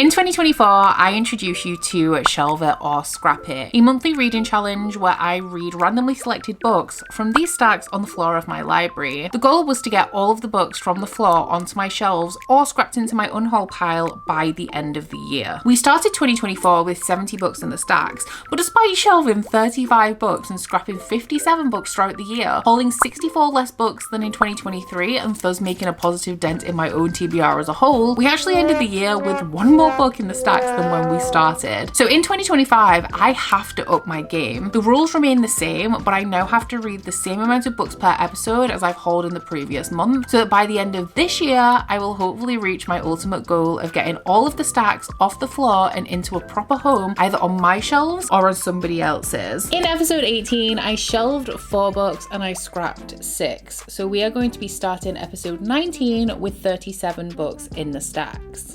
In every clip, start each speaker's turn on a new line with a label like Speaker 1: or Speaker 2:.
Speaker 1: In 2024, I introduce you to Shelve It or Scrap It, a monthly reading challenge where I read randomly selected books from these stacks on the floor of my library. The goal was to get all of the books from the floor onto my shelves or scrapped into my unhaul pile by the end of the year. We started 2024 with 70 books in the stacks, but despite shelving 35 books and scrapping 57 books throughout the year, holding 64 less books than in 2023 and thus making a positive dent in my own TBR as a whole, we actually ended the year with one more book in the stacks than when we started. So in 2025, I have to up my game. The rules remain the same, but I now have to read the same amount of books per episode as I've hauled in the previous month, so that by the end of this year, I will hopefully reach my ultimate goal of getting all of the stacks off the floor and into a proper home, either on my shelves or on somebody else's. In episode 18, I shelved 4 books and I scrapped 6. So we are going to be starting episode 19 with 37 books in the stacks.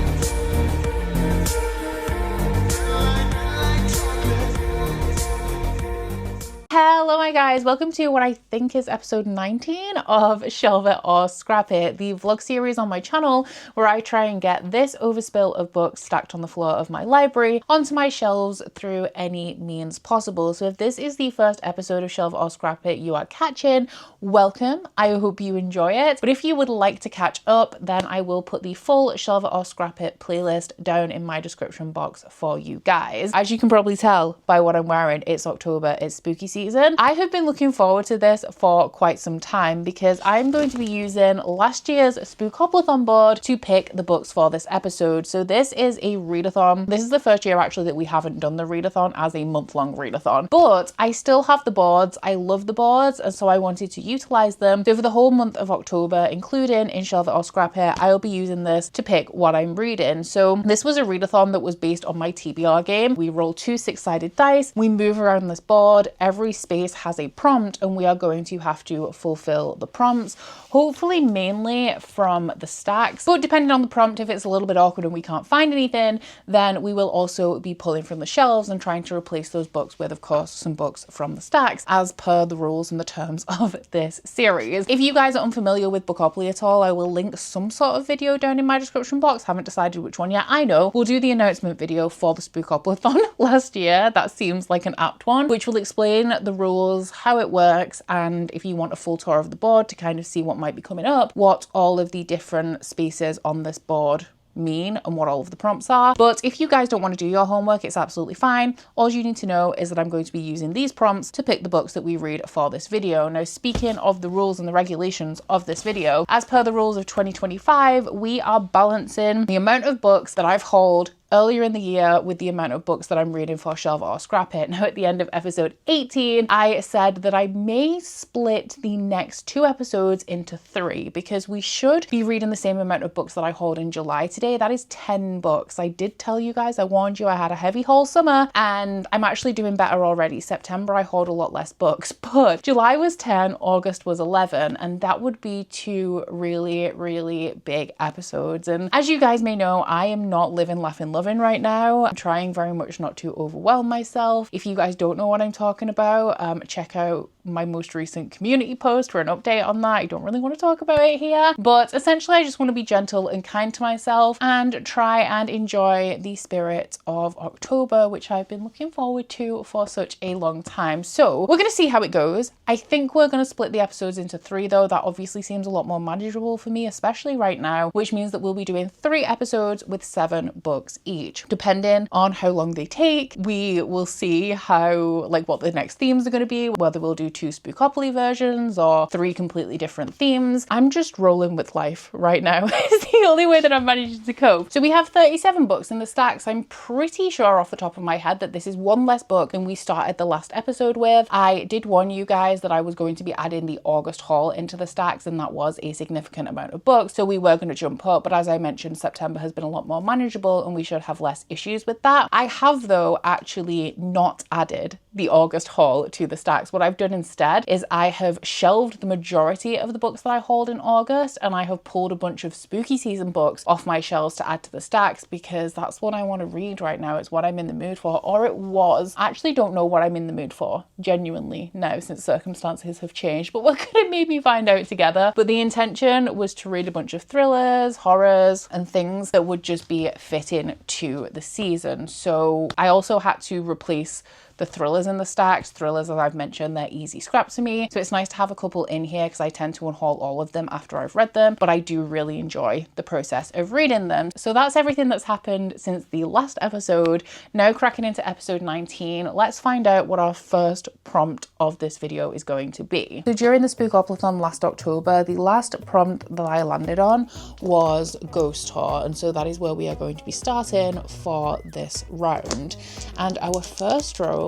Speaker 1: Hello my guys, welcome to what I think is episode 19 of Shelve It or Scrap It, the vlog series on my channel where I try and get this overspill of books stacked on the floor of my library onto my shelves through any means possible. So if this is the first episode of Shelve It or Scrap It you are catching, welcome. I hope you enjoy it. But if you would like to catch up, then I will put the full Shelve It or Scrap It playlist down in my description box for you guys. As you can probably tell by what I'm wearing, it's October, it's spooky season. I have been looking forward to this for quite some time because I'm going to be using last year's Spookopoly board to pick the books for this episode. So this is a readathon. This is the first year actually that we haven't done the readathon as a month-long readathon, but I still have the boards. I love the boards, and so I wanted to utilize them. So for the whole month of October, including in Shelve It or Scrap It, I'll be using this to pick what I'm reading. So this was a readathon that was based on my TBR game. We roll 2 6-sided dice, we move around this board, every space has a prompt, and we are going to have to fulfill the prompts, hopefully mainly from the stacks, but depending on the prompt, if it's a little bit awkward and we can't find anything, then we will also be pulling from the shelves and trying to replace those books with, of course, some books from the stacks as per the rules and the terms of this series. If you guys are unfamiliar with Bookopoly at all, I will link some sort of video down in my description box. Haven't decided which one yet. I know we'll do the announcement video for the Spookopoly last year. That seems like an apt one, which will explain the rules, how it works, and if you want a full tour of the board to kind of see what might be coming up, what all of the different spaces on this board mean and what all of the prompts are. But if you guys don't want to do your homework, it's absolutely fine. All you need to know is that I'm going to be using these prompts to pick the books that we read for this video. Now, speaking of the rules and the regulations of this video, as per the rules of 2025, we are balancing the amount of books that I've hauled earlier in the year with the amount of books that I'm reading for Shelve It or Scrap It. Now, at the end of episode 18, I said that I may split the next 2 episodes into 3 because we should be reading the same amount of books that I hauled in July today. That is 10 books. I did tell you guys, I warned you, I had a heavy haul summer, and I'm actually doing better already. September, I hauled a lot less books, but July was 10, August was 11, and that would be 2 really, really big episodes. And as you guys may know, I am not living, laughing, loving right now. I'm trying very much not to overwhelm myself. If you guys don't know what I'm talking about, check out my most recent community post for an update on that. I don't really want to talk about it here, but essentially I just want to be gentle and kind to myself and try and enjoy the spirit of October, which I've been looking forward to for such a long time. So we're going to see how it goes. I think we're going to split the episodes into 3 though. That obviously seems a lot more manageable for me, especially right now, which means that we'll be doing 3 episodes with 7 books each. Depending on how long they take, we will see how, like, what the next themes are going to be, whether we'll do 2 Spookopoly versions or 3 completely different themes. I'm just rolling with life right now. It's the only way that I'm managing to cope. So we have 37 books in the stacks. I'm pretty sure off the top of my head that this is 1 less book than we started the last episode with. I did warn you guys that I was going to be adding the August haul into the stacks, and that was a significant amount of books, so we were going to jump up, but as I mentioned, September has been a lot more manageable and we should have less issues with that. I have though actually not added the August haul to the stacks. What I've done instead is I have shelved the majority of the books that I hauled in August, and I have pulled a bunch of spooky season books off my shelves to add to the stacks because that's what I want to read right now. It's what I'm in the mood for, or it was. I actually don't know what I'm in the mood for, genuinely, now since circumstances have changed, but we're gonna maybe find out together. But the intention was to read a bunch of thrillers, horrors, and things that would just be fitting to the season. So I also had to replace the thrillers in the stacks. Thrillers, as I've mentioned, they're easy scraps to me. So it's nice to have a couple in here because I tend to unhaul all of them after I've read them, but I do really enjoy the process of reading them. So that's everything that's happened since the last episode. Now cracking into episode 19, let's find out what our first prompt of this video is going to be. So during the Spookopoly last October, the last prompt that I landed on was Ghost Tour. And so that is where we are going to be starting for this round. And our first roll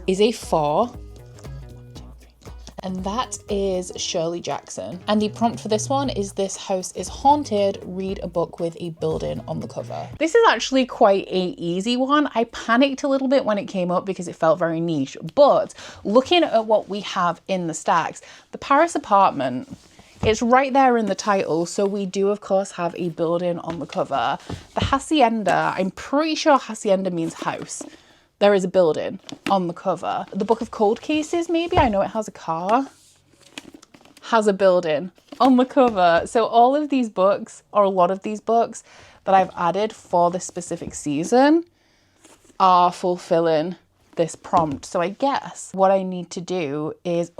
Speaker 1: is a 4, and that is Shirley Jackson. And the prompt for this one is "This house is haunted, read a book with a building on the cover." This is actually quite an easy one. I panicked a little bit when it came up because it felt very niche, but looking at what we have in the stacks, the Paris apartment, it's right there in the title, so we do of course have a building on the cover. The hacienda, I'm pretty sure hacienda means house. There is a building on the cover. The Book of Cold Cases, maybe, I know it has a car, has a building on the cover. So all of these books, or a lot of these books that I've added for this specific season are fulfilling this prompt. So I guess what I need to do is,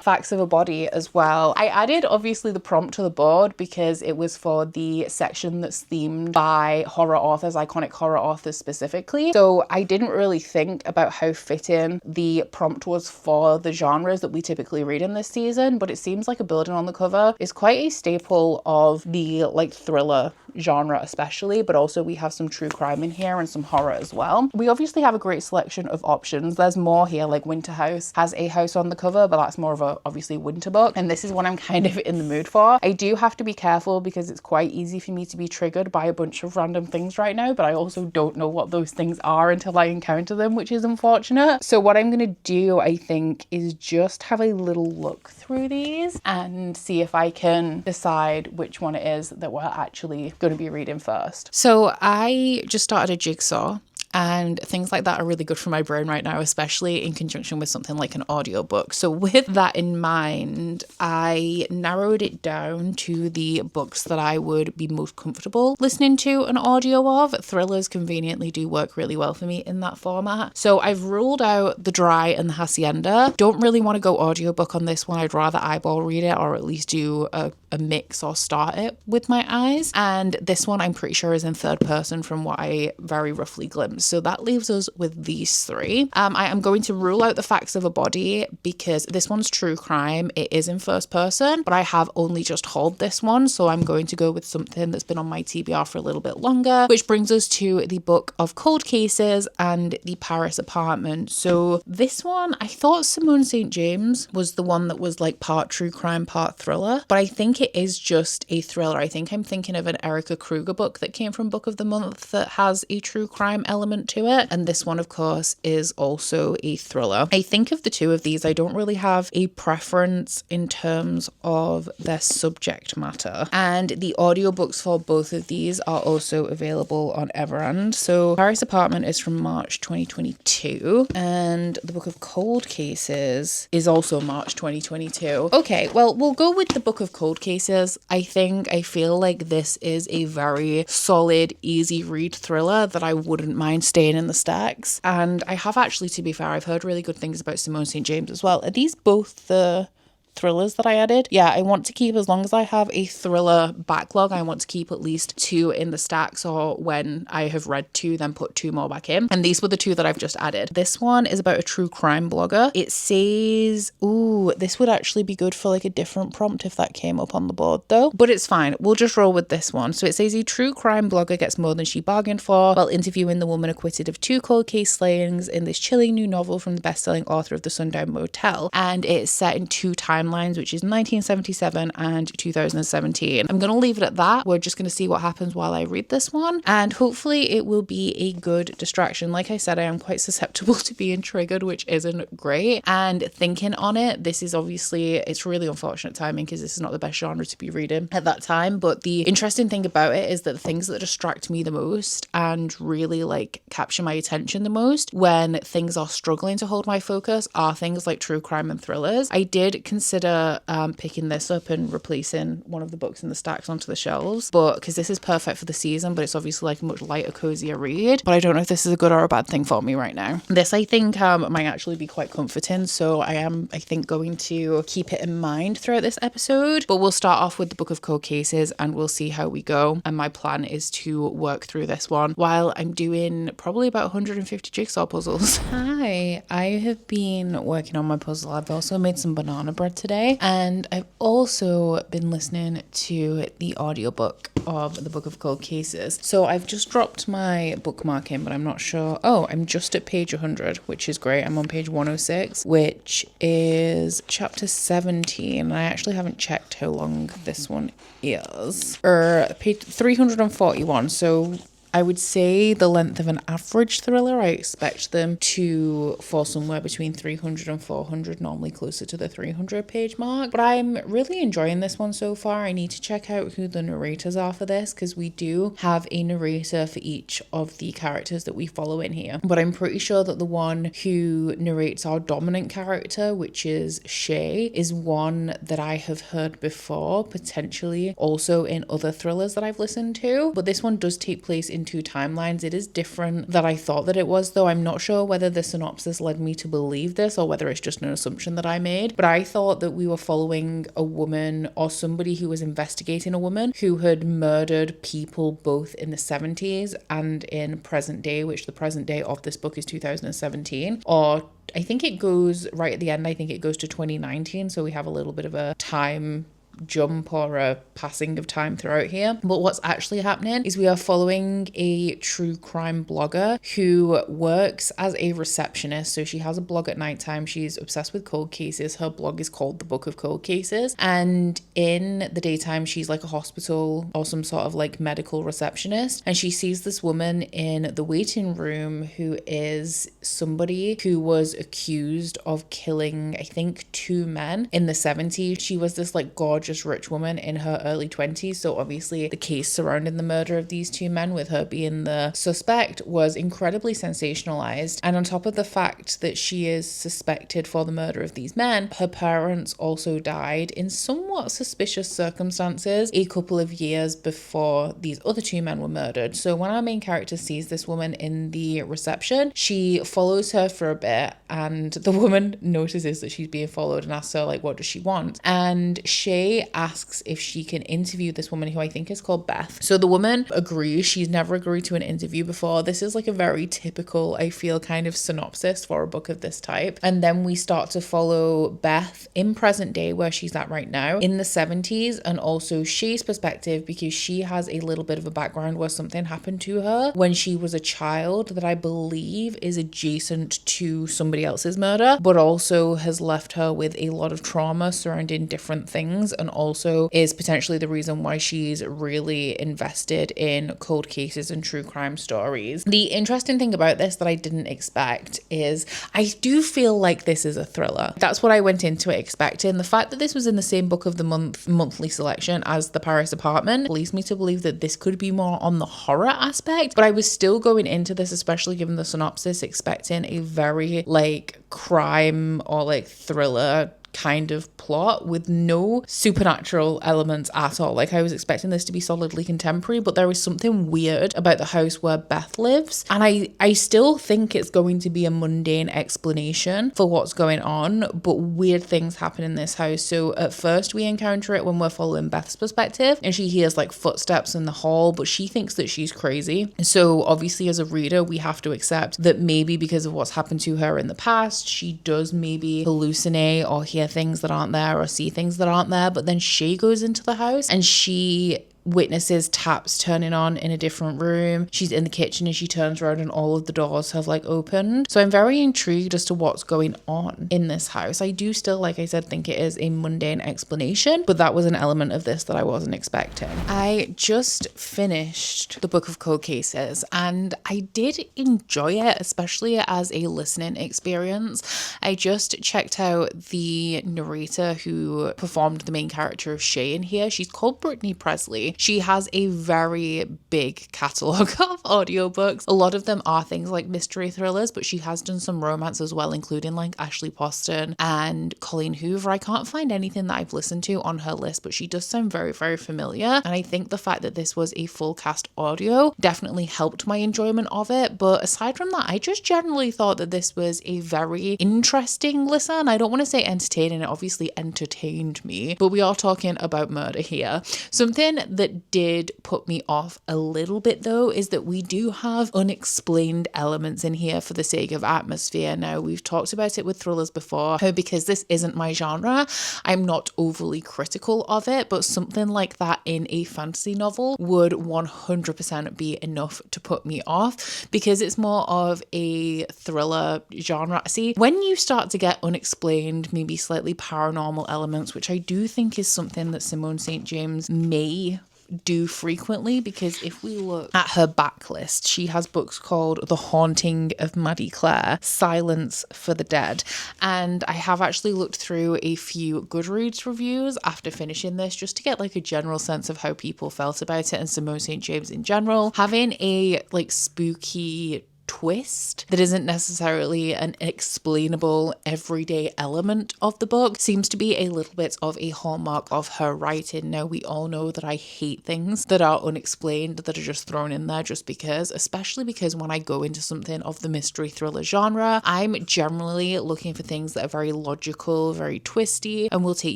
Speaker 1: Facts of a Body as well. I added obviously the prompt to the board because it was for the section that's themed by horror authors, iconic horror authors specifically. So I didn't really think about how fitting the prompt was for the genres that we typically read in this season, but it seems like a building on the cover is quite a staple of the like thriller genre especially, but also we have some true crime in here and some horror as well. We obviously have a great selection of options. There's more here, like Winter House has a house on the cover, but that's more of a obviously winter book, and this is what I'm kind of in the mood for. I do have to be careful because it's quite easy for me to be triggered by a bunch of random things right now, but I also don't know what those things are until I encounter them, which is unfortunate. So what I'm gonna do, I think, is just have a little look through these and see if I can decide which one it is that we're actually going to be reading first. So I just started a jigsaw, and things like that are really good for my brain right now, especially in conjunction with something like an audiobook. So with that in mind, I narrowed it down to the books that I would be most comfortable listening to an audio of. Thrillers conveniently do work really well for me in that format. So I've ruled out The Dry and The Hacienda. Don't really want to go audiobook on this one. I'd rather eyeball read it, or at least do a mix or start it with my eyes. And this one I'm pretty sure is in third person from what I very roughly glimpsed. So that leaves us with these three. I am going to rule out The Facts of a Body because this one's true crime. It is in first person, but I have only just hauled this one. So I'm going to go with something that's been on my TBR for a little bit longer, which brings us to the Book of Cold Cases and the Paris apartment. So this one, I thought Simone St. James was the one that was like part true crime, part thriller, but I think it is just a thriller. I think I'm thinking of an Erica Kruger book that came from Book of the Month that has a true crime element to it, and this one of course is also a thriller. I think of the two of these, I don't really have a preference in terms of their subject matter, and the audiobooks for both of these are also available on Everand. So Paris Apartment is from March 2022, and the Book of Cold Cases is also March 2022. Okay, well, we'll go with the Book of Cold Cases. I feel like this is a very solid, easy read thriller that I wouldn't mind staying in the stacks. And I have actually, to be fair, I've heard really good things about Simone St. James as well. Are these both the thrillers that I added? Yeah, I want to keep, as long as I have a thriller backlog, I want to keep at least 2 in the stacks, or when I have read 2, then put 2 more back in. And these were the 2 that I've just added. This one is about a true crime blogger. It says, ooh, this would actually be good for like a different prompt if that came up on the board though, but it's fine. We'll just roll with this one. So it says a true crime blogger gets more than she bargained for while interviewing the woman acquitted of 2 cold case slayings in this chilling new novel from the best-selling author of The Sundown Motel. And it's set in 2 times timelines, which is 1977 and 2017. I'm going to leave it at that. We're just going to see what happens while I read this one, and hopefully it will be a good distraction. Like I said, I am quite susceptible to being triggered, which isn't great. And thinking on it, this is obviously, it's really unfortunate timing because this is not the best genre to be reading at that time. But the interesting thing about it is that the things that distract me the most and really like capture my attention the most when things are struggling to hold my focus are things like true crime and thrillers. I did consider picking this up and replacing one of the books in the stacks onto the shelves, but because this is perfect for the season, but it's obviously like a much lighter, cozier read. But I don't know if this is a good or a bad thing for me right now. This I think might actually be quite comforting, so I think going to keep it in mind throughout this episode. But we'll start off with the Book of Cold Cases and we'll see how we go. And my plan is to work through this one while I'm doing probably about 150 jigsaw puzzles. Hi, I have been working on my puzzle. I've also made some banana bread today, and I've also been listening to the audiobook of the Book of Cold Cases. So I've just dropped my bookmark in, but I'm not sure. Oh, I'm just at page 100, which is great. I'm on page 106, which is chapter 17. And I actually haven't checked how long this one is. Page 341. So I would say the length of an average thriller, I expect them to fall somewhere between 300 and 400, normally closer to the 300 page mark. But I'm really enjoying this one so far. I need to check out who the narrators are for this, because we do have a narrator for each of the characters that we follow in here. But I'm pretty sure that the one who narrates our dominant character, which is Shay, is one that I have heard before, potentially also in other thrillers that I've listened to. But this one does take place in two timelines. It is different than I thought that it was, though. I'm not sure whether the synopsis led me to believe this or whether it's just an assumption that I made, but I thought that we were following a woman or somebody who was investigating a woman who had murdered people both in the 70s and in present day, which the present day of this book is 2017, or I think it goes right at the end, I think it goes to 2019, so we have a little bit of a time jump or a passing of time throughout here. But what's actually happening is we are following a true crime blogger who works as a receptionist. So she has a blog at nighttime. She's obsessed with cold cases. Her blog is called The Book of Cold Cases, and in the daytime she's like a hospital or some sort of like medical receptionist, and she sees this woman in the waiting room who is somebody who was accused of killing, I think, 2 men in the 70s. She was this like gorgeous rich woman in her early 20s, so obviously the case surrounding the murder of these 2 men, with her being the suspect, was incredibly sensationalized. And on top of the fact that she is suspected for the murder of these men, her parents also died in somewhat suspicious circumstances a couple of years before these other 2 men were murdered. So when our main character sees this woman in the reception, she follows her for a bit, and the woman notices that she's being followed and asks her like, what does she want? And Shay asks if she can interview this woman who I think is called Beth. So the woman agrees. She's never agreed to an interview before. This is like a very typical, I feel, kind of synopsis for a book of this type. And then we start to follow Beth in present day, where she's at right now, in the 70s, and also Shay's perspective, because she has a little bit of a background where something happened to her when she was a child that I believe is adjacent to somebody else's murder, but also has left her with a lot of trauma surrounding different things, and also is potentially the reason why she's really invested in cold cases and true crime stories. The interesting thing about this that I didn't expect is I do feel like this is a thriller. That's what I went into it expecting. The fact that this was in the same book of the monthly selection as The Paris Apartment leads me to believe that this could be more on the horror aspect, but I was still going into this, especially given the synopsis, expecting a very like crime or like thriller kind of plot with no supernatural elements at all. Like, I was expecting this to be solidly contemporary, but there is something weird about the house where Beth lives, and I still think it's going to be a mundane explanation for what's going on, but weird things happen in this house. So at first we encounter it when we're following Beth's perspective, and she hears like footsteps in the hall, but she thinks that she's crazy. So obviously as a reader we have to accept that maybe because of what's happened to her in the past, she does maybe hallucinate or hear things that aren't there or see things that aren't there. But then she goes into the house and she witnesses taps turning on in a different room. She's in the kitchen and she turns around and all of the doors have like opened. So I'm very intrigued as to what's going on in this house. I do still, like I said, think it is a mundane explanation, but that was an element of this that I wasn't expecting. I just finished the Book of Cold Cases and I did enjoy it, especially as a listening experience. I just checked out the narrator who performed the main character of Shay in here. She's called Brittany Presley. She has a very big catalogue of audiobooks. A lot of them are things like mystery thrillers, but she has done some romance as well, including like Ashley Poston and Colleen Hoover. I can't find anything that I've listened to on her list, but she does sound very, very familiar. And I think the fact that this was a full cast audio definitely helped my enjoyment of it. But aside from that, I just generally thought that this was a very interesting listen. I don't want to say entertaining, it obviously entertained me, but we are talking about murder here. Something that did put me off a little bit though is that we do have unexplained elements in here for the sake of atmosphere. Now, we've talked about it with thrillers before, because this isn't my genre, I'm not overly critical of it, but something like that in a fantasy novel would 100% be enough to put me off, because it's more of a thriller genre. See, when you start to get unexplained, maybe slightly paranormal elements, which I do think is something that Simone St. James may do frequently, because if we look at her backlist, she has books called The Haunting of Maddie Clare, Silence for the Dead, and I have actually looked through a few Goodreads reviews after finishing this just to get like a general sense of how people felt about it, and Simone St. James in general having a like spooky twist that isn't necessarily an explainable everyday element of the book seems to be a little bit of a hallmark of her writing. Now, we all know that I hate things that are unexplained, that are just thrown in there just because, especially because when I go into something of the mystery thriller genre, I'm generally looking for things that are very logical, very twisty, and will take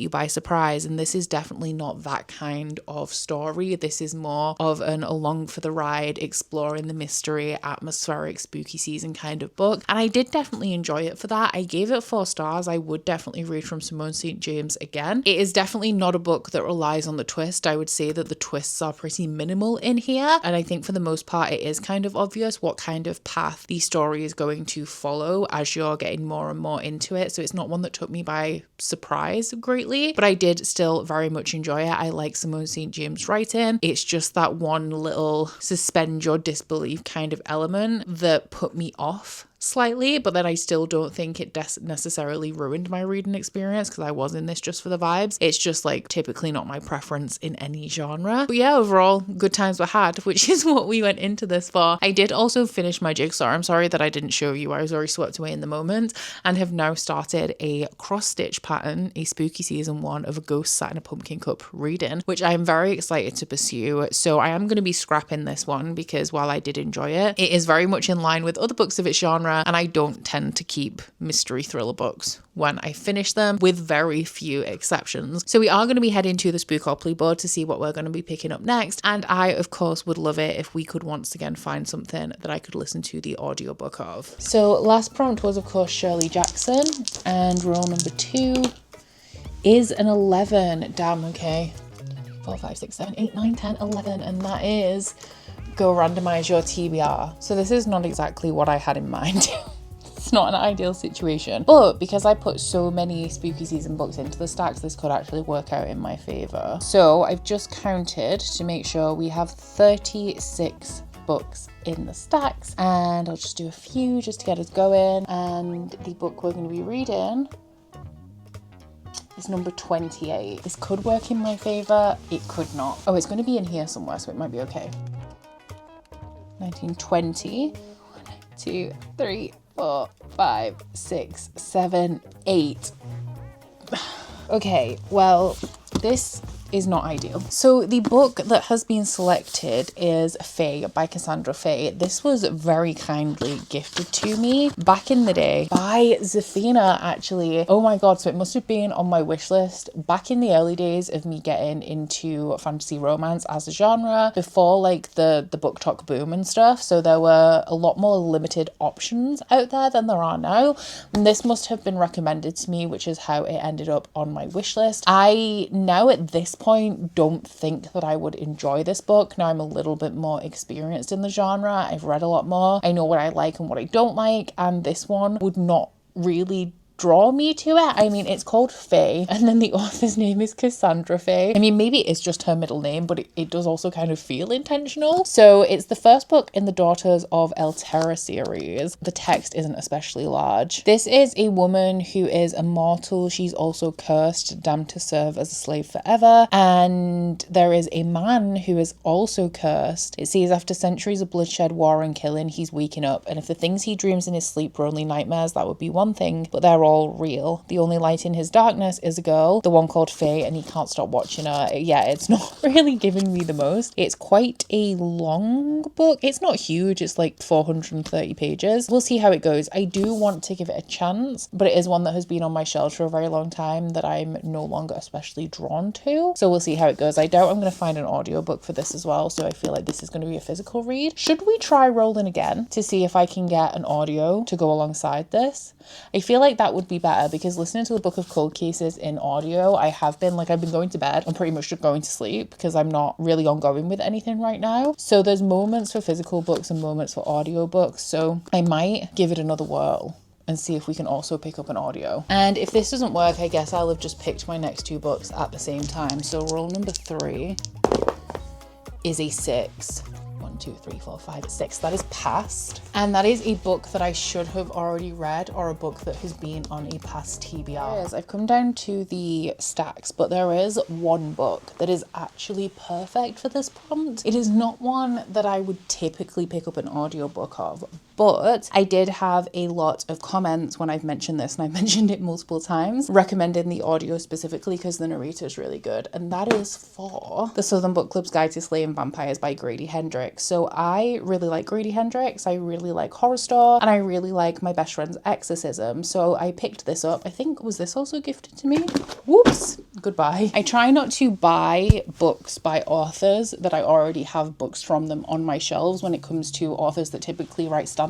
Speaker 1: you by surprise. And this is definitely not that kind of story. This is more of an along for the ride, exploring the mystery, atmospheric, spooky season kind of book, and I did definitely enjoy it for that. I gave it 4 stars. I would definitely read from Simone St. James again. It is definitely not a book that relies on the twist. I would say that the twists are pretty minimal in here, and I think for the most part it is kind of obvious what kind of path the story is going to follow as you're getting more and more into it, so it's not one that took me by surprise greatly, but I did still very much enjoy it. I like Simone St. James writing. It's just that one little suspend your disbelief kind of element that put me off slightly, but then I still don't think it necessarily ruined my reading experience, because I was in this just for the vibes. It's just like typically not my preference in any genre. But yeah, overall, good times were had, which is what we went into this for. I did also finish my jigsaw. I'm sorry that I didn't show you. I was already swept away in the moment, and have now started a cross-stitch pattern, a spooky season 1 of a ghost sat in a pumpkin cup reading, which I am very excited to pursue. So I am going to be scrapping this one, because while I did enjoy it, it is very much in line with other books of its genre, and I don't tend to keep mystery thriller books when I finish them, with very few exceptions. So we are going to be heading to the Spookopoly board to see what we're going to be picking up next, and I of course would love it if we could once again find something that I could listen to the audiobook of. So last prompt was of course Shirley Jackson, and rule number 2 is an 11. Damn, okay. 4, 5, 6, 7, 8, 9, 10, 11, and that is go randomize your TBR. So this is not exactly what I had in mind. It's not an ideal situation, but because I put so many spooky season books into the stacks, this could actually work out in my favor. So I've just counted to make sure we have 36 books in the stacks, and I'll just do a few just to get us going. And the book we're going to be reading is number 28. This could work in my favor, it could not. Oh, it's going to be in here somewhere, so it might be okay. 1920. 1, 2, 3, 4, 5, 6, 7, 8. Okay, well, this is not ideal. So the book that has been selected is Fae by Cassandra Fae. This was very kindly gifted to me back in the day by Zafina, actually. Oh my god, so it must have been on my wish list back in the early days of me getting into fantasy romance as a genre, before like the book talk boom and stuff. So there were a lot more limited options out there than there are now, and this must have been recommended to me, which is how it ended up on my wish list. I now at this point point don't think that I would enjoy this book. Now I'm a little bit more experienced in the genre. I've read a lot more. I know what I like and what I don't like, and this one would not really draw me to it. I mean, it's called Faye, and then the author's name is Cassandra Faye. I mean, maybe it's just her middle name, but it does also kind of feel intentional. So it's the first book in the Daughters of El Terra series. The text isn't especially large. This is a woman who is immortal. She's also cursed, damned to serve as a slave forever. And there is a man who is also cursed. It says after centuries of bloodshed, war and killing, he's waking up. And if the things he dreams in his sleep were only nightmares, that would be one thing, but they're all real. The only light in his darkness is a girl, the one called Faye, and he can't stop watching her. Yeah, it's not really giving me the most. It's quite a long book. It's not huge. It's like 430 pages. We'll see how it goes. I do want to give it a chance, but it is one that has been on my shelf for a very long time that I'm no longer especially drawn to. So we'll see how it goes. I doubt I'm going to find an audiobook for this as well, so I feel like this is going to be a physical read. Should we try rolling again to see if I can get an audio to go alongside this? I feel like that would be better, because listening to the Book of Cold Cases in audio, I've been going to bed. I'm pretty much just going to sleep because I'm not really ongoing with anything right now. So there's moments for physical books and moments for audio books. So I might give it another whirl and see if we can also pick up an audio. And if this doesn't work, I guess I'll have just picked my next two books at the same time. So roll number 3 is a 6. 1, 2, 3, 4, 5, 6. That is past. And that is a book that I should have already read, or a book that has been on a past TBR. I've come down to the stacks, but there is one book that is actually perfect for this prompt. It is not one that I would typically pick up an audiobook of, but I did have a lot of comments when I've mentioned this, and I've mentioned it multiple times, recommending the audio specifically because the narrator is really good. And that is for The Southern Book Club's Guide to Slaying Vampires by Grady Hendrix. So I really like Grady Hendrix. I really like Horror Store, and I really like My Best Friend's Exorcism. So I picked this up. I think, was this also gifted to me? Whoops, goodbye. I try not to buy books by authors that I already have books from them on my shelves when it comes to authors that typically write standalones.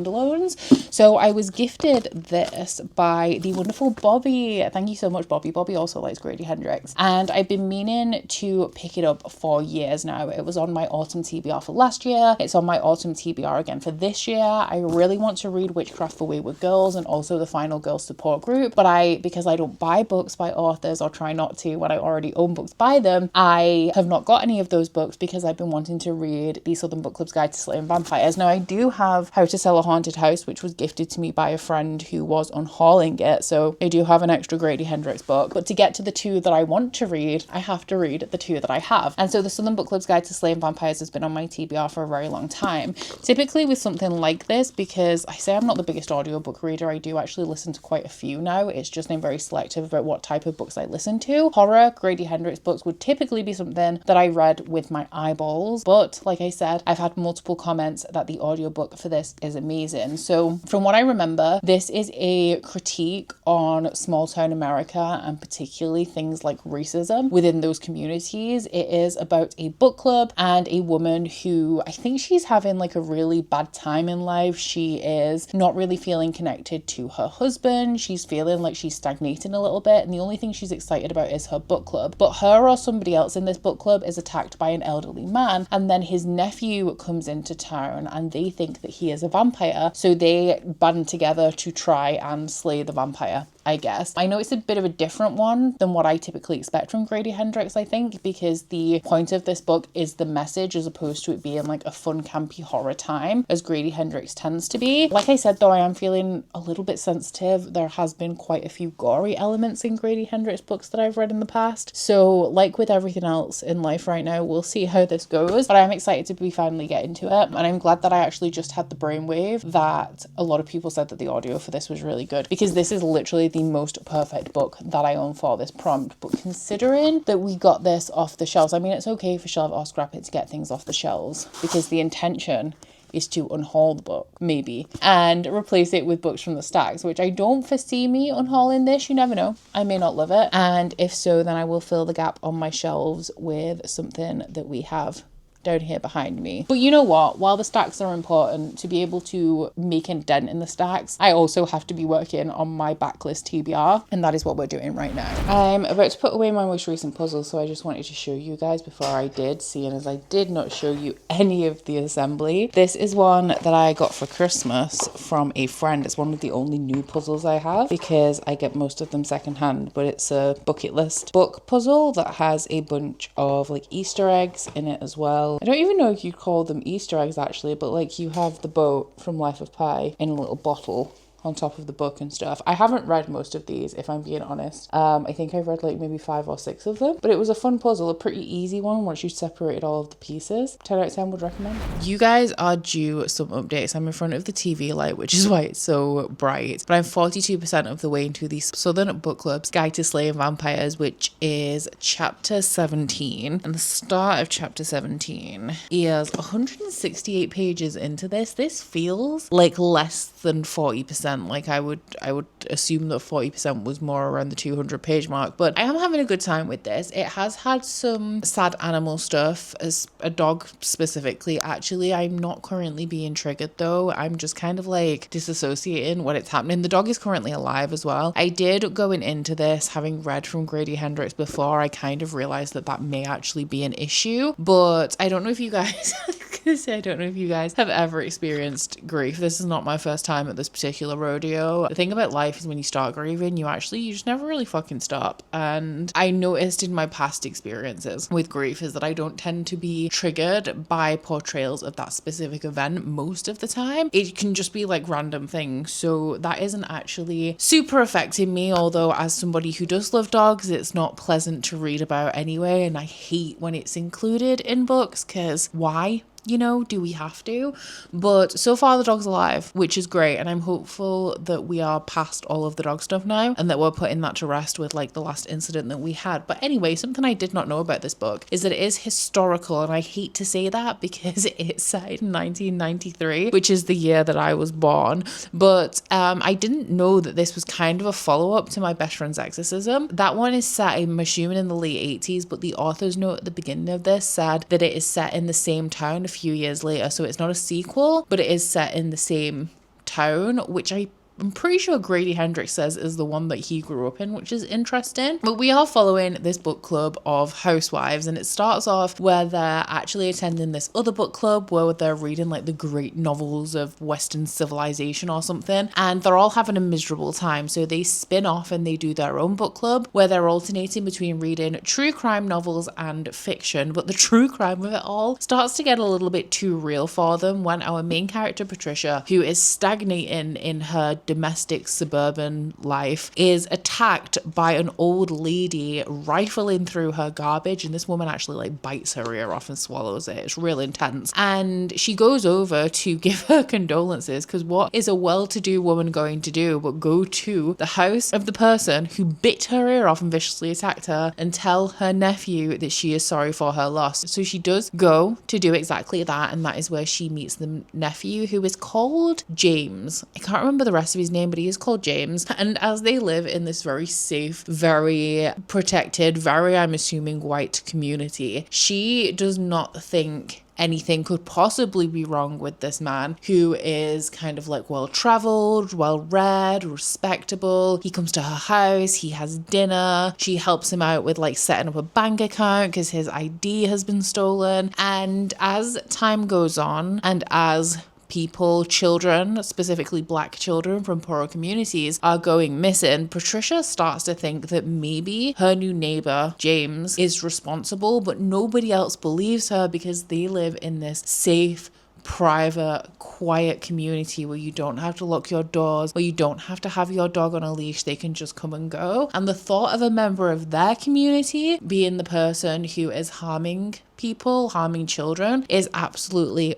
Speaker 1: So I was gifted this by the wonderful Bobby. Thank you so much, Bobby. Bobby also likes Grady Hendrix, and I've been meaning to pick it up for years now. It was on my autumn TBR for last year. It's on my autumn TBR again for this year. I really want to read Witchcraft for Wayward Girls and also the Final Girls Support Group, but because I don't buy books by authors, or try not to when I already own books by them, I have not got any of those books because I've been wanting to read the Southern Book Club's Guide to Slaying Vampires. Now I do have How to Sell a Haunted House, which was gifted to me by a friend who was unhauling it, so I do have an extra Grady Hendrix book. But to get to the two that I want to read, I have to read the two that I have. And so the Southern Book Club's Guide to Slaying Vampires has been on my TBR for a very long time. Typically with something like this, because I say I'm not the biggest audiobook reader, I do actually listen to quite a few now. It's just I'm very selective about what type of books I listen to. Horror, Grady Hendrix books would typically be something that I read with my eyeballs, but like I said, I've had multiple comments that the audiobook for this is amazing. So from what I remember, this is a critique on small town America, and particularly things like racism within those communities. It is about a book club and a woman who, I think she's having like a really bad time in life. She is not really feeling connected to her husband. She's feeling like she's stagnating a little bit, and the only thing she's excited about is her book club. But her or somebody else in this book club is attacked by an elderly man, and then his nephew comes into town and they think that he is a vampire, so they band together to try and slay the vampire, I guess. I know it's a bit of a different one than what I typically expect from Grady Hendrix, I think, because the point of this book is the message as opposed to it being like a fun, campy horror time, as Grady Hendrix tends to be. Like I said, though, I am feeling a little bit sensitive. There has been quite a few gory elements in Grady Hendrix books that I've read in the past. So like with everything else in life right now, we'll see how this goes. But I'm excited to be finally getting to it. And I'm glad that I actually just had the brainwave that a lot of people said that the audio for this was really good, because this is literally the most perfect book that I own for this prompt. But considering that we got this off the shelves, I mean, it's okay for Shelve It or Scrap It to get things off the shelves, because the intention is to unhaul the book, maybe, and replace it with books from the stacks, which I don't foresee me unhauling this. You never know. I may not love it. And if so, then I will fill the gap on my shelves with something that we have down here behind me. But you know what? While the stacks are important, to be able to make a dent in the stacks, I also have to be working on my backlist TBR, and that is what we're doing right now. I'm about to put away my most recent puzzle, so I just wanted to show you guys before I did, seeing as I did not show you any of the assembly. This is one that I got for Christmas from a friend. It's one of the only new puzzles I have because I get most of them secondhand, but it's a bucket list book puzzle that has a bunch of like Easter eggs in it as well. I don't even know if you call them Easter eggs actually, but like you have the boat from Life of Pi in a little bottle on top of the book and stuff. I haven't read most of these, if I'm being honest. I think I've read like maybe 5 or 6 of them, but it was a fun puzzle, a pretty easy one once you separated all of the pieces. 10 out of 10 would recommend. You guys are due some updates. I'm in front of the TV light, which is why it's so bright, but I'm 42% of the way into the Southern Book Club's Guide to Slaying Vampires, which is chapter 17, and the start of chapter 17 is 168 pages into this. This feels like less than 40%. Like I would assume that 40% was more around the 200 page mark, but I am having a good time with this. It has had some sad animal stuff, as a dog specifically. Actually, I'm not currently being triggered though. I'm just kind of like disassociating when it's happening. The dog is currently alive as well. I did going into this, having read from Grady Hendrix before, I kind of realized that that may actually be an issue, but I don't know if you guys I don't know if you guys have ever experienced grief. This is not my first time at this particular rodeo. The thing about life is when you start grieving, you just never really fucking stop. And I noticed in my past experiences with grief is that I don't tend to be triggered by portrayals of that specific event most of the time. It can just be like random things. So that isn't actually super affecting me, although as somebody who does love dogs, it's not pleasant to read about anyway. And I hate when it's included in books, because why? You know, do we have to? But so far the dog's alive, which is great, and I'm hopeful that we are past all of the dog stuff now and that we're putting that to rest with like the last incident that we had. But anyway, something I did not know about this book is that it is historical, and I hate to say that because it's set in 1993, which is the year that I was born. But I didn't know that this was kind of a follow-up to My Best Friend's Exorcism. That one is set, I'm assuming, in the late 80s, but the author's note at the beginning of this said that it is set in the same town a few years later, so it's not a sequel, but it is set in the same town, which I'm pretty sure Grady Hendrix says is the one that he grew up in, which is interesting. But we are following this book club of housewives, and it starts off where they're actually attending this other book club where they're reading like the great novels of Western civilization or something, and they're all having a miserable time. So they spin off and they do their own book club where they're alternating between reading true crime novels and fiction. But the true crime of it all starts to get a little bit too real for them when our main character, Patricia, who is stagnating in her domestic suburban life, is attacked by an old lady rifling through her garbage, and this woman actually like bites her ear off and swallows it. It's real intense, and she goes over to give her condolences, because what is a well-to-do woman going to do but go to the house of the person who bit her ear off and viciously attacked her and tell her nephew that she is sorry for her loss. So she does go to do exactly that, and that is where she meets the nephew, who is called James. I can't remember the rest of his name, but he is called James. And as they live in this very safe, very protected, very, I'm assuming, white community, she does not think anything could possibly be wrong with this man, who is kind of like well-traveled, well-read, respectable. He comes to her house, he has dinner, she helps him out with like setting up a bank account because his ID has been stolen. And as time goes on, and as people, children, specifically black children from poorer communities, are going missing, Patricia starts to think that maybe her new neighbor, James, is responsible, but nobody else believes her because they live in this safe, private, quiet community where you don't have to lock your doors, where you don't have to have your dog on a leash. They can just come and go. And the thought of a member of their community being the person who is harming people, harming children, is absolutely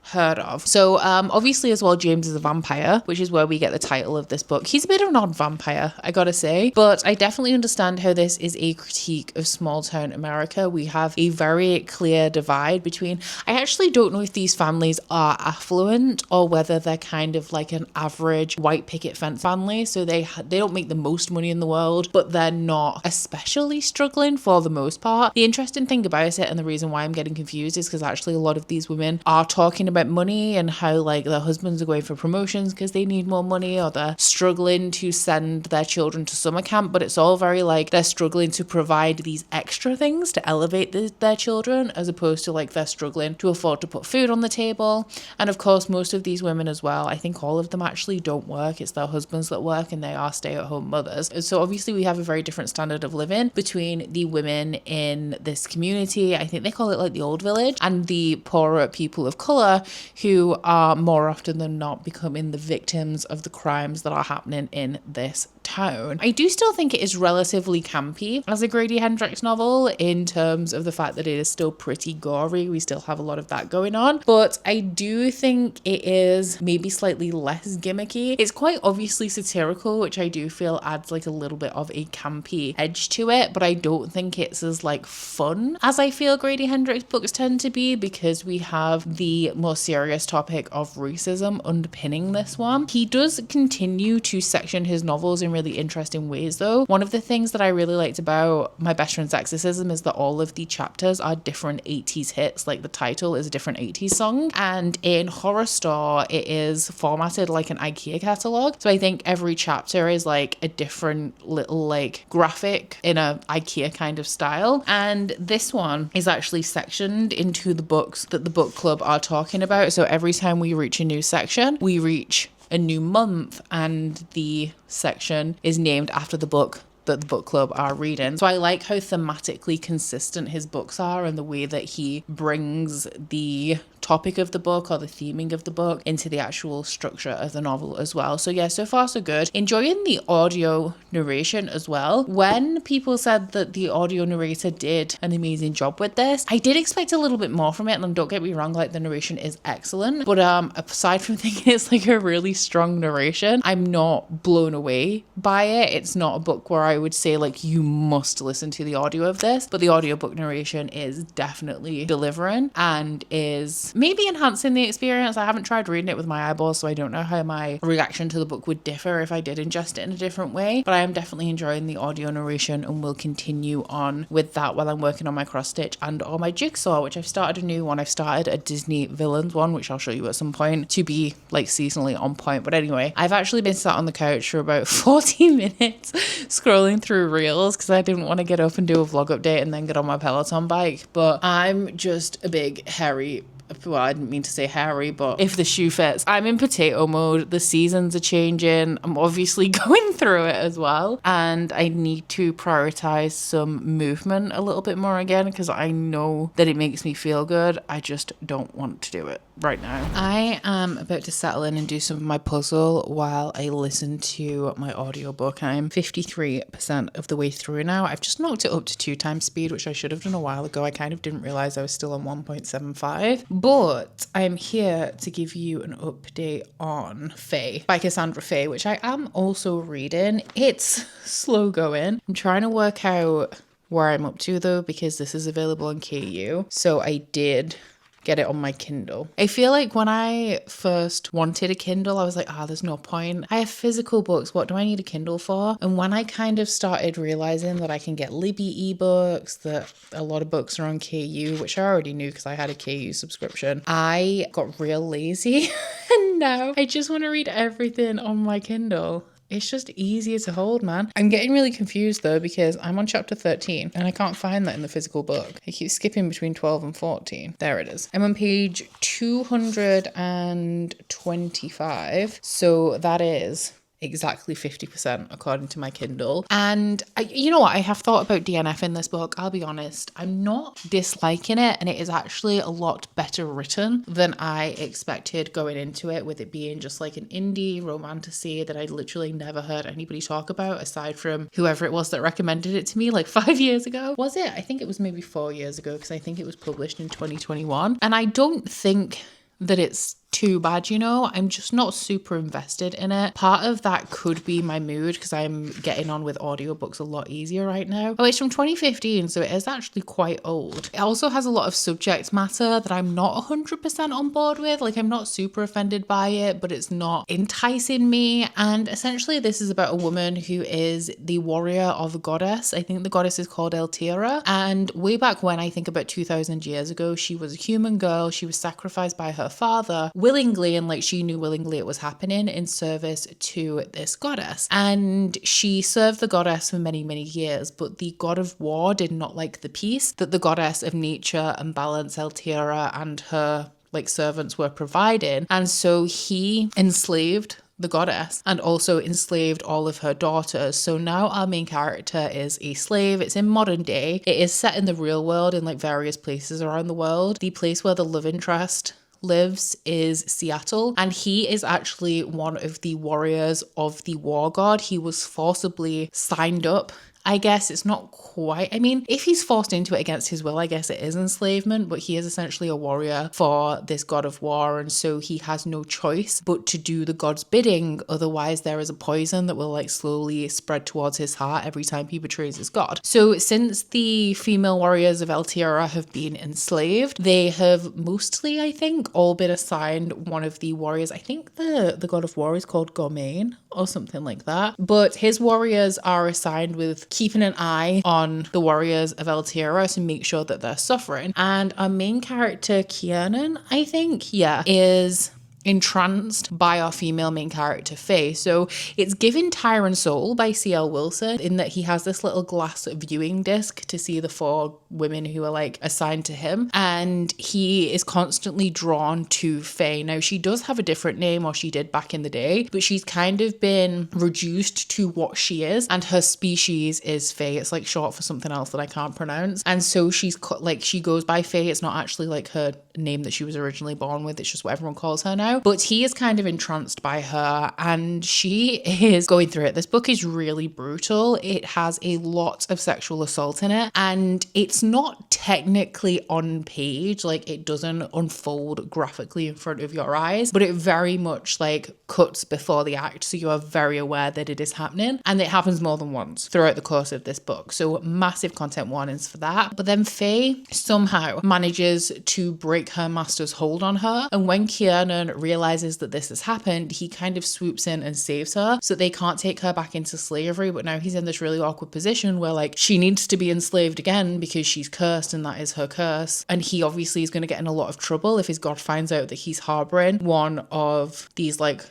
Speaker 1: heard of. So obviously as well, James is a vampire, which is where we get the title of this book. He's a bit of an odd vampire, I gotta say, but I definitely understand how this is a critique of small town America. We have a very clear divide between, I actually don't know if these families are affluent or whether they're kind of like an average white picket fence family. So they don't make the most money in the world, but they're not especially struggling for the most part. The interesting thing about it, and the reason why I'm getting confused, is because actually a lot of these women are talking about money and how like their husbands are going for promotions because they need more money, or they're struggling to send their children to summer camp, but it's all very like they're struggling to provide these extra things to elevate their children, as opposed to like they're struggling to afford to put food on the table. And of course most of these women as well, I think all of them actually don't work. It's their husbands that work, and they are stay-at-home mothers. And so obviously we have a very different standard of living between the women in this community, I think they call it like the old village, and the poorer people of color, who are more often than not becoming the victims of the crimes that are happening in this town. I do still think it is relatively campy as a Grady Hendrix novel, in terms of the fact that it is still pretty gory. We still have a lot of that going on, but I do think it is maybe slightly less gimmicky. It's quite obviously satirical, which I do feel adds like a little bit of a campy edge to it, but I don't think it's as like fun as I feel Grady Hendrix books tend to be, because we have the more serious topic of racism underpinning this one. He does continue to section his novels in really interesting ways though. One of the things that I really liked about My Best Friend's Exorcism is that all of the chapters are different 80s hits, like the title is a different 80s song, and in Horror Store it is formatted like an IKEA catalogue. So I think every chapter is like a different little like graphic in a IKEA kind of style, and this one is actually sectioned into the books that the book club are talking about. So every time we reach a new section, we reach a new month, and the section is named after the book that the book club are reading. So I like how thematically consistent his books are, and the way that he brings the topic of the book or the theming of the book into the actual structure of the novel as well. So yeah, so far so good. Enjoying the audio narration as well. When people said that the audio narrator did an amazing job with this, I did expect a little bit more from it, and don't get me wrong, like the narration is excellent, but aside from thinking it's like a really strong narration, I'm not blown away by it. It's not a book where I would say like you must listen to the audio of this, but the audiobook narration is definitely delivering and is maybe enhancing the experience. I haven't tried reading it with my eyeballs, so I don't know how my reaction to the book would differ if I did ingest it in a different way, but I am definitely enjoying the audio narration and will continue on with that while I'm working on my cross stitch and on my jigsaw, which I've started a new one. I've started a Disney villains one, which I'll show you at some point, to be like seasonally on point. But anyway, I've actually been sat on the couch for about 40 minutes scrolling through reels because I didn't want to get up and do a vlog update and then get on my Peloton bike, but I'm just a big hairy, well, I didn't mean to say hairy, but if the shoe fits, I'm in potato mode. The seasons are changing. I'm obviously going through it as well, and I need to prioritize some movement a little bit more again, because I know that it makes me feel good. I just don't want to do it right now. I am about to settle in and do some of my puzzle while I listen to my audiobook. I'm 53% of the way through now. I've just knocked it up to 2x speed, which I should have done a while ago. I kind of didn't realize I was still on 1.75. But I'm here to give you an update on Faye by Cassandra Faye, which I am also reading. It's slow going. I'm trying to work out where I'm up to though, because this is available on KU. So I did get it on my Kindle. I feel like when I first wanted a Kindle, I was like, there's no point. I have physical books. What do I need a Kindle for? And when I kind of started realizing that I can get Libby ebooks, that a lot of books are on KU, which I already knew because I had a KU subscription, I got real lazy. And now I just want to read everything on my Kindle. It's just easier to hold, man. I'm getting really confused though, because I'm on chapter 13 and I can't find that in the physical book. I keep skipping between 12 and 14. There it is. I'm on page 225. So that is exactly 50% according to my Kindle. And you know what, I have thought about DNF in this book. I'll be honest, I'm not disliking it, and it is actually a lot better written than I expected going into it, with it being just like an indie romantasy that I literally never heard anybody talk about aside from whoever it was that recommended it to me like 5 years ago. Was it? I think it was maybe 4 years ago, because I think it was published in 2021. And I don't think that it's too bad, you know. I'm just not super invested in it. Part of that could be my mood because I'm getting on with audiobooks a lot easier right now. Oh, it's from 2015, so it is actually quite old. It also has a lot of subject matter that I'm not 100% on board with. Like, I'm not super offended by it, but it's not enticing me. And essentially this is about a woman who is the warrior of a goddess. I think the goddess is called Eltira, and way back when, I think about 2000 years ago, she was a human girl. She was sacrificed by her father willingly, and like she knew willingly it was happening in service to this goddess. And she served the goddess for many, many years, but the god of war did not like the peace that the goddess of nature and balance, Eltira, and her like servants were providing. And so he enslaved the goddess and also enslaved all of her daughters. So now our main character is a slave. It's in modern day. It is set in the real world in like various places around the world. The place where the love interest lives is Seattle, and he is actually one of the warriors of the war god. He was forcibly signed up. I guess it's not quite, I mean, if he's forced into it against his will, I guess it is enslavement, but he is essentially a warrior for this god of war, and so he has no choice but to do the god's bidding. Otherwise there is a poison that will like slowly spread towards his heart every time he betrays his god. So since the female warriors of Eltira have been enslaved, they have mostly, I think, all been assigned one of the warriors. I think the god of war is called Gormain or something like that, but his warriors are assigned with keeping an eye on the warriors of Eltira to make sure that they're suffering. And our main character, Kiernan, I think, is entranced by our female main character, Faye. So it's given Tyrant Soul by C.L. Wilson in that he has this little glass viewing disc to see the 4 women who are like assigned to him, and he is constantly drawn to Faye. Now she does have a different name, or she did back in the day, but she's kind of been reduced to what she is, and her species is Faye. It's like short for something else that I can't pronounce, and so she's like, she goes by Faye. It's not actually like her name that she was originally born with, it's just what everyone calls her now. But he is kind of entranced by her, and she is going through it. This book is really brutal. It has a lot of sexual assault in it, and it's not technically on page, like it doesn't unfold graphically in front of your eyes, but it very much like cuts before the act, so you are very aware that it is happening, and it happens more than once throughout the course of this book. So massive content warnings for that. But then Faye somehow manages to break her master's hold on her, and when Kiernan realizes that this has happened, he kind of swoops in and saves her, so they can't take her back into slavery. But now he's in this really awkward position where like she needs to be enslaved again because she's cursed, and that is her curse, and he obviously is going to get in a lot of trouble if his god finds out that he's harboring one of these like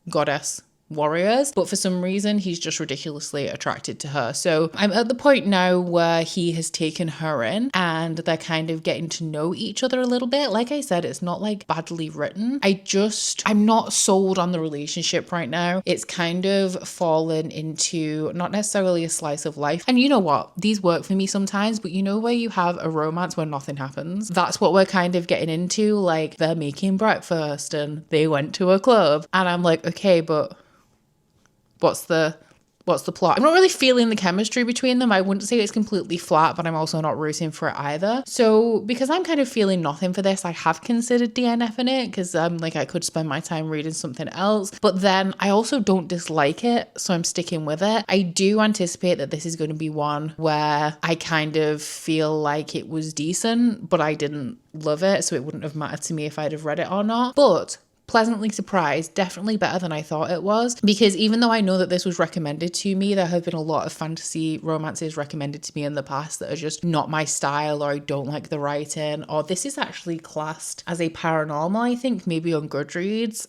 Speaker 1: goddess warriors. But for some reason he's just ridiculously attracted to her. So I'm at the point now where he has taken her in, and they're kind of getting to know each other a little bit. Like I said, it's not like badly written. I'm not sold on the relationship right now. It's kind of fallen into not necessarily a slice of life, and you know what, these work for me sometimes, but you know where you have a romance where nothing happens? That's what we're kind of getting into. Like, they're making breakfast and they went to a club, and I'm like, okay, but what's the plot? I'm not really feeling the chemistry between them. I wouldn't say it's completely flat, but I'm also not rooting for it either. So because I'm kind of feeling nothing for this, I have considered DNFing it because like I could spend my time reading something else, but then I also don't dislike it, so I'm sticking with it. I do anticipate that this is going to be one where I kind of feel like it was decent, but I didn't love it, so it wouldn't have mattered to me if I'd have read it or not. But pleasantly surprised, definitely better than I thought it was, because even though I know that this was recommended to me, there have been a lot of fantasy romances recommended to me in the past that are just not my style, or I don't like the writing, or this is actually classed as a paranormal, I think, maybe on Goodreads,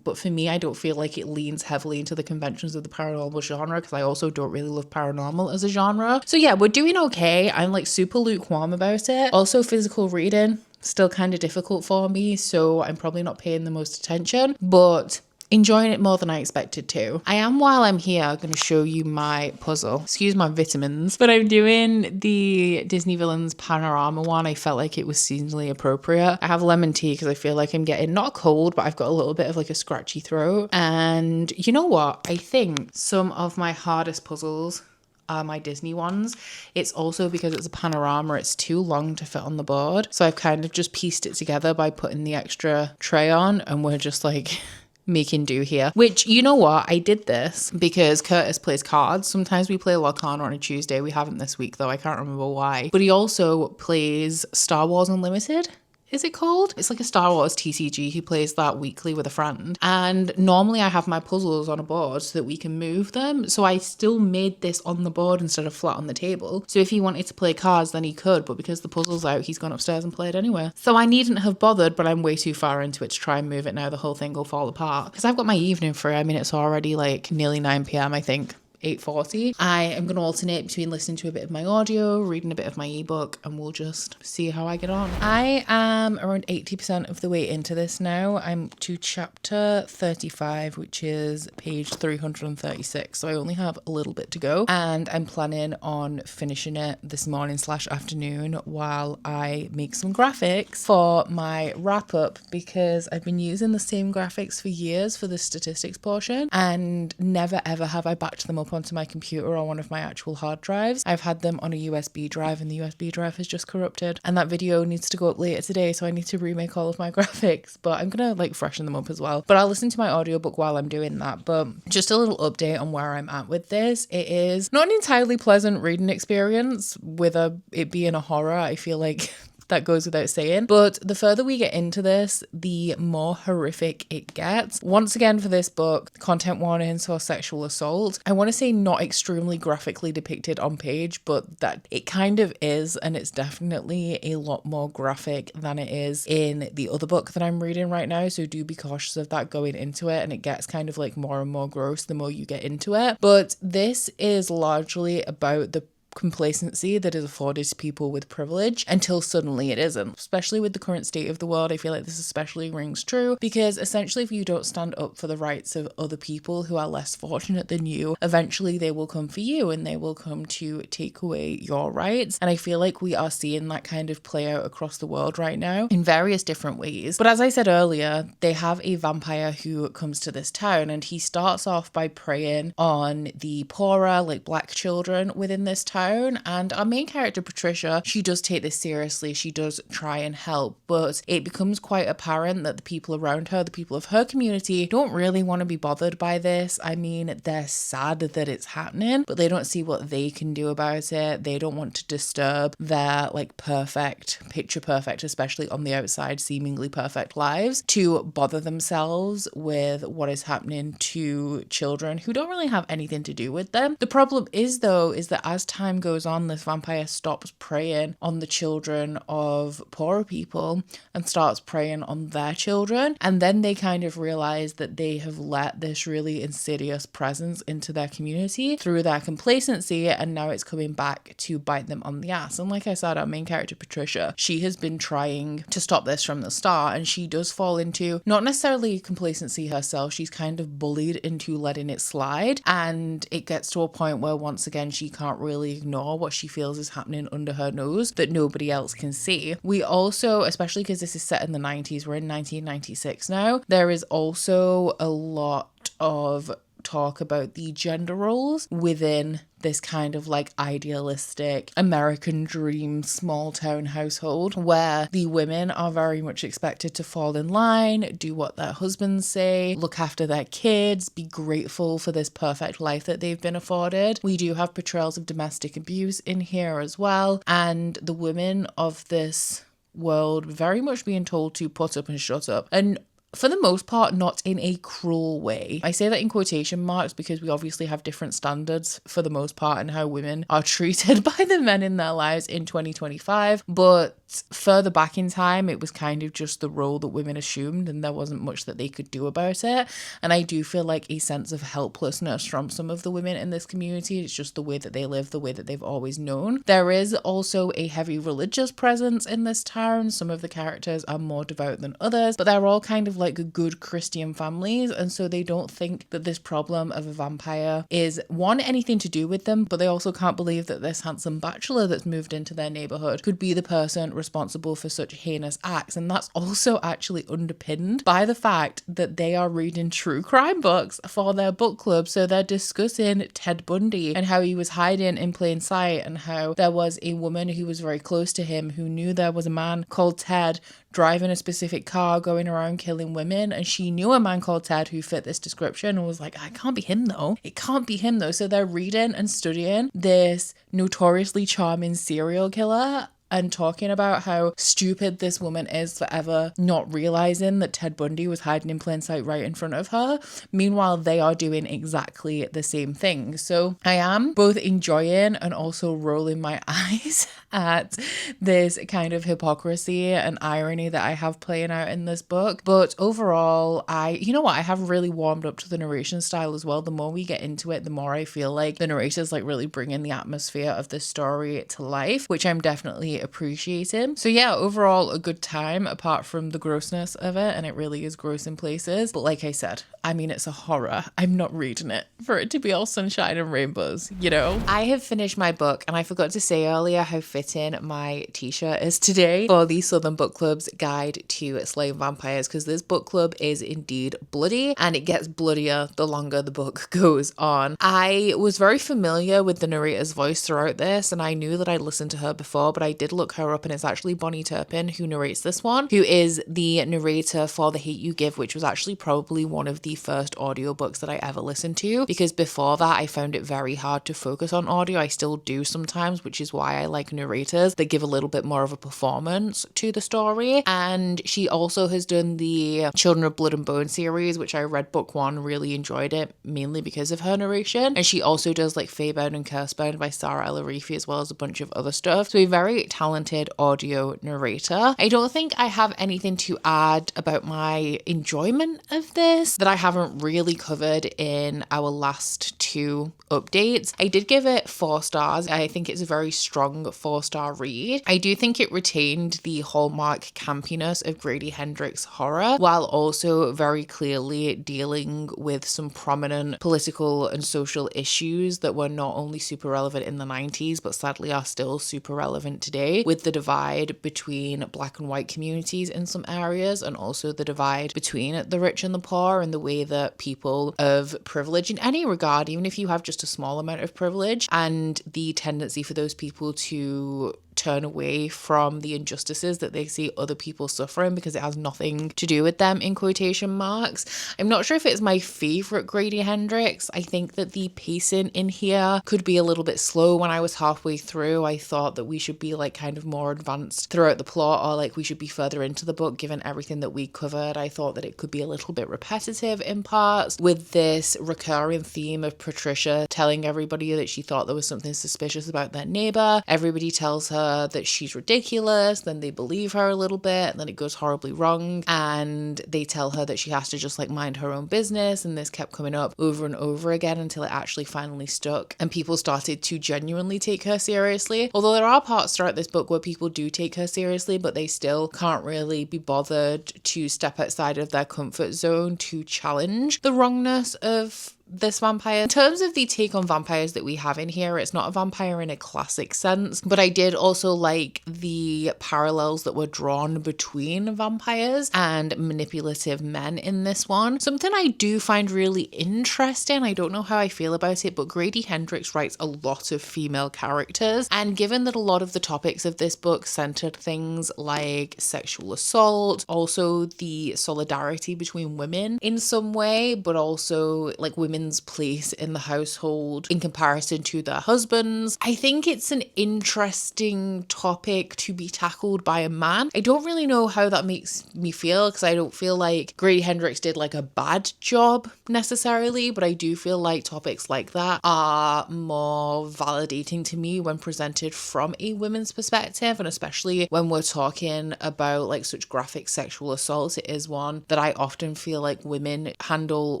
Speaker 1: but for me, I don't feel like it leans heavily into the conventions of the paranormal genre, because I also don't really love paranormal as a genre. So yeah, we're doing okay. I'm like super lukewarm about it. Also, physical reading still kind of difficult for me, so I'm probably not paying the most attention, but enjoying it more than I expected to. I am, while I'm here, going to show you my puzzle. Excuse my vitamins, but I'm doing the Disney Villains Panorama one. I felt like it was seasonally appropriate. I have lemon tea because I feel like I'm getting not a cold, but I've got a little bit of like a scratchy throat. And you know what? I think some of my hardest puzzles are my Disney ones. It's also because it's a panorama, it's too long to fit on the board. So I've kind of just pieced it together by putting the extra tray on, and we're just like making do here. Which, you know what? I did this because Curtis plays cards. Sometimes we play Lorcana on a Tuesday. We haven't this week though. I can't remember why. But he also plays Star Wars Unlimited. Is it called? It's like a Star Wars TCG. He plays that weekly with a friend. And normally I have my puzzles on a board so that we can move them. So I still made this on the board instead of flat on the table. So if he wanted to play cards, then he could. But because the puzzle's out, he's gone upstairs and played anyway. So I needn't have bothered, but I'm way too far into it to try and move it now. The whole thing will fall apart. Because I've got my evening free. I mean, it's already like nearly 9 p.m, I think. 8:40. I am going to alternate between listening to a bit of my audio, reading a bit of my ebook, and we'll just see how I get on. I am around 80% of the way into this now. I'm to chapter 35, which is page 336. So I only have a little bit to go, and I'm planning on finishing it this morning / afternoon while I make some graphics for my wrap up, because I've been using the same graphics for years for the statistics portion, and never ever have I backed them up onto my computer or one of my actual hard drives. I've had them on a USB drive, and the USB drive has just corrupted, and that video needs to go up later today, so I need to remake all of my graphics, but I'm gonna like freshen them up as well. But I'll listen to my audiobook while I'm doing that. But just a little update on where I'm at with this. It is not an entirely pleasant reading experience with it being a horror. I feel like that goes without saying. But the further we get into this, the more horrific it gets. Once again, for this book, content warnings for sexual assault. I want to say not extremely graphically depicted on page, but that it kind of is, and it's definitely a lot more graphic than it is in the other book that I'm reading right now. So do be cautious of that going into it, and it gets kind of like more and more gross the more you get into it. But this is largely about the complacency that is afforded to people with privilege until suddenly it isn't. Especially with the current state of the world, I feel like this especially rings true, because essentially if you don't stand up for the rights of other people who are less fortunate than you, eventually they will come for you, and they will come to take away your rights. And I feel like we are seeing that kind of play out across the world right now in various different ways. But as I said earlier, they have a vampire who comes to this town, and he starts off by preying on the poorer, like black children within this town. And our main character, Patricia, she does take this seriously. She does try and help, but it becomes quite apparent that the people around her, the people of her community, don't really want to be bothered by this. I mean, they're sad that it's happening, but they don't see what they can do about it. They don't want to disturb their like perfect, picture perfect, especially on the outside, seemingly perfect lives, to bother themselves with what is happening to children who don't really have anything to do with them. The problem is, though, is that as time goes on, this vampire stops preying on the children of poorer people and starts preying on their children. And then they kind of realize that they have let this really insidious presence into their community through their complacency, and now it's coming back to bite them on the ass. And like I said, our main character, Patricia, she has been trying to stop this from the start, and she does fall into not necessarily complacency herself. She's kind of bullied into letting it slide, and it gets to a point where once again she can't really ignore what she feels is happening under her nose that nobody else can see. We also, especially because this is set in the 90s, we're in 1996 now, there is also a lot of talk about the gender roles within this kind of like idealistic American dream small town household, where the women are very much expected to fall in line, do what their husbands say, look after their kids, be grateful for this perfect life that they've been afforded. We do have portrayals of domestic abuse in here as well, and the women of this world very much being told to put up and shut up. And for the most part, not in a cruel way. I say that in quotation marks because we obviously have different standards for the most part in how women are treated by the men in their lives in 2025. But further back in time, it was kind of just the role that women assumed, and there wasn't much that they could do about it. And I do feel like a sense of helplessness from some of the women in this community. It's just the way that they live, the way that they've always known. There is also a heavy religious presence in this town. Some of the characters are more devout than others, but they're all kind of like like good Christian families, and so they don't think that this problem of a vampire is one, anything to do with them, but they also can't believe that this handsome bachelor that's moved into their neighborhood could be the person responsible for such heinous acts. And that's also actually underpinned by the fact that they are reading true crime books for their book club. So they're discussing Ted Bundy and how he was hiding in plain sight, and how there was a woman who was very close to him who knew there was a man called Ted driving a specific car going around killing women, and she knew a man called Ted who fit this description and was like, I can't be him though. It can't be him though. So they're reading and studying this notoriously charming serial killer and talking about how stupid this woman is for ever not realizing that Ted Bundy was hiding in plain sight right in front of her. Meanwhile, they are doing exactly the same thing. So I am both enjoying and also rolling my eyes at this kind of hypocrisy and irony that I have playing out in this book. But overall, I have really warmed up to the narration style as well. The more we get into it, the more I feel like the narrator's like really bringing the atmosphere of the story to life, which I'm definitely appreciating. So yeah, overall a good time apart from the grossness of it, and it really is gross in places. But like I said, I mean, it's a horror. I'm not reading it for it to be all sunshine and rainbows, you know? I have finished my book, and I forgot to say earlier how fitting my t-shirt is today for the Southern Book Club's Guide to Slaying Vampires, because this book club is indeed bloody, and it gets bloodier the longer the book goes on. I was very familiar with the narrator's voice throughout this, and I knew that I'd listened to her before, but I did look her up, and it's actually Bonnie Turpin who narrates this one, who is the narrator for The Hate You Give, which was actually probably one of the first audiobooks that I ever listened to, because before that I found it very hard to focus on audio. I still do sometimes, which is why I like narrators that give a little bit more of a performance to the story. And she also has done the Children of Blood and Bone series, which I read book one, really enjoyed it, mainly because of her narration. And she also does like Fairbound and Cursebound by Sarah Elarifi, as well as a bunch of other stuff. So a very talented audio narrator. I don't think I have anything to add about my enjoyment of this that I haven't really covered in our last two updates. I did give it 4 stars. I think it's a very strong 4-star read. I do think it retained the hallmark campiness of Grady Hendrix horror, while also very clearly dealing with some prominent political and social issues that were not only super relevant in the 90s, but sadly are still super relevant today, with the divide between black and white communities in some areas, and also the divide between the rich and the poor, and the way that people of privilege in any regard, even if you have just a small amount of privilege, and the tendency for those people to turn away from the injustices that they see other people suffering because it has nothing to do with them, in quotation marks. I'm not sure if it's my favorite Grady Hendrix. I think that the pacing in here could be a little bit slow. When I was halfway through, I thought that we should be like kind of more advanced throughout the plot, or like we should be further into the book given everything that we covered. I thought that it could be a little bit repetitive in parts, with this recurring theme of Patricia telling everybody that she thought there was something suspicious about their neighbor. Everybody tells her that she's ridiculous, then they believe her a little bit, and then it goes horribly wrong, and they tell her that she has to just like mind her own business, and this kept coming up over and over again until it actually finally stuck and people started to genuinely take her seriously. Although there are parts throughout this book where people do take her seriously, but they still can't really be bothered to step outside of their comfort zone to challenge the wrongness of this vampire. In terms of the take on vampires that we have in here, it's not a vampire in a classic sense, but I did also like the parallels that were drawn between vampires and manipulative men in this one. Something I do find really interesting, I don't know how I feel about it, but Grady Hendrix writes a lot of female characters, and given that a lot of the topics of this book centered things like sexual assault, also the solidarity between women in some way, but also like women's place in the household in comparison to their husbands, I think it's an interesting topic to be tackled by a man. I don't really know how that makes me feel, because I don't feel like Grady Hendrix did like a bad job necessarily, but I do feel like topics like that are more validating to me when presented from a women's perspective, and especially when we're talking about like such graphic sexual assault. It is one that I often feel like women handle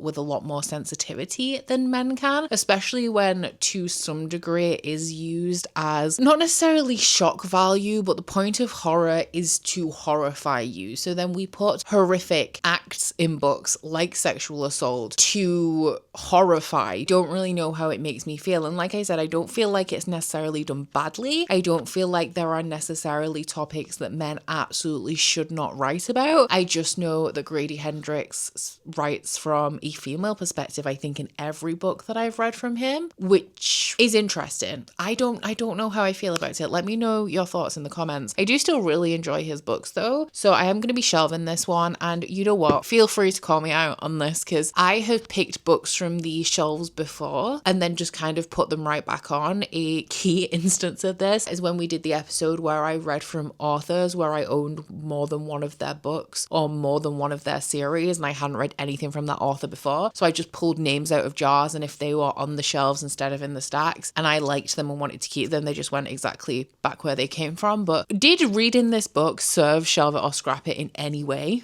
Speaker 1: with a lot more sensitivity creativity than men can, especially when to some degree it is used as not necessarily shock value, but the point of horror is to horrify you. So then we put horrific acts in books like sexual assault to horrify. Don't really know how it makes me feel. And like I said, I don't feel like it's necessarily done badly. I don't feel like there are necessarily topics that men absolutely should not write about. I just know that Grady Hendrix writes from a female perspective, I think, in every book that I've read from him, which is interesting. I don't know how I feel about it. Let me know your thoughts in the comments. I do still really enjoy his books though, so I am going to be shelving this one, and you know what? Feel free to call me out on this, because I have picked books from the shelves before and then just kind of put them right back on. A key instance of this is when we did the episode where I read from authors where I owned more than one of their books or more than one of their series, and I hadn't read anything from that author before. So I just pulled names out of jars, and if they were on the shelves instead of in the stacks and I liked them and wanted to keep them, they just went exactly back where they came from. But did reading this book serve Shelve It or Scrap It in any way?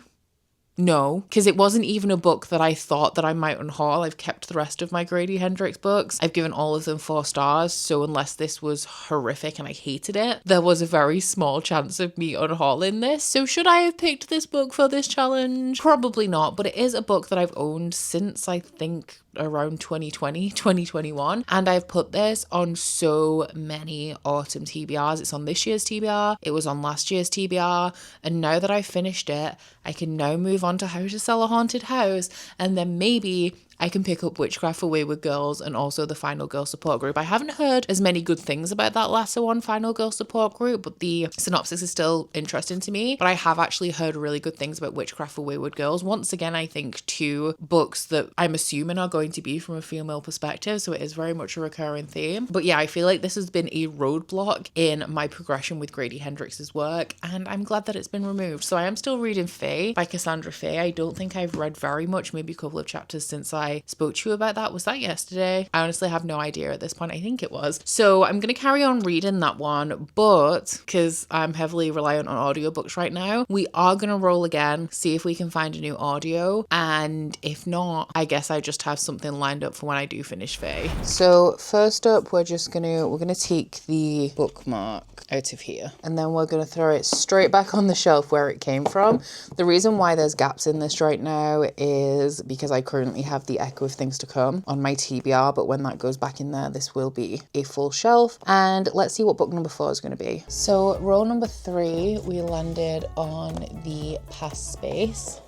Speaker 1: No, because it wasn't even a book that I thought that I might unhaul. I've kept the rest of my Grady Hendrix books. I've given all of them 4 stars, so unless this was horrific and I hated it, there was a very small chance of me unhauling this. So should I have picked this book for this challenge? Probably not, but it is a book that I've owned since I think around 2020, 2021, and I've put this on so many autumn TBRs. It's on this year's TBR, it was on last year's TBR, and now that I've finished it, I can now move on to How to Sell a Haunted House, and then maybe I can pick up Witchcraft for Wayward Girls and also the Final Girl Support Group. I haven't heard as many good things about that latter one, Final Girl Support Group, but the synopsis is still interesting to me. But I have actually heard really good things about Witchcraft for Wayward Girls. Once again, I think 2 books that I'm assuming are going to be from a female perspective, so it is very much a recurring theme. But yeah, I feel like this has been a roadblock in my progression with Grady Hendrix's work, and I'm glad that it's been removed. So I am still reading Faye by Cassandra Faye. I don't think I've read very much, maybe a couple of chapters since I spoke to you about that. Was that yesterday? I honestly have no idea at this point. I think it was. So I'm going to carry on reading that one, but because I'm heavily reliant on audiobooks right now, we are going to roll again, see if we can find a new audio, and if not, I guess I just have something lined up for when I do finish Faye. So first up, we're gonna take the bookmark out of here, and then we're gonna throw it straight back on the shelf where it came from. The reason why there's gaps in this right now is because I currently have the Echo of Things to Come on my TBR, but when that goes back in there, this will be a full shelf. And let's see what book number 4 is going to be. So roll number 3, we landed on the Past Space.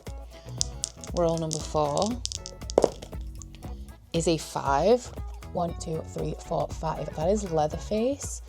Speaker 1: Roll number 4 is a 5. 1, 2, 3, 4, 5. That is Leatherface.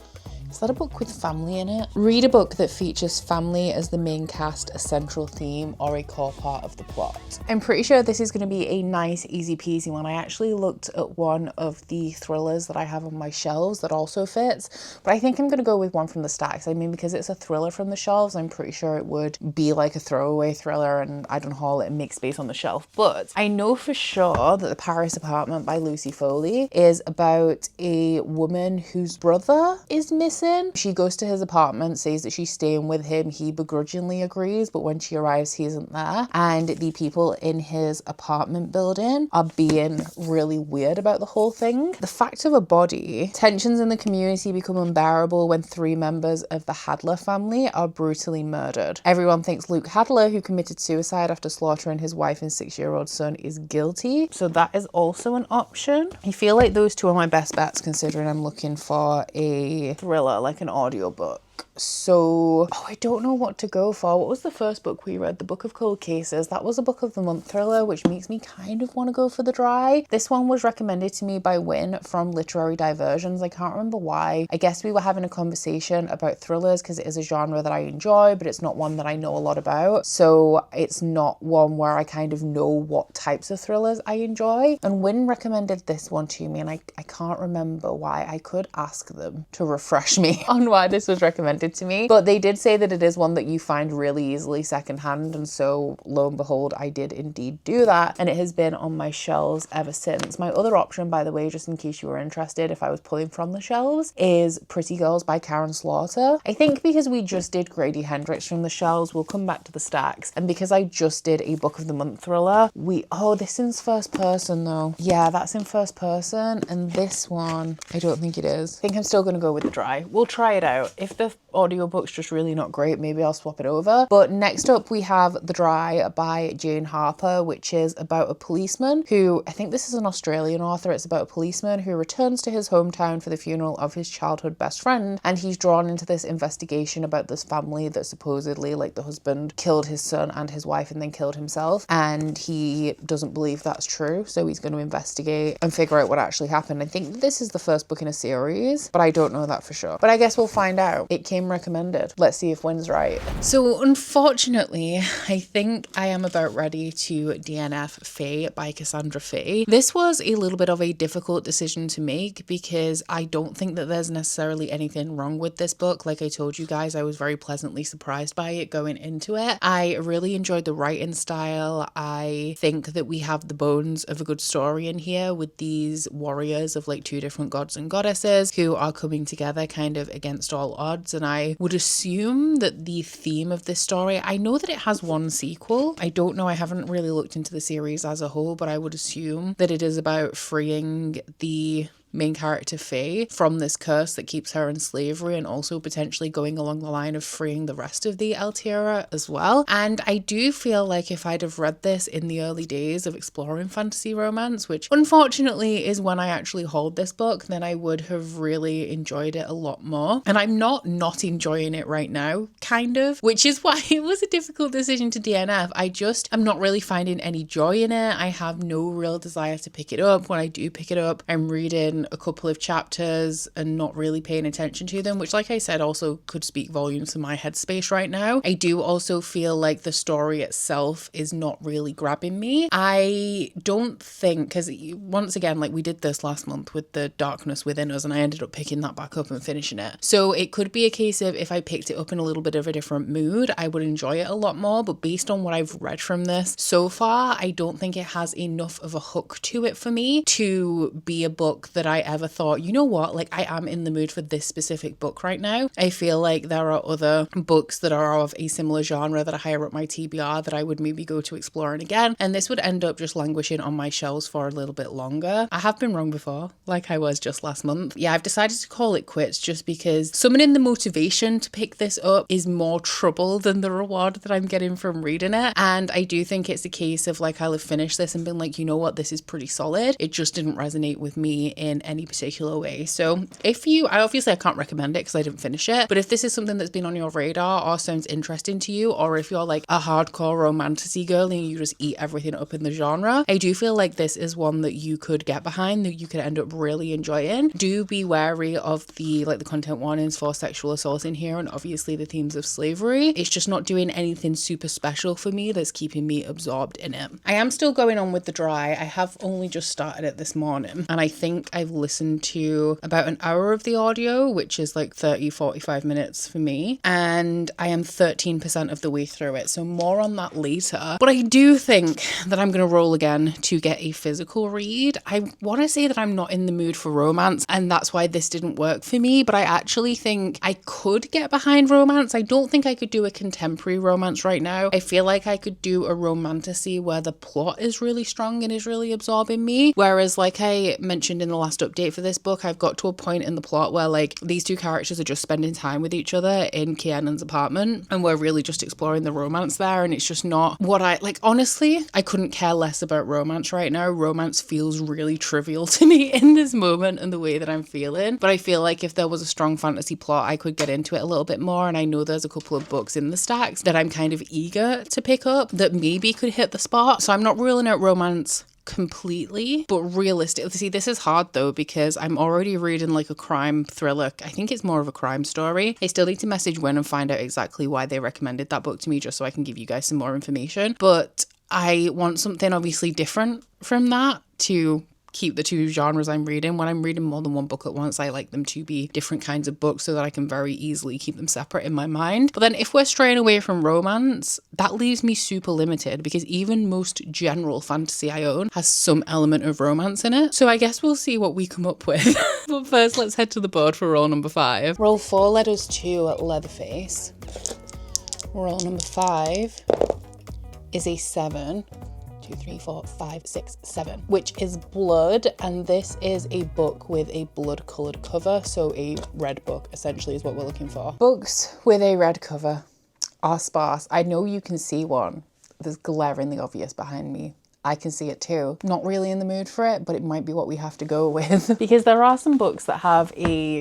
Speaker 1: Is that a book with family in it? Read a book that features family as the main cast, a central theme, or a core part of the plot. I'm pretty sure this is going to be a nice, easy peasy one. I actually looked at one of the thrillers that I have on my shelves that also fits, but I think I'm going to go with one from the stacks. I mean, because it's a thriller from the shelves, I'm pretty sure it would be like a throwaway thriller and I'd unhaul it and make space on the shelf. But I know for sure that The Paris Apartment by Lucy Foley is about a woman whose brother is missing. She goes to his apartment, says that she's staying with him. He begrudgingly agrees, but when she arrives, he isn't there. And the people in his apartment building are being really weird about the whole thing. The fact of a body, tensions in the community become unbearable when 3 members of the Hadler family are brutally murdered. Everyone thinks Luke Hadler, who committed suicide after slaughtering his wife and 6-year-old son, is guilty. So that is also an option. I feel like those 2 are my best bets, considering I'm looking for a thriller, like an audiobook. So, I don't know what to go for. What was the first book we read? The Book of Cold Cases. That was a Book of the Month thriller, which makes me kind of want to go for the dry. This one was recommended to me by Win from Literary Diversions. I can't remember why. I guess we were having a conversation about thrillers because it is a genre that I enjoy, but it's not one that I know a lot about. So it's not one where I kind of know what types of thrillers I enjoy. And Win recommended this one to me, and I can't remember why. I could ask them to refresh me on why this was recommended recommended to me. But they did say that it is one that you find really easily secondhand, and so lo and behold, I did indeed do that, and it has been on my shelves ever since. My other option, by the way, just in case you were interested, if I was pulling from the shelves, is Pretty Girls by Karen Slaughter. I think because we just did Grady Hendrix from the shelves, we'll come back to the stacks, and because I just did a book of the month thriller, this is first person though. Yeah, that's in first person, and this one, I don't think it is. I think I'm still gonna go with the dry. We'll try it out. If the audiobook's just really not great, maybe I'll swap it over. But next up we have The Dry by Jane Harper, which is about a policeman who, I think this is an Australian author, it's about a policeman who returns to his hometown for the funeral of his childhood best friend, and he's drawn into this investigation about this family that supposedly, like, the husband killed his son and his wife and then killed himself, and he doesn't believe that's true, so he's going to investigate and figure out what actually happened. I think this is the first book in a series, but I don't know that for sure. But I guess we'll find out. It came recommended. Let's see if Wynn's right. So unfortunately, I think I am about ready to DNF Fae by Cassandra Fae. This was a little bit of a difficult decision to make because I don't think that there's necessarily anything wrong with this book. Like I told you guys, I was very pleasantly surprised by it going into it. I really enjoyed the writing style. I think that we have the bones of a good story in here with these warriors of like two different gods and goddesses who are coming together kind of against all odds, and I would assume that the theme of this story, I know that it has one sequel. I don't know, I haven't really looked into the series as a whole, but I would assume that it is about freeing the main character Faye from this curse that keeps her in slavery, and also potentially going along the line of freeing the rest of the Altiera as well. And I do feel like if I'd have read this in the early days of exploring fantasy romance, which unfortunately is when I actually hold this book, then I would have really enjoyed it a lot more. And I'm not enjoying it right now, kind of, which is why it was a difficult decision to DNF. I'm not really finding any joy in it. I have no real desire to pick it up. When I do pick it up, I'm reading a couple of chapters and not really paying attention to them, which, like I said, also could speak volumes to my headspace right now. I do also feel like the story itself is not really grabbing me. I don't think, because once again, like we did this last month with The Darkness Within Us, and I ended up picking that back up and finishing it. So it could be a case of if I picked it up in a little bit of a different mood, I would enjoy it a lot more. But based on what I've read from this so far, I don't think it has enough of a hook to it for me to be a book that I ever thought, you know what, like I am in the mood for this specific book right now. I feel like there are other books that are of a similar genre that are higher up my TBR that I would maybe go to exploring again, and this would end up just languishing on my shelves for a little bit longer. I have been wrong before, like I was just last month. Yeah, I've decided to call it quits just because summoning the motivation to pick this up is more trouble than the reward that I'm getting from reading it. And I do think it's a case of like I'll have finished this and been like, you know what, this is pretty solid. It just didn't resonate with me in any particular way. So if you, I can't recommend it because I didn't finish it, but if this is something that's been on your radar or sounds interesting to you, or if you're like a hardcore romantasy girl and you just eat everything up in the genre, I do feel like this is one that you could get behind, that you could end up really enjoying. Do be wary of the content warnings for sexual assault in here, and obviously the themes of slavery. It's just not doing anything super special for me that's keeping me absorbed in it. I am still going on with The Dry. I have only just started it this morning, and I think I've listened to about an hour of the audio, which is like 30-45 minutes for me, and I am 13% of the way through it, so more on that later. But I do think that I'm going to roll again to get a physical read. I want to say that I'm not in the mood for romance, and that's why this didn't work for me, but I actually think I could get behind romance. I don't think I could do a contemporary romance right now. I feel like I could do a romantasy where the plot is really strong and is really absorbing me, whereas like I mentioned in the last update for this book, I've got to a point in the plot where like these two characters are just spending time with each other in Kienan's apartment, and we're really just exploring the romance there, and it's just not what I like. Honestly, I couldn't care less about romance right now. Romance feels really trivial to me in this moment and the way that I'm feeling, but I feel like if there was a strong fantasy plot, I could get into it a little bit more, and I know there's a couple of books in the stacks that I'm kind of eager to pick up that maybe could hit the spot. So I'm not ruling out romance completely, but realistically, see, this is hard though because I'm already reading like a crime thriller. I think it's more of a crime story. I still need to message Wynn and find out exactly why they recommended that book to me, just so I can give you guys some more information. But I want something obviously different from that to keep the two genres I'm reading. When I'm reading more than one book at once, I like them to be different kinds of books so that I can very easily keep them separate in my mind. But then if we're straying away from romance, that leaves me super limited because even most general fantasy I own has some element of romance in it. So I guess we'll see what we come up with. But first, let's head to the board for roll number 5. Roll 4 led us to Leatherface. Roll number 5 is a 7. 2, 3, 4, 5, 6, 7, which is blood, and this is a book with a blood coloured cover, so a red book essentially is what we're looking for. Books with a red cover are sparse. I know you can see one. There's glaringly obvious behind me. I can see it too. Not really in the mood for it, but it might be what we have to go with. Because there are some books that have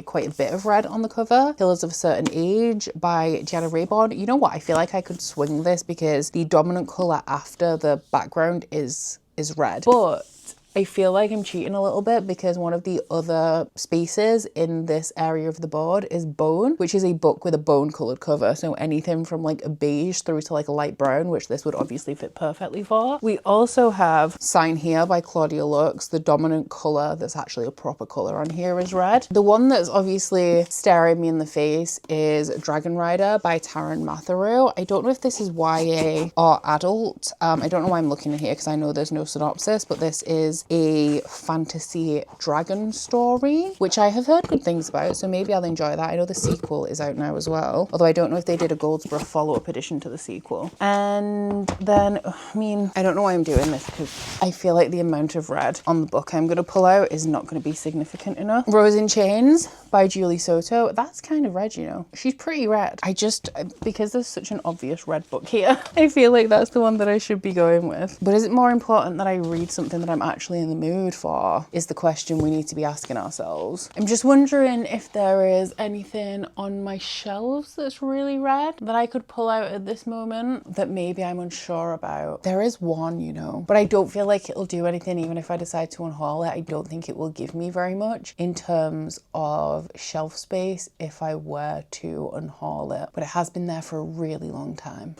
Speaker 1: quite a bit of red on the cover. Killers of a Certain Age by Jenna Raybon. You know what? I feel like I could swing this because the dominant colour after the background is red. But I feel like I'm cheating a little bit because one of the other spaces in this area of the board is Bone, which is a book with a bone coloured cover. So anything from like a beige through to like a light brown, which this would obviously fit perfectly for. We also have Sign Here by Claudia Lux. The dominant colour that's actually a proper colour on here is red. The one that's obviously staring me in the face is Dragon Rider by Taryn Matheru. I don't know if this is YA or adult. I don't know why I'm looking at here because I know there's no synopsis, but this is a fantasy dragon story, which I have heard good things about, so maybe I'll enjoy that. I know the sequel is out now as well, although I don't know if they did a Goldsborough follow-up edition to the sequel. And then, I mean, I don't know why I'm doing this because I feel like the amount of red on the book I'm going to pull out is not going to be significant enough. Rose in Chains by Julie Soto. That's kind of red, you know. She's pretty red. Because there's such an obvious red book here, I feel like that's the one that I should be going with. But is it more important that I read something that I'm actually in the mood for, is the question we need to be asking ourselves. I'm just wondering if there is anything on my shelves that's really red that I could pull out at this moment that maybe I'm unsure about. There is one, you know, but I don't feel like it'll do anything even if I decide to unhaul it. I don't think it will give me very much in terms of shelf space if I were to unhaul it, but it has been there for a really long time.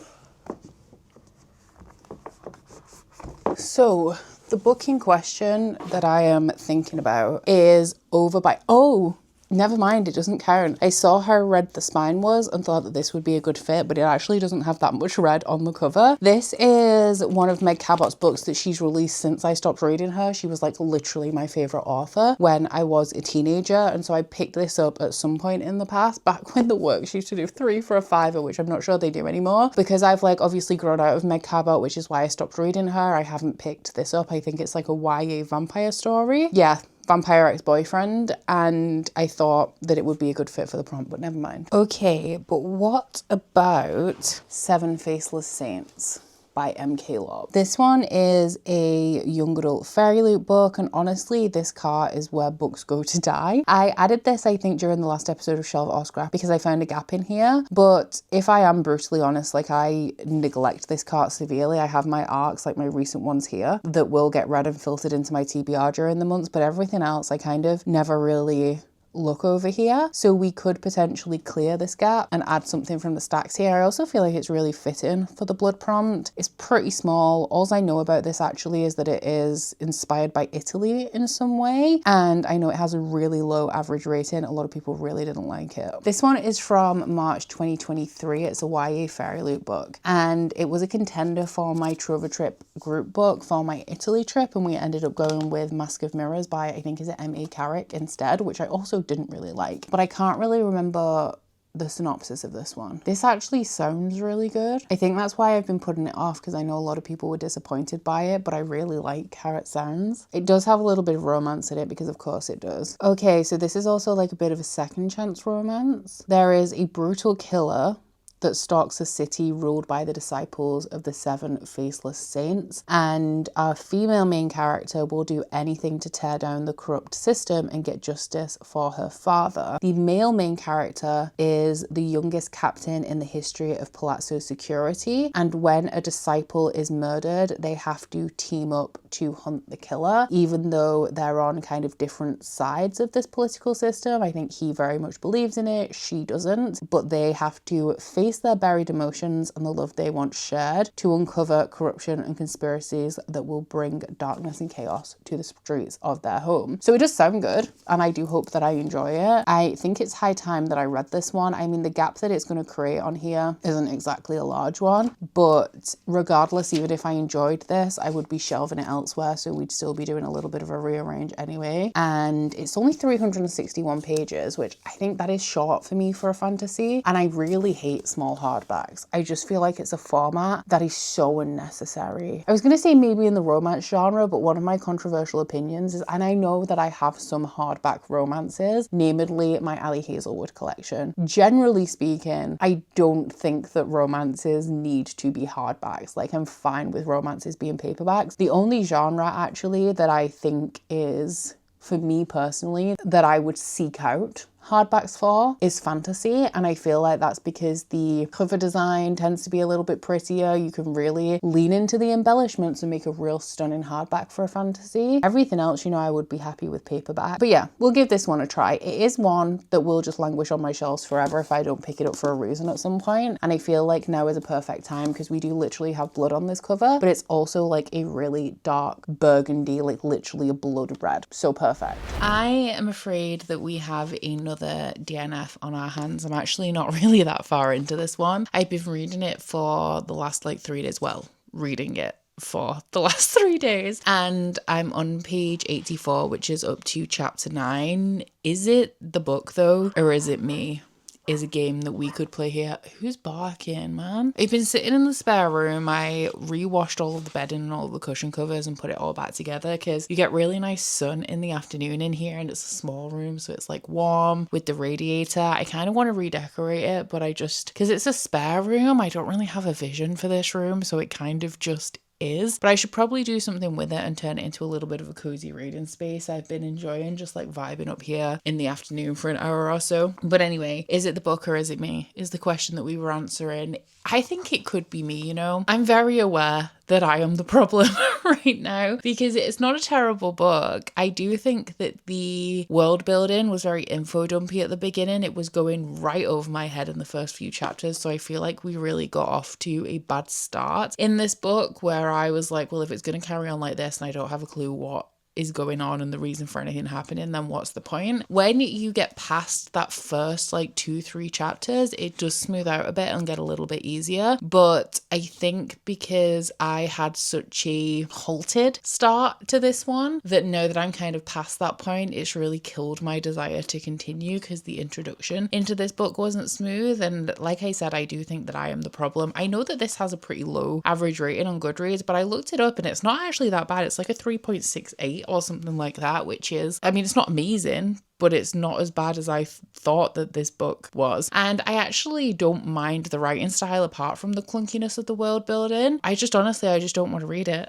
Speaker 1: So the book in question that I am thinking about is Over by... Oh, never mind, it doesn't count. I saw how red the spine was and thought that this would be a good fit, but it actually doesn't have that much red on the cover. This is one of Meg Cabot's books that she's released since I stopped reading her. She was like literally my favourite author when I was a teenager, and so I picked this up at some point in the past, back when the works used to do 3 for a £5, which I'm not sure they do anymore, because I've like obviously grown out of Meg Cabot, which is why I stopped reading her. I haven't picked this up. I think it's like a YA vampire story. Yeah, Vampire Ex-Boyfriend, and I thought that it would be a good fit for the prompt, but never mind. Okay, but what about Seven Faceless Saints by M.K. Lobb? This one is a young adult fairy loot book, and honestly, this cart is where books go to die. I added this, I think, during the last episode of Shelve It or Scrap because I found a gap in here, but if I am brutally honest, like I neglect this cart severely. I have my arcs, like my recent ones here, that will get read and filtered into my TBR during the months, but everything else I kind of never really look over here. So we could potentially clear this gap and add something from the stacks here. I also feel like it's really fitting for the blood prompt. It's pretty small. All I know about this actually is that it is inspired by Italy in some way, and I know it has a really low average rating. A lot of people really didn't like it. This one is from March 2023. It's a YA fairy loot book, and it was a contender for my Trova Trip group book for my Italy trip, and we ended up going with Mask of Mirrors by, I think, is it M.A. Carrick instead, which I also didn't really like, but I can't really remember the synopsis of this one. This actually sounds really good. I think that's why I've been putting it off, because I know a lot of people were disappointed by it, but I really like how it sounds. It does have a little bit of romance in it, because of course it does. Okay, so this is also like a bit of a second chance romance. There is a brutal killer that stalks a city ruled by the disciples of the Seven Faceless Saints, and our female main character will do anything to tear down the corrupt system and get justice for her father. The male main character is the youngest captain in the history of Palazzo Security, and when a disciple is murdered, they have to team up to hunt the killer, even though they're on kind of different sides of this political system. I think he very much believes in it, she doesn't, but they have to face face their buried emotions and the love they once shared to uncover corruption and conspiracies that will bring darkness and chaos to the streets of their home. So it does sound good, and I do hope that I enjoy it. I think it's high time that I read this one. I mean, the gap that it's going to create on here isn't exactly a large one, but regardless, even if I enjoyed this, I would be shelving it elsewhere, so we'd still be doing a little bit of a rearrange anyway. And it's only 361 pages, which I think that is short for me for a fantasy, and I really hate small hardbacks. I just feel like it's a format that is so unnecessary. I was going to say maybe in the romance genre, but one of my controversial opinions is, and I know that I have some hardback romances, namely my Ali Hazelwood collection. Generally speaking, I don't think that romances need to be hardbacks. Like, I'm fine with romances being paperbacks. The only genre actually that I think is, for me personally, that I would seek out hardbacks for is fantasy, and I feel like that's because the cover design tends to be a little bit prettier. You can really lean into the embellishments and make a real stunning hardback for a fantasy. Everything else, you know, I would be happy with paperback. But yeah, we'll give this one a try. It is one that will just languish on my shelves forever if I don't pick it up for a reason at some point, and I feel like now is a perfect time because we do literally have blood on this cover, but it's also like a really dark burgundy, like literally a blood red. So perfect. I am afraid that we have another DNF on our hands. I'm actually not really that far into this one. I've been reading it for the last like 3 days. Well, reading it for the last 3 days, and I'm on page 84, which is up to chapter 9. Is it the book though, or is it me? Is a game that we could play here. Who's barking, man? I've been sitting in the spare room. I rewashed all of the bedding and all the cushion covers and put it all back together because you get really nice sun in the afternoon in here, and it's a small room, so it's like warm with the radiator. I kind of want to redecorate it, but I just, because it's a spare room, I don't really have a vision for this room, so it kind of just is. But I should probably do something with it and turn it into a little bit of a cozy reading space. I've been enjoying just like vibing up here in the afternoon for an hour or so. But anyway, is it the book or is it me? Is the question that we were answering. I think it could be me, you know. I'm very aware that I am the problem right now because it's not a terrible book. I do think that the world building was very info dumpy at the beginning. It was going right over my head in the first few chapters, so I feel like we really got off to a bad start in this book where I was like, well, if it's going to carry on like this and I don't have a clue what is going on and the reason for anything happening, then what's the point? When you get past that first like 2-3 chapters, it does smooth out a bit and get a little bit easier. But I think because I had such a halted start to this one, that now that I'm kind of past that point, it's really killed my desire to continue because the introduction into this book wasn't smooth. And like I said, I do think that I am the problem. I know that this has a pretty low average rating on Goodreads, but I looked it up and it's not actually that bad. It's like a 3.68 or something like that, which is, I mean, it's not amazing, but it's not as bad as I thought that this book was. And I actually don't mind the writing style apart from the clunkiness of the world building. I just don't want to read it.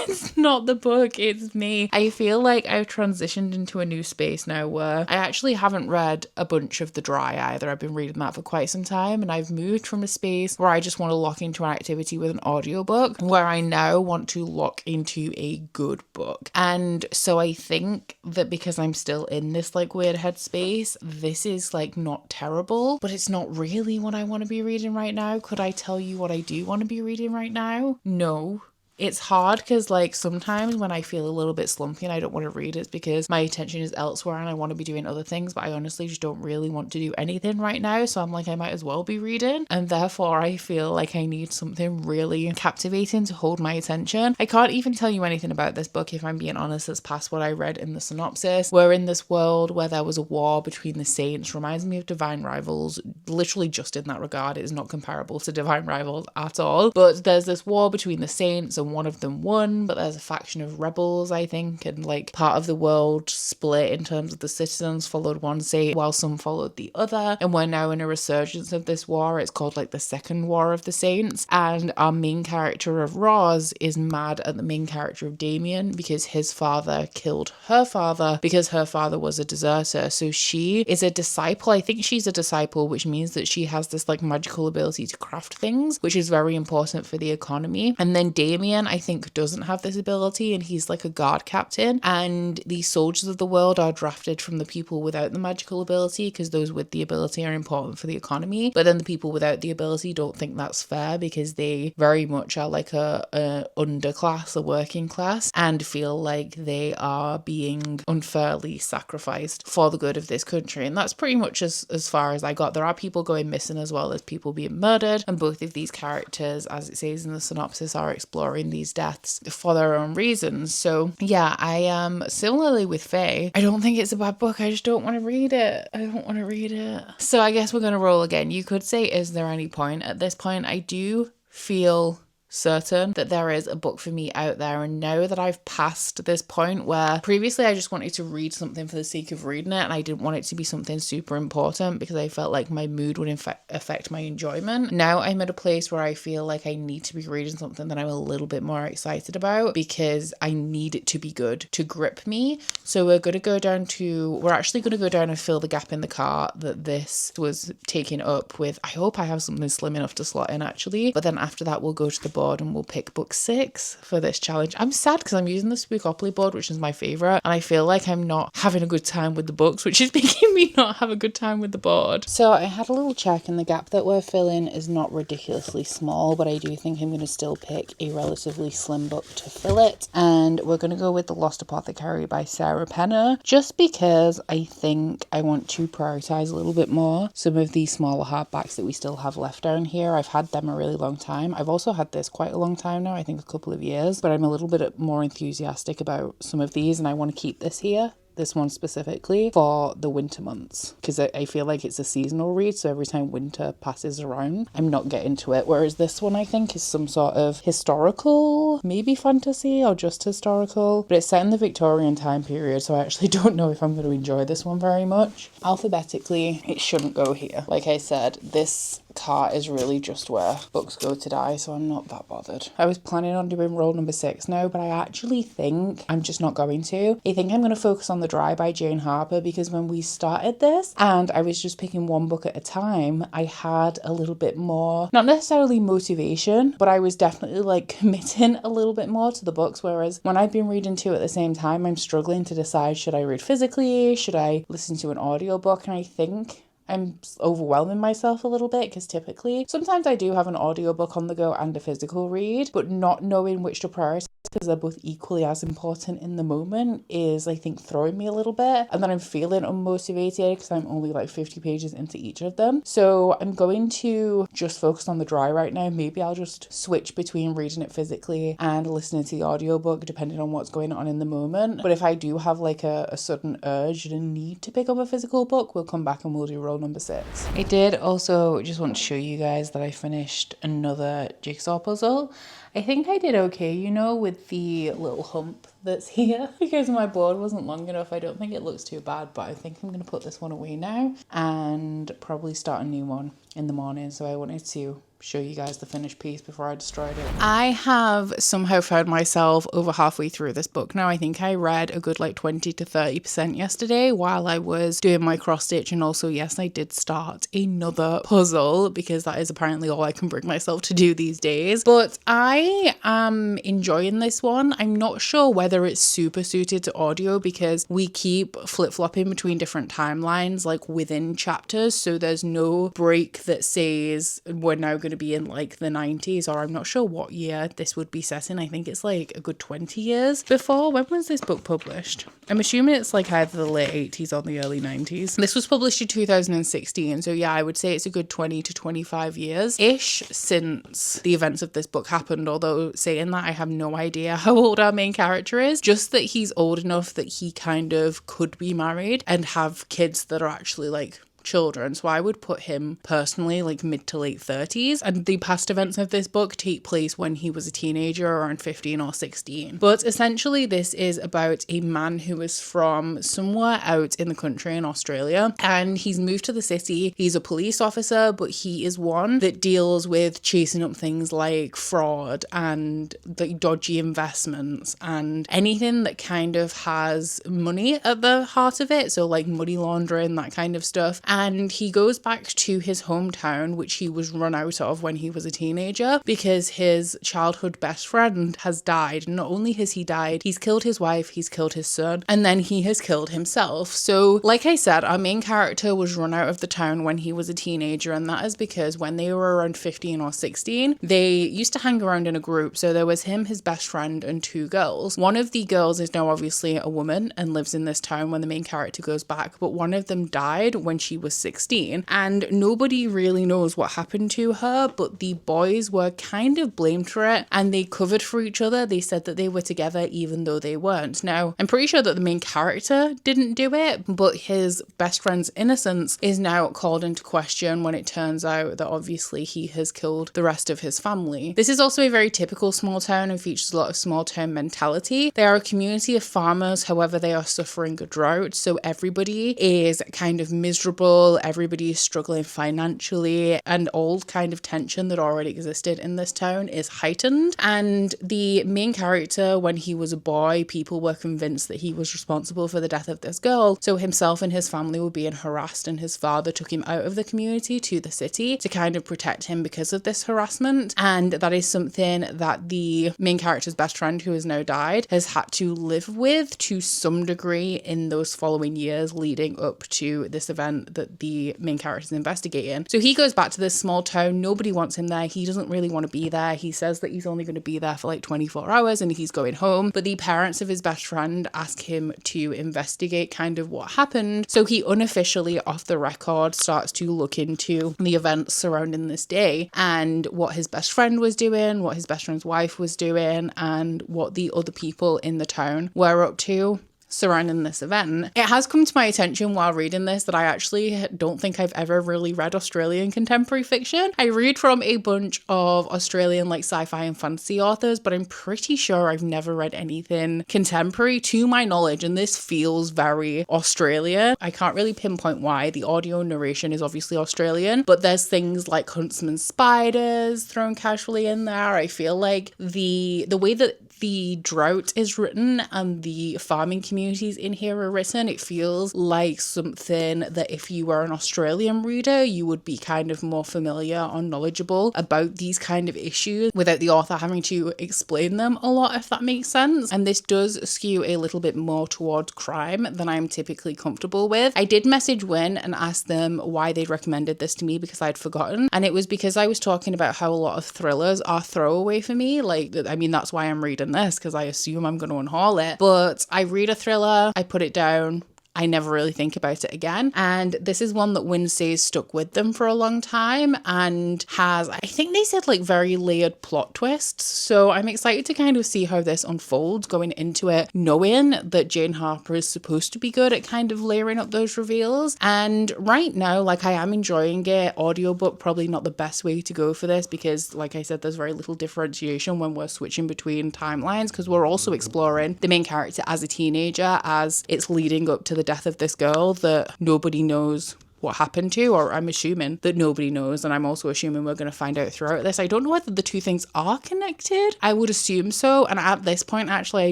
Speaker 1: It's not the book, it's me. I feel like I've transitioned into a new space now where I actually haven't read a bunch of The Dry either. I've been reading that for quite some time, and I've moved from a space where I just want to lock into an activity with an audiobook where I now want to lock into a good book. And so I think that because I'm still in this like weird headspace, this is like not terrible, but it's not really what I want to be reading right now. Could I tell you what I do want to be reading right now? No. It's hard because like sometimes when I feel a little bit slumpy and I don't want to read, it's because my attention is elsewhere and I want to be doing other things, but I honestly just don't really want to do anything right now. So I'm like, I might as well be reading. And therefore I feel like I need something really captivating to hold my attention. I can't even tell you anything about this book, if I'm being honest, that's past what I read in the synopsis. We're in this world where there was a war between the saints. Reminds me of Divine Rivals, literally just in that regard. It is not comparable to Divine Rivals at all. But there's this war between the saints and one of them won, but there's a faction of rebels, I think, and like part of the world split in terms of the citizens followed one saint while some followed the other, and we're now in a resurgence of this war. It's called like the Second War of the Saints, and our main character of Roz is mad at the main character of Damien because his father killed her father because her father was a deserter. So she is a disciple. I think she's a disciple, which means that she has this like magical ability to craft things, which is very important for the economy. And then Damien Damien, I think, doesn't have this ability, and he's like a guard captain, and the soldiers of the world are drafted from the people without the magical ability because those with the ability are important for the economy. But then the people without the ability don't think that's fair because they very much are like a underclass, a working class, and feel like they are being unfairly sacrificed for the good of this country. And that's pretty much as far as I got. There are people going missing as well as people being murdered, and both of these characters, as it says in the synopsis, are exploring these deaths for their own reasons. So yeah, I am similarly with Faye. I don't think it's a bad book. I just don't want to read it. I don't want to read it. So I guess we're going to roll again. You could say, is there any point? At this point, I do feel certain that there is a book for me out there, and now that I've passed this point where previously I just wanted to read something for the sake of reading it and I didn't want it to be something super important because I felt like my mood would affect my enjoyment. Now I'm at a place where I feel like I need to be reading something that I'm a little bit more excited about because I need it to be good to grip me. So we're actually going to go down and fill the gap in the cart that this was taking up with. I hope I have something slim enough to slot in actually, but then after that we'll go to the board and we'll pick book 6 for this challenge. I'm sad because I'm using the Spookopoly board, which is my favorite, and I feel like I'm not having a good time with the books, which is making me not have a good time with the board. So I had a little check, and the gap that we're filling is not ridiculously small, but I do think I'm going to still pick a relatively slim book to fill it, and we're going to go with The Lost Apothecary by Sarah Penner, just because I think I want to prioritize a little bit more some of these smaller hardbacks that we still have left down here. I've had them a really long time. I've also had this quite a long time now, I think a couple of years, but I'm a little bit more enthusiastic about some of these, and I want to keep this here, this one specifically, for the winter months, because I feel like it's a seasonal read, so every time winter passes around I'm not getting to it, whereas this one I think is some sort of historical, maybe fantasy or just historical, but it's set in the Victorian time period, so I actually don't know if I'm going to enjoy this one very much. Alphabetically, it shouldn't go here. Like I said, this cart is really just where books go to die, so I'm not that bothered. I was planning on doing roll number 6 now, but I actually think I'm just not going to. I think I'm going to focus on The Dry by Jane Harper, because when we started this and I was just picking one book at a time, I had a little bit more, not necessarily motivation, but I was definitely like committing a little bit more to the books, whereas when I've been reading 2 at the same time, I'm struggling to decide, should I read physically, should I listen to an audiobook, and I think I'm overwhelming myself a little bit, because typically sometimes I do have an audiobook on the go and a physical read, but not knowing which to prioritize because they're both equally as important in the moment is, I think, throwing me a little bit, and then I'm feeling unmotivated because I'm only like 50 pages into each of them. So I'm going to just focus on The Dry right now. Maybe I'll just switch between reading it physically and listening to the audiobook depending on what's going on in the moment. But if I do have like a sudden urge and a need to pick up a physical book, we'll come back and we'll do roll number 6. I did also just want to show you guys that I finished another jigsaw puzzle. I think I did okay, you know, with the little hump that's here, because my board wasn't long enough. I don't think it looks too bad, but I think I'm going to put this one away now and probably start a new one in the morning. So I wanted to show you guys the finished piece before I destroyed it. I have somehow found myself over halfway through this book now. I think I read a good like 20 to 30% yesterday while I was doing my cross stitch, and also yes, I did start another puzzle because that is apparently all I can bring myself to do these days. But I am enjoying this one. I'm not sure whether it's super suited to audio because we keep flip-flopping between different timelines like within chapters, so there's no break that says we're now going to be in like the 90s, or I'm not sure what year this would be set in. I think it's like a good 20 years before. When was this book published? I'm assuming it's like either the late 80s or the early 90s. This was published in 2016, so yeah, I would say it's a good 20 to 25 years ish since the events of this book happened, although saying that, I have no idea how old our main character is, just that he's old enough that he kind of could be married and have kids that are actually like children. So I would put him personally like mid to late 30s, and the past events of this book take place when he was a teenager, around 15 or 16. But essentially this is about a man who is from somewhere out in the country in Australia, and he's moved to the city. He's a police officer, but he is one that deals with chasing up things like fraud and the dodgy investments and anything that kind of has money at the heart of it, so like money laundering, that kind of stuff. and he goes back to his hometown, which he was run out of when he was a teenager, because his childhood best friend has died. Not only has he died, he's killed his wife, he's killed his son, and then he has killed himself. So like I said, our main character was run out of the town when he was a teenager, and that is because when they were around 15 or 16, they used to hang around in a group. So there was him, his best friend, and two girls. One of the girls is now obviously a woman and lives in this town when the main character goes back, but one of them died when she was 16, and nobody really knows what happened to her, but the boys were kind of blamed for it, and they covered for each other. They said that they were together even though they weren't. Now, I'm pretty sure that the main character didn't do it, but his best friend's innocence is now called into question when it turns out that obviously he has killed the rest of his family. This is also a very typical small town and features a lot of small town mentality. They are a community of farmers, however, they are suffering a drought, so everybody is kind of miserable, everybody is struggling financially, and all kind of tension that already existed in this town is heightened. And the main character, when he was a boy, people were convinced that he was responsible for the death of this girl, so himself and his family were being harassed, and his father took him out of the community to the city to kind of protect him because of this harassment. And that is something that the main character's best friend, who has now died, has had to live with to some degree in those following years leading up to this event that the main character is investigating. So he goes back to this small town. Nobody wants him there. He doesn't really want to be there. He says that he's only going to be there for like 24 hours and he's going home. But the parents of his best friend ask him to investigate kind of what happened. So he unofficially, off the record, starts to look into the events surrounding this day and what his best friend was doing, what his best friend's wife was doing, and what the other people in the town were up to surrounding this event. It has come to my attention while reading this that I actually don't think I've ever really read Australian contemporary fiction. I read from a bunch of Australian like sci-fi and fantasy authors, but I'm pretty sure I've never read anything contemporary to my knowledge, and this feels very Australian. I can't really pinpoint why. The audio narration is obviously Australian, but there's things like huntsman spiders thrown casually in there. I feel like the way that the drought is written and the farming communities in here are written, it feels like something that if you were an Australian reader, you would be kind of more familiar or knowledgeable about these kind of issues without the author having to explain them a lot, if that makes sense. And this does skew a little bit more towards crime than I'm typically comfortable with. I did message Win and ask them why they'd recommended this to me because I'd forgotten, and it was because I was talking about how a lot of thrillers are throwaway for me. Like, I mean, that's why I'm reading this, because I assume I'm going to unhaul it. But I read a thriller, I put it down, I never really think about it again. And this is one that Win says stuck with them for a long time and has, I think they said, like very layered plot twists. So I'm excited to kind of see how this unfolds going into it, knowing that Jane Harper is supposed to be good at kind of layering up those reveals. And right now, like, I am enjoying it. Audiobook, probably not the best way to go for this because, like I said, there's very little differentiation when we're switching between timelines, because we're also exploring the main character as a teenager as it's leading up to the death of this girl that nobody knows what happened to, or I'm assuming that nobody knows, and I'm also assuming we're going to find out throughout this. I don't know whether the two things are connected. I would assume so, and at this point actually I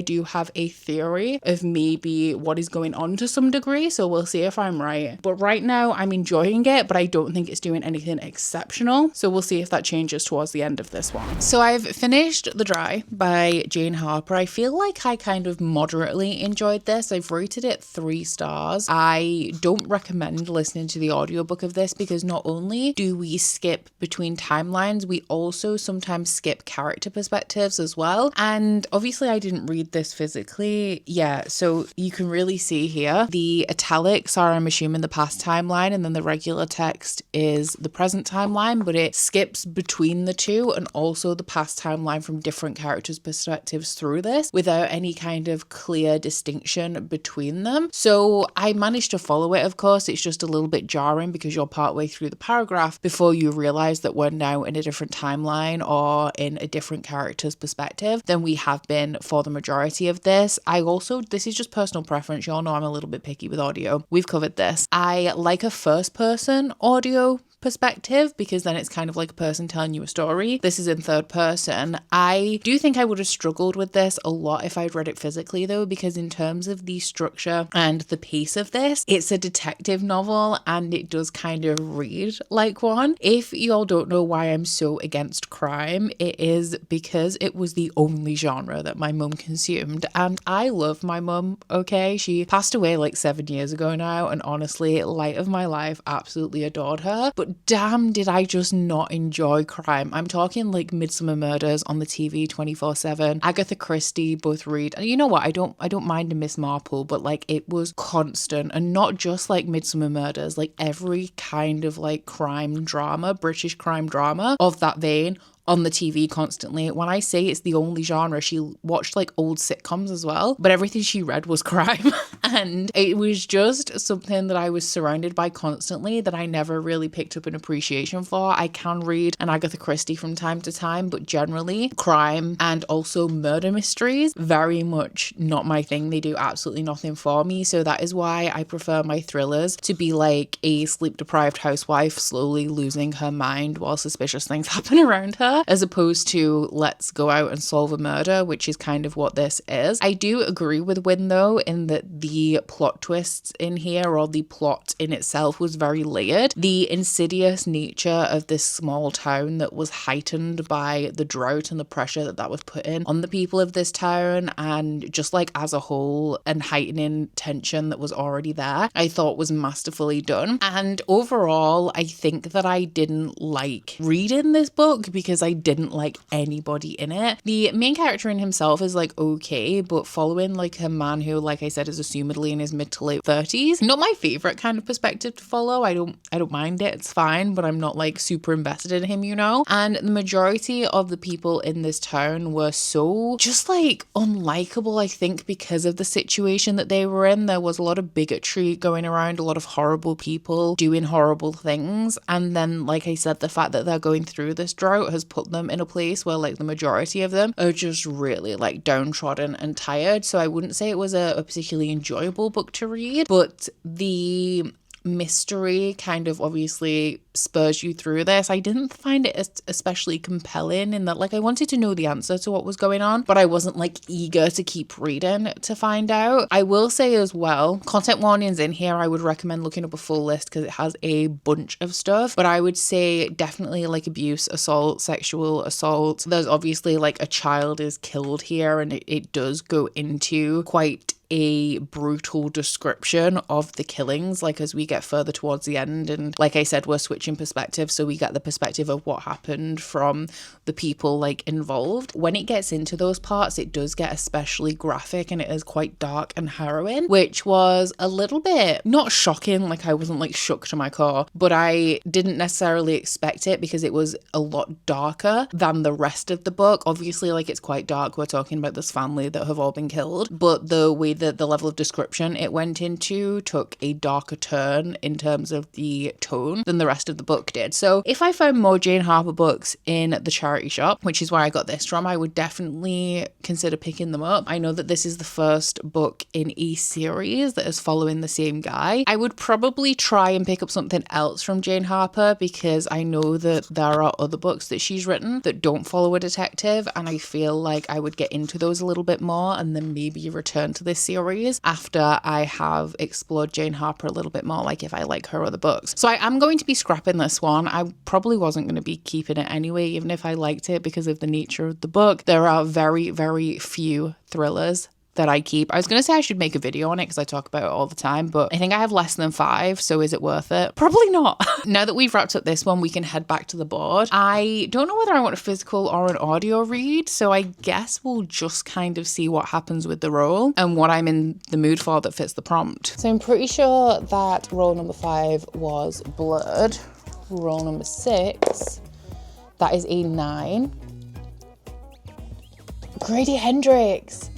Speaker 1: do have a theory of maybe what is going on to some degree, so we'll see if I'm right. But right now I'm enjoying it, but I don't think it's doing anything exceptional, so we'll see if that changes towards the end of this one. So I've finished The Dry by Jane Harper. I feel like I kind of moderately enjoyed this. I've rated it 3 stars. I don't recommend listening to the audiobook of this because not only do we skip between timelines, we also sometimes skip character perspectives as well. And obviously I didn't read this physically. Yeah, so you can really see here the italics are, I'm assuming, the past timeline, and then the regular text is the present timeline, but it skips between the two and also the past timeline from different characters' perspectives through this without any kind of clear distinction between them. So I managed to follow it, of course. It's just a little bit jarring because you're partway through the paragraph before you realize that we're now in a different timeline or in a different character's perspective than we have been for the majority of this. This is just personal preference. Y'all know I'm a little bit picky with audio. We've covered this. I like a first person audio perspective, because then it's kind of like a person telling you a story. This is in third person. I do think I would have struggled with this a lot if I'd read it physically though, because in terms of the structure and the pace of this, it's a detective novel and it does kind of read like one. If y'all don't know why I'm so against crime, it is because it was the only genre that my mum consumed, and I love my mum, okay? She passed away like 7 years ago now, and honestly, light of my life, absolutely adored her, but damn did I just not enjoy crime. I'm talking like Midsummer Murders on the TV 24/7, Agatha Christie, both read, and you know what, I don't mind a Miss Marple, but like it was constant, and not just like Midsummer Murders, like every kind of like crime drama, British crime drama of that vein on the TV constantly. When I say it's the only genre, she watched like old sitcoms as well, but everything she read was crime. And it was just something that I was surrounded by constantly that I never really picked up an appreciation for. I can read an Agatha Christie from time to time, but generally crime and also murder mysteries, very much not my thing. They do absolutely nothing for me. So that is why I prefer my thrillers to be like a sleep deprived housewife slowly losing her mind while suspicious things happen around her, as opposed to let's go out and solve a murder, which is kind of what this is. I do agree with Wynne though, in that the plot twists in here, or the plot in itself, was very layered. The insidious nature of this small town that was heightened by the drought and the pressure that was put in on the people of this town, and just like as a whole, and heightening tension that was already there, I thought was masterfully done. And overall, I think that I didn't like reading this book because I didn't like anybody in it. The main character in himself is like okay, but following like a man who, like I said, is assumedly in his mid to late 30s, not my favorite kind of perspective to follow. I don't mind it, it's fine, but I'm not like super invested in him, you know. And the majority of the people in this town were so just like unlikable, I think, because of the situation that they were in. There was a lot of bigotry going around, a lot of horrible people doing horrible things, and then like I said, the fact that they're going through this drought has put them in a place where like the majority of them are just really like downtrodden and tired. So I wouldn't say it was a particularly enjoyable book to read, but the mystery kind of obviously spurs you through this. I didn't find it especially compelling in that like I wanted to know the answer to what was going on, but I wasn't like eager to keep reading to find out. I will say as well, content warnings in here, I would recommend looking up a full list because it has a bunch of stuff, but I would say definitely like abuse, assault, sexual assault. There's obviously like a child is killed here, and it does go into quite a brutal description of the killings, like as we get further towards the end. And like I said, we're switching perspective, so we get the perspective of what happened from the people like involved. When it gets into those parts, it does get especially graphic, and it is quite dark and harrowing, which was a little bit not shocking. Like I wasn't like shook to my core, but I didn't necessarily expect it because it was a lot darker than the rest of the book. Obviously, like it's quite dark. We're talking about this family that have all been killed, but the way that the level of description it went into took a darker turn in terms of the tone than the rest of the book did. So if I found more Jane Harper books in the charity shop, which is where I got this from, I would definitely consider picking them up. I know that this is the first book in a series that is following the same guy. I would probably try and pick up something else from Jane Harper because I know that there are other books that she's written that don't follow a detective, and I feel like I would get into those a little bit more and then maybe return to this series after I have explored Jane Harper a little bit more, like if I like her other books. So I am going to be scrapping this one. I probably wasn't going to be keeping it anyway, even if I liked it, because of the nature of the book. There are very, very few thrillers that I keep. I was going to say I should make a video on it because I talk about it all the time, but I think I have less than 5, so is it worth it? Probably not. Now that we've wrapped up this one, we can head back to the board. I don't know whether I want a physical or an audio read, so I guess we'll just kind of see what happens with the roll and what I'm in the mood for that fits the prompt. So I'm pretty sure that roll number 5 was blurred. Roll number 6, that is a 9. Grady Hendrix.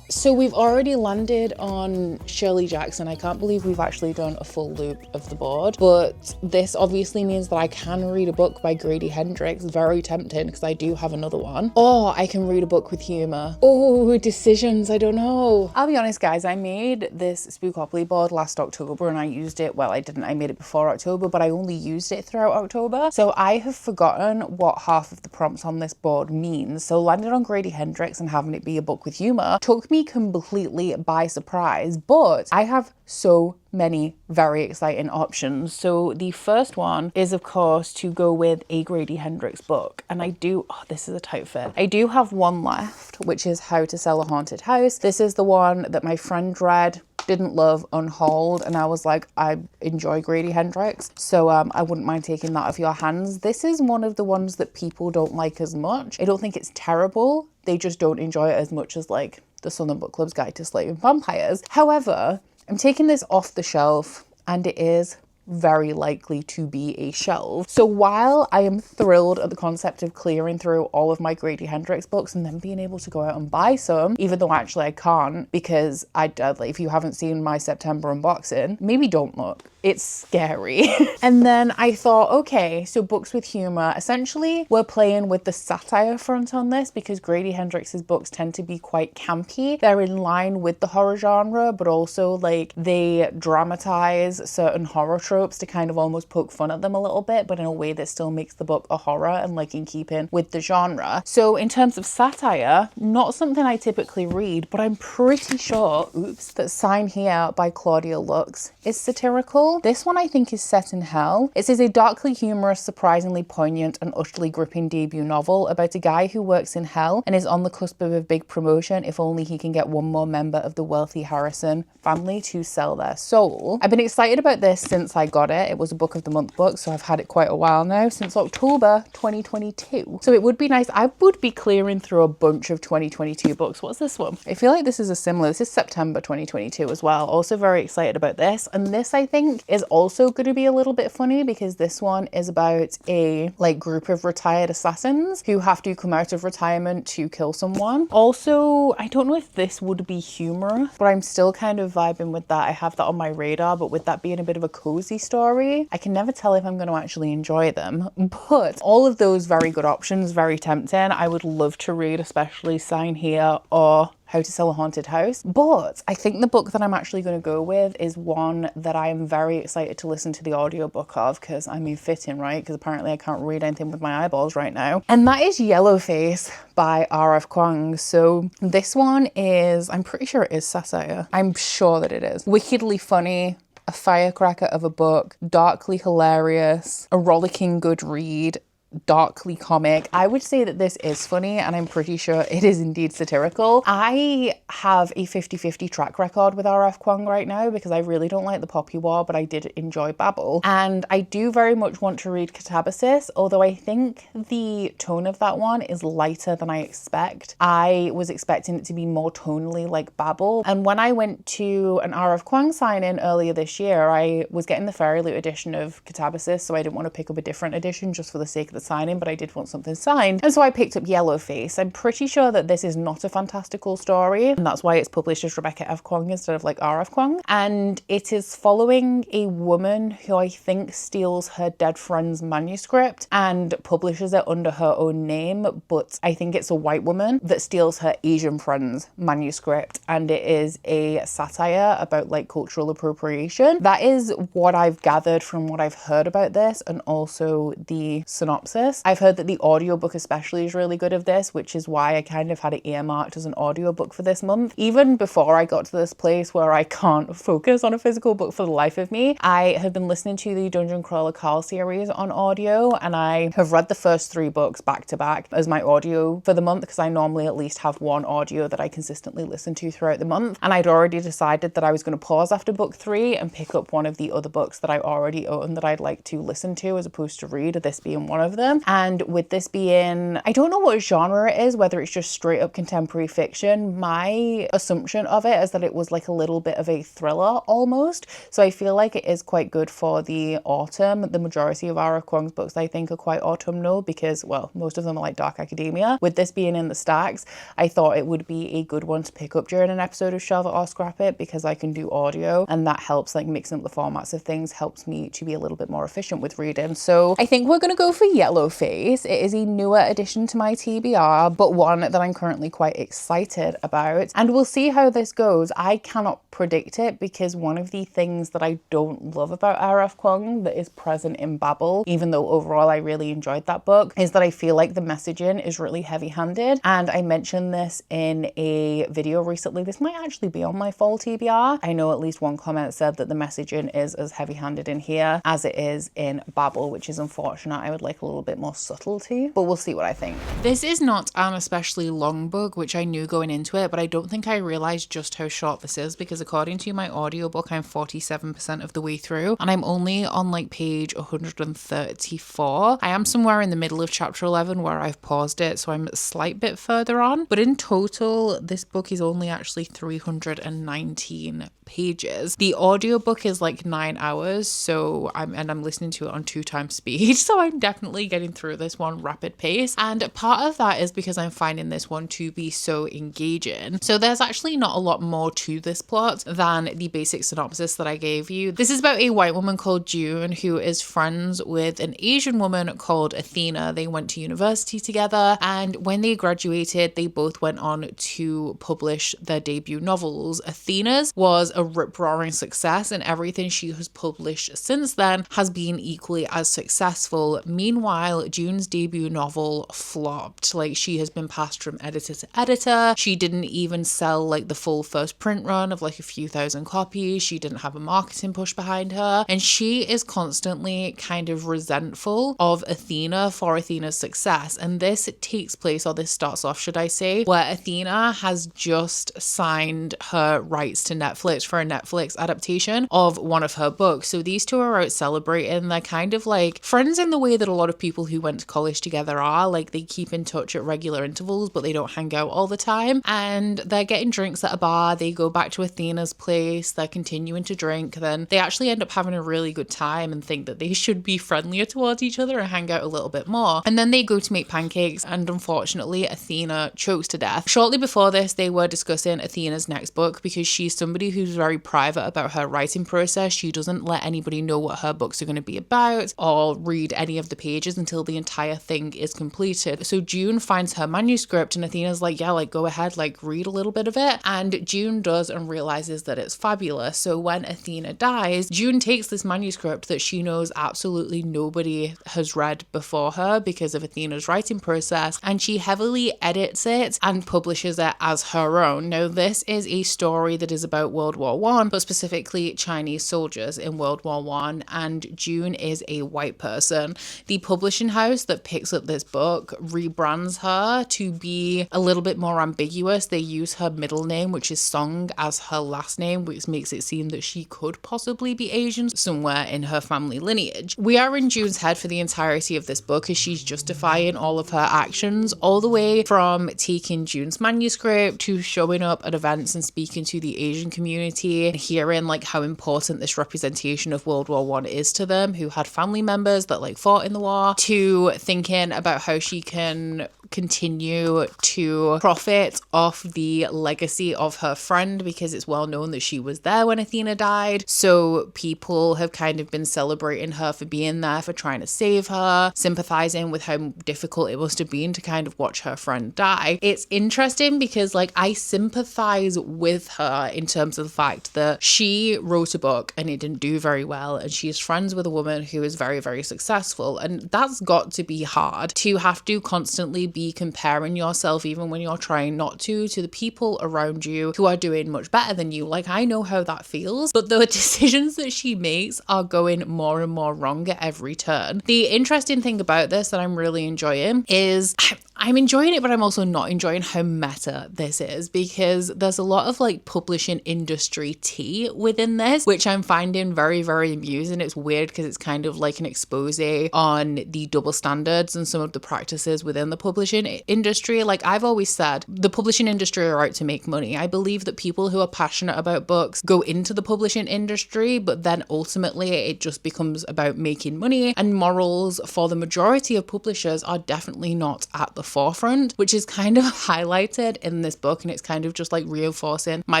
Speaker 1: So we've already landed on Shirley Jackson. I can't believe we've actually done a full loop of the board, but this obviously means that I can read a book by Grady Hendrix. Very tempting because I do have another one. Or I can read a book with humor. Oh, decisions, I don't know. I'll be honest guys, I made this Spookopoly board last October and I used it, well I didn't, I made it before October, but I only used it throughout October. So I have forgotten what half of the prompts on this board means. So landing on Grady Hendrix and having it be a book with humor took me completely by surprise, but I have so many very exciting options. So the first one is of course to go with a Grady Hendrix book, and I do, oh this is a tight fit, I do have one left, which is How to Sell a Haunted House. This is the one that my friend read, didn't love, unhauled, and I was like, I enjoy Grady Hendrix, so I wouldn't mind taking that off your hands. This is one of the ones that people don't like as much. I don't think it's terrible, they just don't enjoy it as much as like the Southern Book Club's Guide to Slaying Vampires. However, I'm taking this off the shelf and it is very likely to be a shelve. So while I am thrilled at the concept of clearing through all of my Grady Hendrix books and then being able to go out and buy some, even though actually I can't because like, if you haven't seen my September unboxing, maybe don't look. It's scary. And then I thought, okay, so books with humor. Essentially, we're playing with the satire front on this because Grady Hendrix's books tend to be quite campy. They're in line with the horror genre, but also like they dramatize certain horror tropes to kind of almost poke fun at them a little bit, but in a way that still makes the book a horror and like in keeping with the genre. So in terms of satire, not something I typically read, but I'm pretty sure, oops, that Sign Here by Claudia Lux is satirical. This one I think is set in hell. It is a darkly humorous, surprisingly poignant and utterly gripping debut novel about a guy who works in hell and is on the cusp of a big promotion if only he can get one more member of the wealthy Harrison family to sell their soul. I've been excited about this since I got it. It was a book of the month book, so I've had it quite a while now, since October 2022. So it would be nice. I would be clearing through a bunch of 2022 books. What's this one? I feel like this is a similar, this is September 2022 as well. Also very excited about this. And this I think is also going to be a little bit funny because this one is about a like group of retired assassins who have to come out of retirement to kill someone. Also, I don't know if this would be humor, but I'm still kind of vibing with that. I have that on my radar, but with that being a bit of a cozy story, I can never tell if I'm going to actually enjoy them. But all of those very good options, very tempting. I would love to read, especially Sign Here or How to Sell a Haunted House. But I think the book that I'm actually going to go with is one that I am very excited to listen to the audiobook of, because I mean fitting, right? Because apparently I can't read anything with my eyeballs right now. And that is Yellowface by R.F. Kuang. So this one is, I'm pretty sure it is satire. I'm sure that it is. Wickedly funny, a firecracker of a book, darkly hilarious, a rollicking good read, darkly comic. I would say that this is funny and I'm pretty sure it is indeed satirical. I have a 50-50 track record with R.F. Kuang right now because I really don't like the Poppy War, but I did enjoy Babel. And I do very much want to read Catabasis, although I think the tone of that one is lighter than I expect. I was expecting it to be more tonally like Babel. And when I went to an R.F. Kuang sign-in earlier this year, I was getting the Fairy Loot edition of Catabasis, so I didn't want to pick up a different edition just for the sake of the signing, but I did want something signed, and so I picked up Yellowface. I'm pretty sure that this is not a fantastical story, and that's why it's published as Rebecca F. Kuang instead of like R.F. Kuang, and it is following a woman who I think steals her dead friend's manuscript and publishes it under her own name, but I think it's a white woman that steals her Asian friend's manuscript, and it is a satire about like cultural appropriation. That is what I've gathered from what I've heard about this, and also the synopsis. I've heard that the audiobook especially is really good of this, which is why I kind of had it earmarked as an audiobook for this month. Even before I got to this place where I can't focus on a physical book for the life of me, I have been listening to the Dungeon Crawler Carl series on audio, and I have read the first 3 books back to back as my audio for the month, because I normally at least have one audio that I consistently listen to throughout the month. And I'd already decided that I was going to pause after book 3 and pick up one of the other books that I already own that I'd like to listen to as opposed to read, this being one of of them. And with this being, I don't know what genre it is, whether it's just straight up contemporary fiction, my assumption of it is that it was like a little bit of a thriller almost. So I feel like it is quite good for the autumn. The majority of R.F. Kuang's books I think are quite autumnal because, well, most of them are like dark academia. With this being in the stacks, I thought it would be a good one to pick up during an episode of Shelve It or Scrap It because I can do audio and that helps, like mixing up the formats of things helps me to be a little bit more efficient with reading. So I think we're going to go for Yellowface. It is a newer addition to my TBR, but one that I'm currently quite excited about. And we'll see how this goes. I cannot predict it because one of the things that I don't love about R.F. Kuang that is present in Babel, even though overall I really enjoyed that book, is that I feel like the messaging is really heavy-handed. And I mentioned this in a video recently. This might actually be on my fall TBR. I know at least one comment said that the messaging is as heavy-handed in here as it is in Babel, which is unfortunate. I would like a little bit more subtlety, but we'll see what I think. This is not an especially long book, which I knew going into it, but I don't think I realized just how short this is because according to my audiobook, I'm 47% of the way through and I'm only on like page 134. I am somewhere in the middle of chapter 11 where I've paused it, so I'm a slight bit further on, but in total, this book is only actually 319 pages. The audiobook is like 9 hours, so I'm listening to it on 2x speed, so I'm definitely getting through this one rapid pace, and part of that is because I'm finding this one to be so engaging. So there's actually not a lot more to this plot than the basic synopsis that I gave you. This is about a white woman called June who is friends with an Asian woman called Athena. They went to university together, and when they graduated, they both went on to publish their debut novels. Athena's was a rip-roaring success, and everything she has published since then has been equally as successful. Meanwhile, June's debut novel flopped. Like, she has been passed from editor to editor. She didn't even sell like the full first print run of like a few thousand copies. She didn't have a marketing push behind her, and she is constantly kind of resentful of Athena for Athena's success. And this takes place, or this starts off, should I say, where Athena has just signed her rights to Netflix for a Netflix adaptation of one of her books. So these two are out celebrating. They're kind of like friends in the way that a lot of people who went to college together are. Like, they keep in touch at regular intervals, but they don't hang out all the time. And they're getting drinks at a bar. They go back to Athena's place. They're continuing to drink. Then they actually end up having a really good time and think that they should be friendlier towards each other and hang out a little bit more. And then they go to make pancakes, and unfortunately Athena chokes to death. Shortly before this, they were discussing Athena's next book because she's somebody who's very private about her writing process. She doesn't let anybody know what her books are going to be about or read any of the pages until the entire thing is completed. So June finds her manuscript, and Athena's like, yeah, like, go ahead, like, read a little bit of it. And June does and realizes that it's fabulous. So when Athena dies, June takes this manuscript that she knows absolutely nobody has read before her because of Athena's writing process, and she heavily edits it and publishes it as her own. Now, this is a story that is about World War I, but specifically Chinese soldiers in World War I, and June is a white person. The publishing house that picks up this book rebrands her to be a little bit more ambiguous. They use her middle name, which is Song, as her last name, which makes it seem that she could possibly be Asian somewhere in her family lineage. We are in June's head for the entirety of this book as she's justifying all of her actions, all the way from taking June's manuscript to showing up at events and speaking to the Asian community and hearing like how important this representation of World War I is to them, who had family members that like fought in the war, to thinking about how she can continue to profit off the legacy of her friend because it's well known that she was there when Athena died. So people have kind of been celebrating her for being there, for trying to save her, sympathizing with how difficult it must have been to kind of watch her friend die. It's interesting because like I sympathize with her in terms of the fact that she wrote a book and it didn't do very well, and she's friends with a woman who is very, very successful, and that's got to be hard to have to constantly be comparing yourself, even when you're trying not to the people around you who are doing much better than you. Like, I know how that feels, but the decisions that she makes are going more and more wrong at every turn. The interesting thing about this that I'm really enjoying is I'm enjoying it, but I'm also not enjoying how meta this is, because there's a lot of like publishing industry tea within this, which I'm finding very, very amusing. It's weird because it's kind of like an expose on the double standards and some of the practices within the publishing industry. Like I've always said, the publishing industry are out to make money. I believe that people who are passionate about books go into the publishing industry, but then ultimately it just becomes about making money, and morals for the majority of publishers are definitely not at the forefront, which is kind of highlighted in this book, and it's kind of just like reinforcing my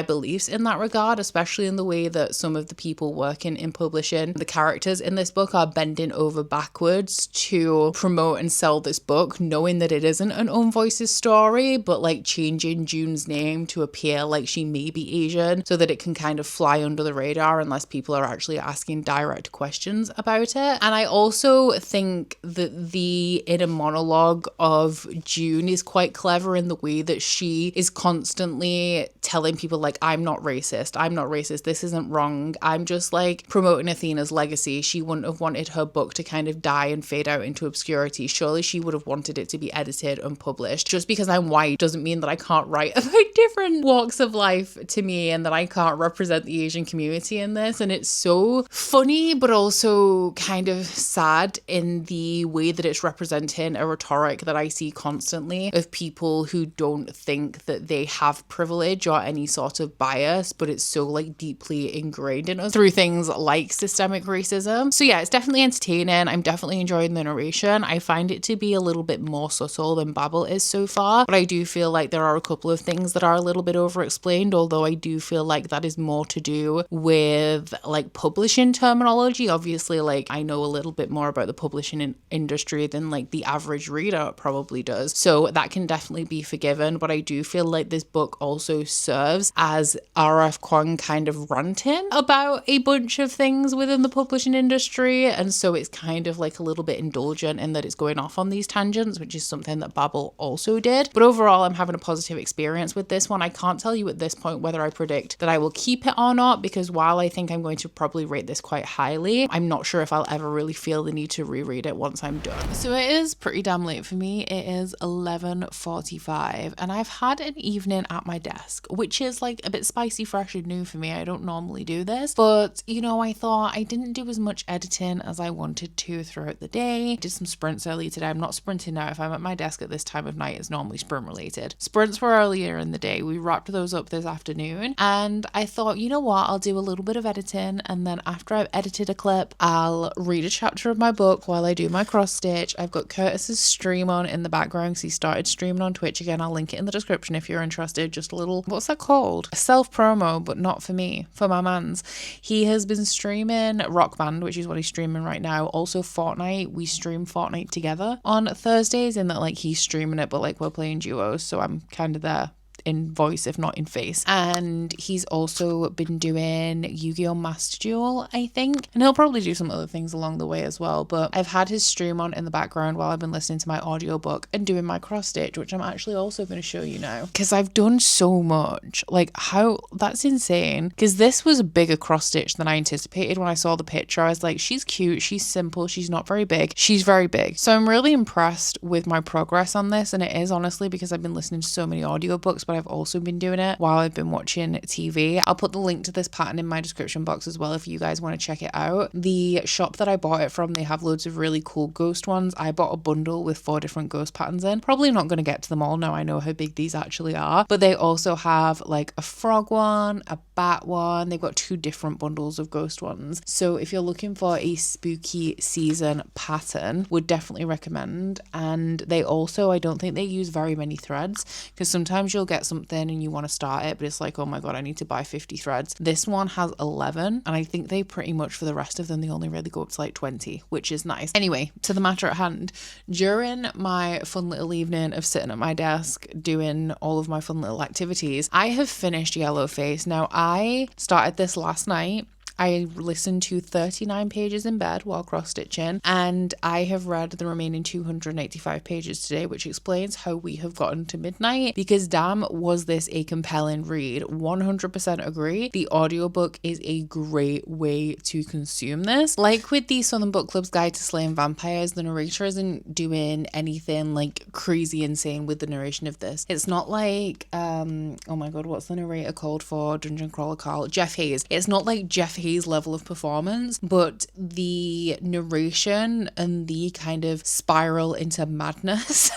Speaker 1: beliefs in that regard, especially in the way that some of the people working in publishing, the characters in this book, are bending over backwards to promote and sell this book, knowing that it isn't an Own Voices story, but like changing June's name to appear like she may be Asian so that it can kind of fly under the radar unless people are actually asking direct questions about it. And I also think that the inner monologue of June is quite clever in the way that she is constantly telling people like, I'm not racist, this isn't wrong, I'm just like promoting Athena's legacy. She wouldn't have wanted her book to kind of die and fade out into obscurity. Surely she would have wanted it to be edited and published. Just because I'm white doesn't mean that I can't write about different walks of life to me and that I can't represent the Asian community in this. And it's so funny, but also kind of sad in the way that it's representing a rhetoric that I see constantly of people who don't think that they have privilege or any sort of bias, but it's so like deeply ingrained in us through things like systemic racism. So yeah, it's definitely entertaining. I'm definitely enjoying the narration. I find it to be a little bit more subtle than Babel is so far, but I do feel like there are a couple of things that are a little bit over-explained, although I do feel like that is more to do with like publishing terminology. Obviously, like I know a little bit more about the publishing industry than like the average reader probably does, so that can definitely be forgiven. But I do feel like this book also serves as R.F. Kuang kind of ranting about a bunch of things within the publishing industry, and so it's kind of like a little bit indulgent in that it's going off on these tangents, which is something that Babel also did. But overall, I'm having a positive experience with this one. I can't tell you at this point whether I predict that I will keep it or not, because while I think I'm going to probably rate this quite highly, I'm not sure if I'll ever really feel the need to reread it once I'm done. So it is pretty damn late for me. It is 11:45 and I've had an evening at my desk, which is like a bit spicy, fresh and new for me. I don't normally do this, but you know, I thought I didn't do as much editing as I wanted to throughout the day. I did some sprints early today. I'm not sprinting now. If I'm at my desk at this time of night, it's normally sprint related. Sprints were earlier in the day. We wrapped those up this afternoon, and I thought, you know what, I'll do a little bit of editing, and then after I've edited a clip, I'll read a chapter of my book while I do my cross stitch. I've got Curtis's stream on in the background because he started streaming on Twitch again. I'll link it in the description if you're interested. Just a little, what's that called? A self promo, but not for me, for my mans. He has been streaming Rock Band, which is what he's streaming right now. Also Fortnite. We stream Fortnite together on Thursdays, in that like he's streaming it, but like we're playing duos, so I'm kind of there in voice if not in face. And he's also been doing Yu-Gi-Oh! Master Duel, I think, and he'll probably do some other things along the way as well. But I've had his stream on in the background while I've been listening to my audiobook and doing my cross stitch, which I'm actually also going to show you now, because I've done so much. Like, how, that's insane, because this was a bigger cross stitch than I anticipated. When I saw the picture, I was like, she's cute, she's simple, she's not very big. She's very big. So I'm really impressed with my progress on this, and it is honestly because I've been listening to so many audiobooks, but I've also been doing it while I've been watching TV. I'll put the link to this pattern in my description box as well if you guys want to check it out. The shop that I bought it from, they have loads of really cool ghost ones. I bought a bundle with 4 different ghost patterns in. Probably not going to get to them all now I know how big these actually are, but they also have like a frog one, a bat one. They've got 2 different bundles of ghost ones. So if you're looking for a spooky season pattern, would definitely recommend. And they also, I don't think they use very many threads, because sometimes you'll get something and you want to start it, but it's like, oh my god, I need to buy 50 threads. This one has 11, and I think they pretty much, for the rest of them, they only really go up to like 20, which is nice. Anyway, to the matter at hand. During my fun little evening of sitting at my desk doing all of my fun little activities, I have finished Yellowface. Now, I started this last night. I listened to 39 pages in bed while cross-stitching, and I have read the remaining 285 pages today, which explains how we have gotten to midnight, because damn, was this a compelling read. 100% agree. The audiobook is a great way to consume this. Like with the Southern Book Club's Guide to Slaying Vampires, the narrator isn't doing anything like crazy insane with the narration of this. It's not like, oh my god, what's the narrator called for Dungeon Crawler Carl? Jeff Hayes. It's not like Jeff Hayes level of performance, but the narration and the kind of spiral into madness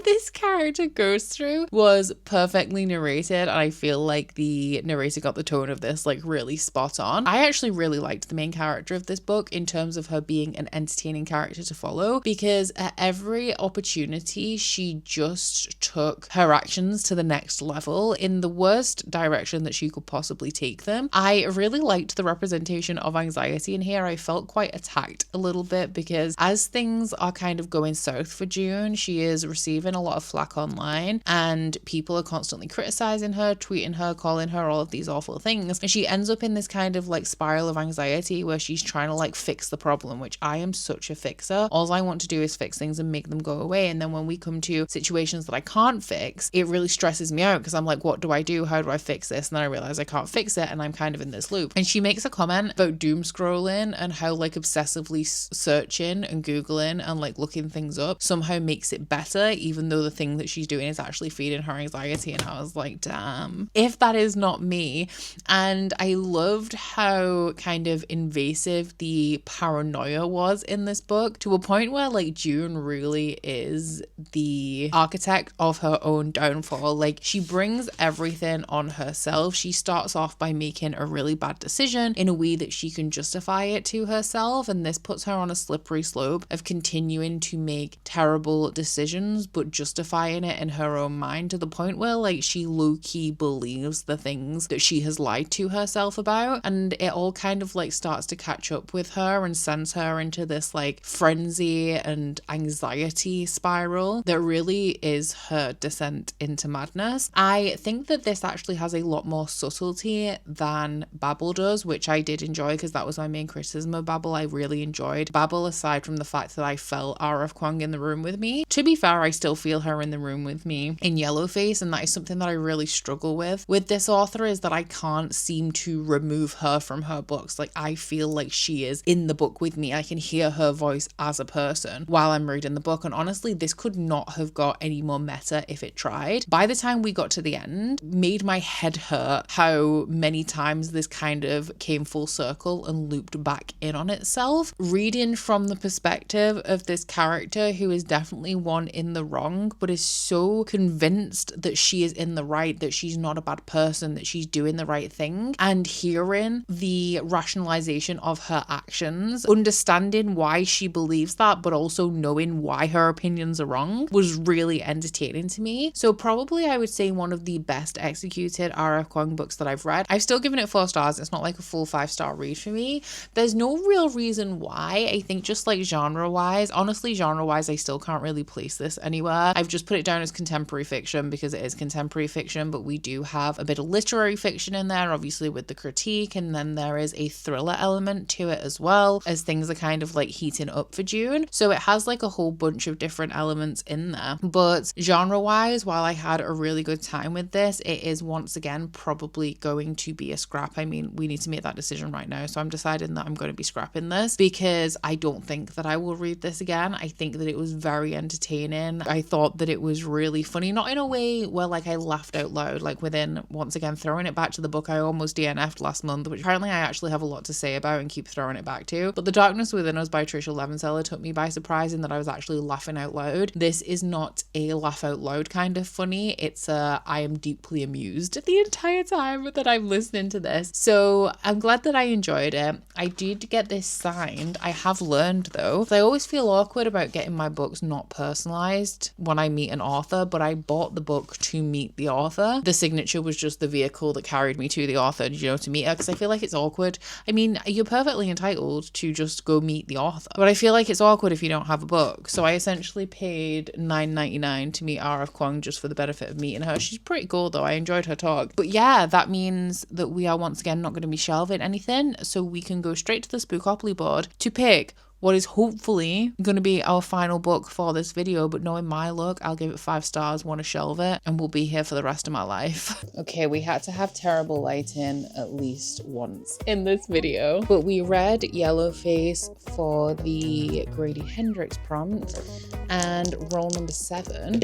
Speaker 1: this character goes through was perfectly narrated, and I feel like the narrator got the tone of this like really spot on. I actually really liked the main character of this book in terms of her being an entertaining character to follow, because at every opportunity she just took her actions to the next level in the worst direction that she could possibly take them. I really liked the representation of anxiety in here. I felt quite attacked a little bit because as things are kind of going south for June, she is receiving a lot of flack online and people are constantly criticizing her, tweeting her, calling her all of these awful things, and she ends up in this kind of like spiral of anxiety where she's trying to like fix the problem, which I am such a fixer. All I want to do is fix things and make them go away, and then when we come to situations that I can't fix, it really stresses me out because I'm like, what do I do? How do I fix this? And then I realize I can't fix it, and I'm kind of in this loop. And she makes a comment about doom scrolling and how like obsessively searching and googling and like looking things up somehow makes it better, even though the thing that she's doing is actually feeding her anxiety. And I was like, damn, if that is not me. And I loved how kind of invasive the paranoia was in this book, to a point where like June really is the architect of her own downfall. Like she brings everything on herself. She starts off by making a really bad decision in a way that she can justify it to herself, and this puts her on a slippery slope of continuing to make terrible decisions but justifying it in her own mind, to the point where like she low-key believes the things that she has lied to herself about, and it all kind of like starts to catch up with her and sends her into this like frenzy and anxiety spiral that really is her descent into madness. I think that this actually has a lot more subtlety than Babel does, which I did enjoy because that was my main criticism of Babel. I really enjoyed Babel, aside from the fact that I felt R.F. Kuang in the room with me. To be fair, I still feel her in the room with me in Yellowface, and that is something that I really struggle with this author, is that I can't seem to remove her from her books. Like I feel like she is in the book with me. I can hear her voice as a person while I'm reading the book, and honestly this could not have got any more meta if it tried. By the time we got to the end, made my head hurt how many times this kind of came full circle and looped back in on itself. Reading from the perspective of this character who is definitely one in the wrong, but is so convinced that she is in the right, that she's not a bad person, that she's doing the right thing, and hearing the rationalization of her actions, understanding why she believes that, but also knowing why her opinions are wrong, was really entertaining to me. So probably I would say one of the best executed R.F. Kuang books that I've read. I've still given it 4 stars. It's not like a full 5-star read for me. There's no real reason why. I think just like genre-wise, honestly genre-wise I still can't really place this anywhere. I've just put it down as contemporary fiction because it is contemporary fiction, but we do have a bit of literary fiction in there, obviously with the critique, and then there is a thriller element to it as well, as things are kind of like heating up for June. So it has like a whole bunch of different elements in there. But genre-wise, while I had a really good time with this, it is once again probably going to be a scrap. I mean, we need to make that decision right now, so I'm deciding that I'm going to be scrapping this because I don't think that I will read this again. I think that it was very entertaining. I thought that it was really funny, not in a way where like I laughed out loud, like within, once again, throwing it back to the book I almost DNF'd last month, which apparently I actually have a lot to say about and keep throwing it back to. But The Darkness Within Us by Trisha Levenseller took me by surprise in that I was actually laughing out loud. This is not a laugh out loud kind of funny. It's a I am deeply amused the entire time that I'm listening to this. So I'm glad that I enjoyed it. I did get this signed. I have learned though, I always feel awkward about getting my books not personalized when I meet an author, but I bought the book to meet the author. The signature was just the vehicle that carried me to the author, you know, to meet her, because I feel like it's awkward. I mean, you're perfectly entitled to just go meet the author, but I feel like it's awkward if you don't have a book. So I essentially paid $9.99 to meet R.F. Kuang just for the benefit of meeting her. She's pretty cool though. I enjoyed her talk. But yeah, that means that we are once again not going to be shelving anything, so we can go straight to the Spookopoly board to pick what is hopefully going to be our final book for this video. But knowing my luck, I'll give it 5 stars, want to shelve it, and we'll be here for the rest of my life. Okay, we had to have terrible lighting at least once in this video, but we read Yellowface for the Grady Hendrix prompt, and roll number 7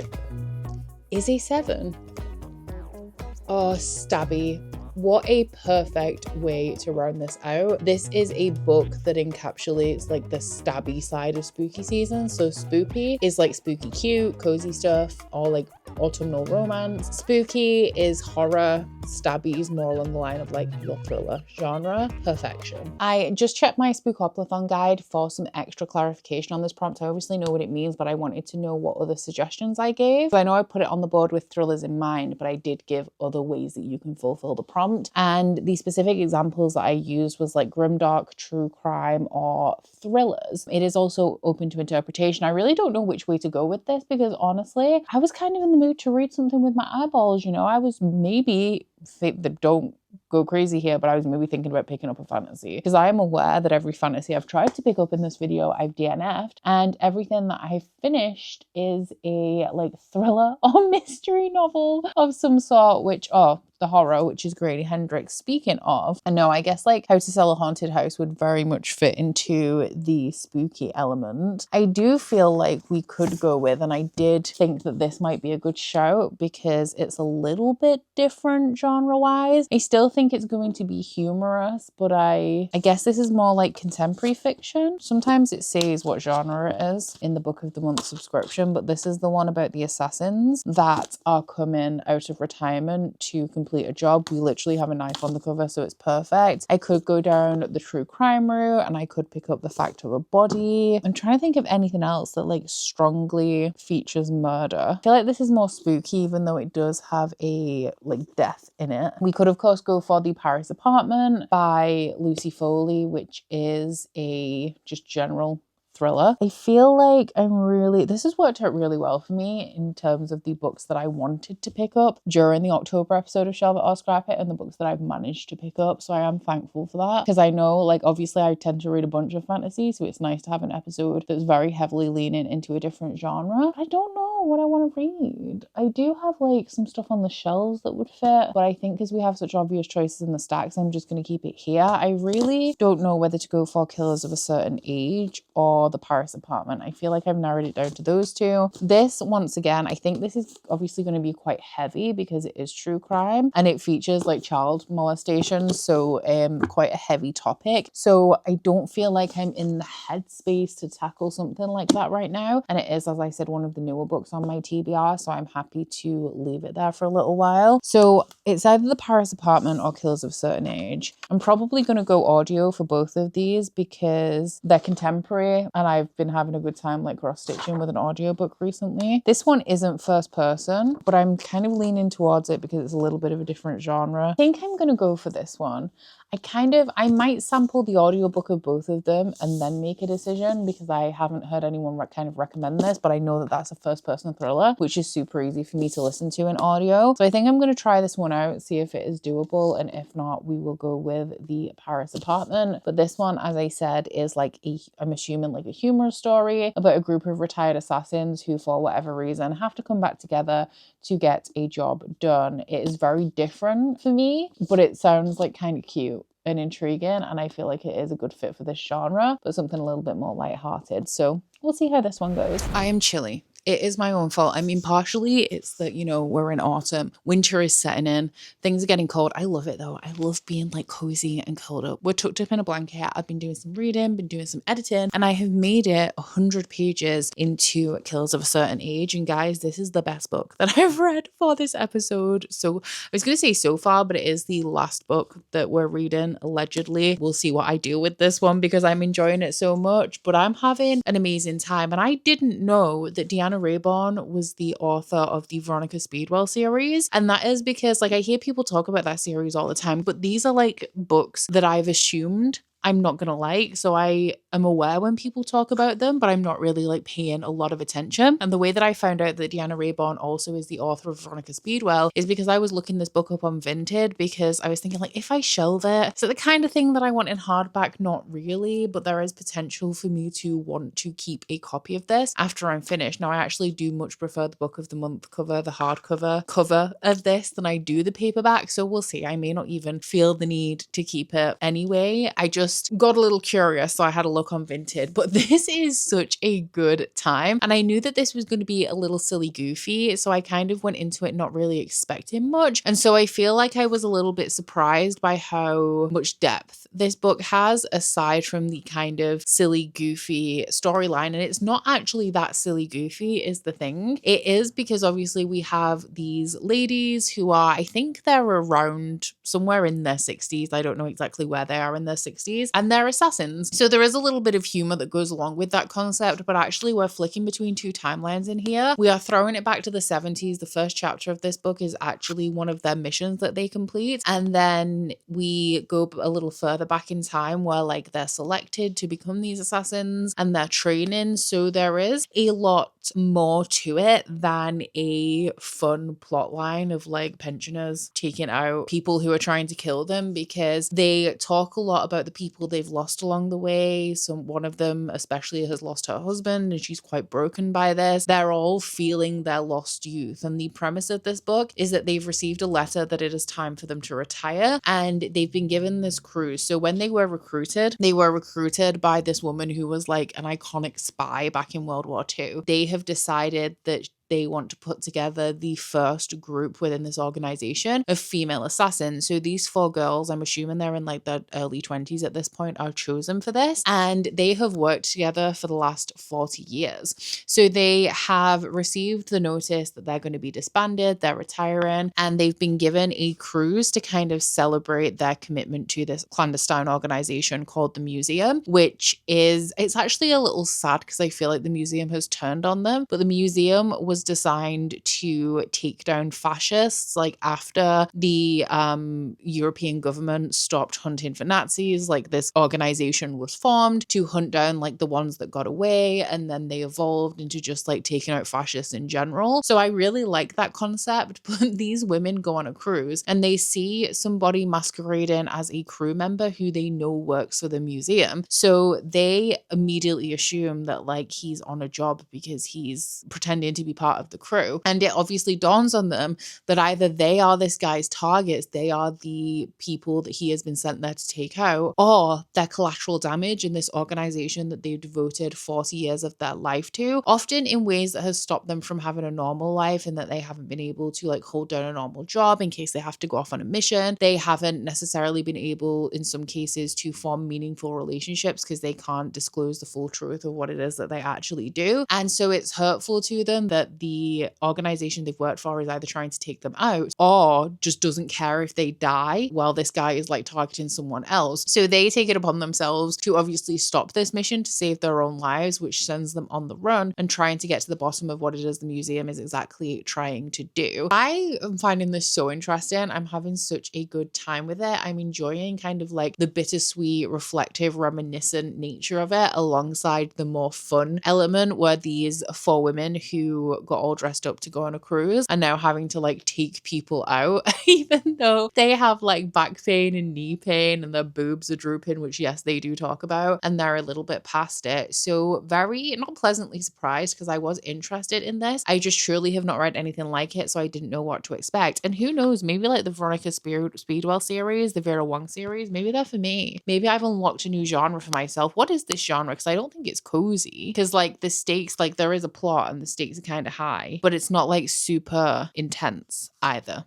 Speaker 1: is a 7. Oh, Stabby. What a perfect way to round this out. This is a book that encapsulates like the stabby side of spooky season. So spooky is like spooky cute, cozy stuff, or like autumnal romance. Spooky is horror. Stabby is more along the line of like your thriller genre. Perfection. I just checked my Spookopoly guide for some extra clarification on this prompt. I obviously know what it means, but I wanted to know what other suggestions I gave. So I know I put it on the board with thrillers in mind, but I did give other ways that you can fulfill the prompt. And the specific examples that I used was like grimdark, true crime, or thrillers. It is also open to interpretation. I really don't know which way to go with this, because honestly, I was kind of in the mood to read something with my eyeballs, you know. I was maybe, don't go crazy here, but I was maybe thinking about picking up a fantasy, because I am aware that every fantasy I've tried to pick up in this video I've DNF'd, and everything that I've finished is a like thriller or mystery novel of some sort, which the horror, which is Grady Hendrix. Speaking of, I know, I guess like How to Sell a Haunted House would very much fit into the spooky element. I do feel like we could go with, and I did think that this might be a good shout because it's a little bit different genre wise. I still think it's going to be humorous, but I guess this is more like contemporary fiction. Sometimes it says what genre it is in the Book of the Month subscription, but this is the one about the assassins that are coming out of retirement to complete a job. We literally have a knife on the cover, so it's perfect. I could go down the true crime route, and I could pick up The Fact of a Body. I'm trying to think of anything else that like strongly features murder. I feel like this is more spooky, even though it does have a like death in it. We could of course go for The Paris Apartment by Lucy Foley, which is a just general thriller. I feel like this has worked out really well for me in terms of the books that I wanted to pick up during the October episode of Shelve It or Scrap It, and the books that I've managed to pick up. So I am thankful for that, because I know like obviously I tend to read a bunch of fantasy, so it's nice to have an episode that's very heavily leaning into a different genre. I don't know what I want to read. I do have like some stuff on the shelves that would fit, but I think because we have such obvious choices in the stacks, I'm just going to keep it here. I really don't know whether to go for Killers of a Certain Age or The Paris Apartment. I feel like I've narrowed it down to those two. This, once again, I think this is obviously going to be quite heavy because it is true crime and it features like child molestation, so quite a heavy topic. So I don't feel like I'm in the headspace to tackle something like that right now. And it is, as I said, one of the newer books on my TBR, so I'm happy to leave it there for a little while. So it's either The Paris Apartment or Killers of a Certain Age. I'm probably going to go audio for both of these because they're contemporary, and I've been having a good time like cross-stitching with an audiobook recently. This one isn't first person, but I'm kind of leaning towards it because it's a little bit of a different genre. I think I'm going to go for this one. I might sample the audiobook of both of them and then make a decision, because I haven't heard anyone kind of recommend this, but I know that that's a first-person thriller, which is super easy for me to listen to in audio. So I think I'm going to try this one out, see if it is doable, and if not, we will go with The Paris Apartment. But this one, as I said, is like I'm assuming like a humor story about a group of retired assassins who, for whatever reason, have to come back together to get a job done. It is very different for me, but it sounds like kind of cute and intriguing, and I feel like it is a good fit for this genre, but something a little bit more lighthearted. So we'll see how this one goes. I am chilly. It is my own fault. I mean, partially it's that, you know, we're in autumn, winter is setting in, things are getting cold. I love it though. I love being like cozy and curled up. We're tucked up in a blanket. I've been doing some reading, been doing some editing, and I have made it 100 pages into Killers of a Certain Age. And guys, this is the best book that I've read for this episode. So I was going to say so far, but it is the last book that we're reading, allegedly. We'll see what I do with this one because I'm enjoying it so much, but I'm having an amazing time. And I didn't know that Deanna Deanna Rayborn was the author of the Veronica Speedwell series. And that is because like I hear people talk about that series all the time, but these are like books that I've assumed I'm not gonna like. So I am aware when people talk about them, but I'm not really like paying a lot of attention. And the way that I found out that Deanna Rayborn also is the author of Veronica Speedwell is because I was looking this book up on Vinted because I was thinking like, if I shelve it, is it the kind of thing that I want in hardback? Not really, but there is potential for me to want to keep a copy of this after I'm finished. Now I actually do much prefer the book of the month cover, the hardcover cover of this than I do the paperback. So we'll see. I may not even feel the need to keep it anyway. I just got a little curious, so I had a look on Vinted, but this is such a good time. And I knew that this was going to be a little silly goofy, so I kind of went into it not really expecting much. And so I feel like I was a little bit surprised by how much depth this book has, aside from the kind of silly goofy storyline. And it's not actually that silly goofy is the thing. It is because obviously we have these ladies who are, I think they're around somewhere in their 60s. I don't know exactly where they are in their 60s. And they're assassins. So there is a little bit of humor that goes along with that concept, but actually we're flicking between two timelines in here. We are throwing it back to the 70s. The first chapter of this book is actually one of their missions that they complete. And then we go a little further back in time where like they're selected to become these assassins and they're training. So there is a lot more to it than a fun plot line of like pensioners taking out people who are trying to kill them, because they talk a lot about the people they've lost along the way. So one of them especially has lost her husband and she's quite broken by this. They're all feeling their lost youth. And the premise of this book is that they've received a letter that it is time for them to retire and they've been given this cruise. So when they were recruited by this woman who was like an iconic spy back in World War II. They have decided that they want to put together the first group within this organization of female assassins. So these 4 girls, I'm assuming they're in like their early 20s at this point, are chosen for this. And they have worked together for the last 40 years. So they have received the notice that they're going to be disbanded, they're retiring, and they've been given a cruise to kind of celebrate their commitment to this clandestine organization called the Museum, which is, it's actually a little sad because I feel like the museum has turned on them, but the museum was designed to take down fascists. Like after the European government stopped hunting for Nazis, like this organization was formed to hunt down like the ones that got away, and then they evolved into just like taking out fascists in general. So I really like that concept. But these women go on a cruise and they see somebody masquerading as a crew member who they know works for the museum. So they immediately assume that like he's on a job because he's pretending to be part of the crew. And it obviously dawns on them that either they are this guy's targets, they are the people that he has been sent there to take out, or they're collateral damage in this organization that they've devoted 40 years of their life to, often in ways that has stopped them from having a normal life, and that they haven't been able to like hold down a normal job in case they have to go off on a mission. They haven't necessarily been able in some cases to form meaningful relationships because they can't disclose the full truth of what it is that they actually do. And so it's hurtful to them that the organization they've worked for is either trying to take them out or just doesn't care if they die while this guy is like targeting someone else. So they take it upon themselves to obviously stop this mission to save their own lives, which sends them on the run and trying to get to the bottom of what it is the museum is exactly trying to do. I am finding this so interesting. I'm having such a good time with it. I'm enjoying kind of like the bittersweet, reflective, reminiscent nature of it alongside the more fun element where these 4 women who got all dressed up to go on a cruise are now having to like take people out, even though they have like back pain and knee pain and their boobs are drooping, which yes, they do talk about, and they're a little bit past it. So very, not pleasantly surprised because I was interested in this. I just truly have not read anything like it, so I didn't know what to expect. And who knows, maybe like the Veronica Speedwell series, the Vera Wong series, maybe they're for me. Maybe I've unlocked a new genre for myself. What is this genre? Because I don't think it's cozy, because like the stakes, like there is a plot and the stakes are kind of high, but it's not like super intense either.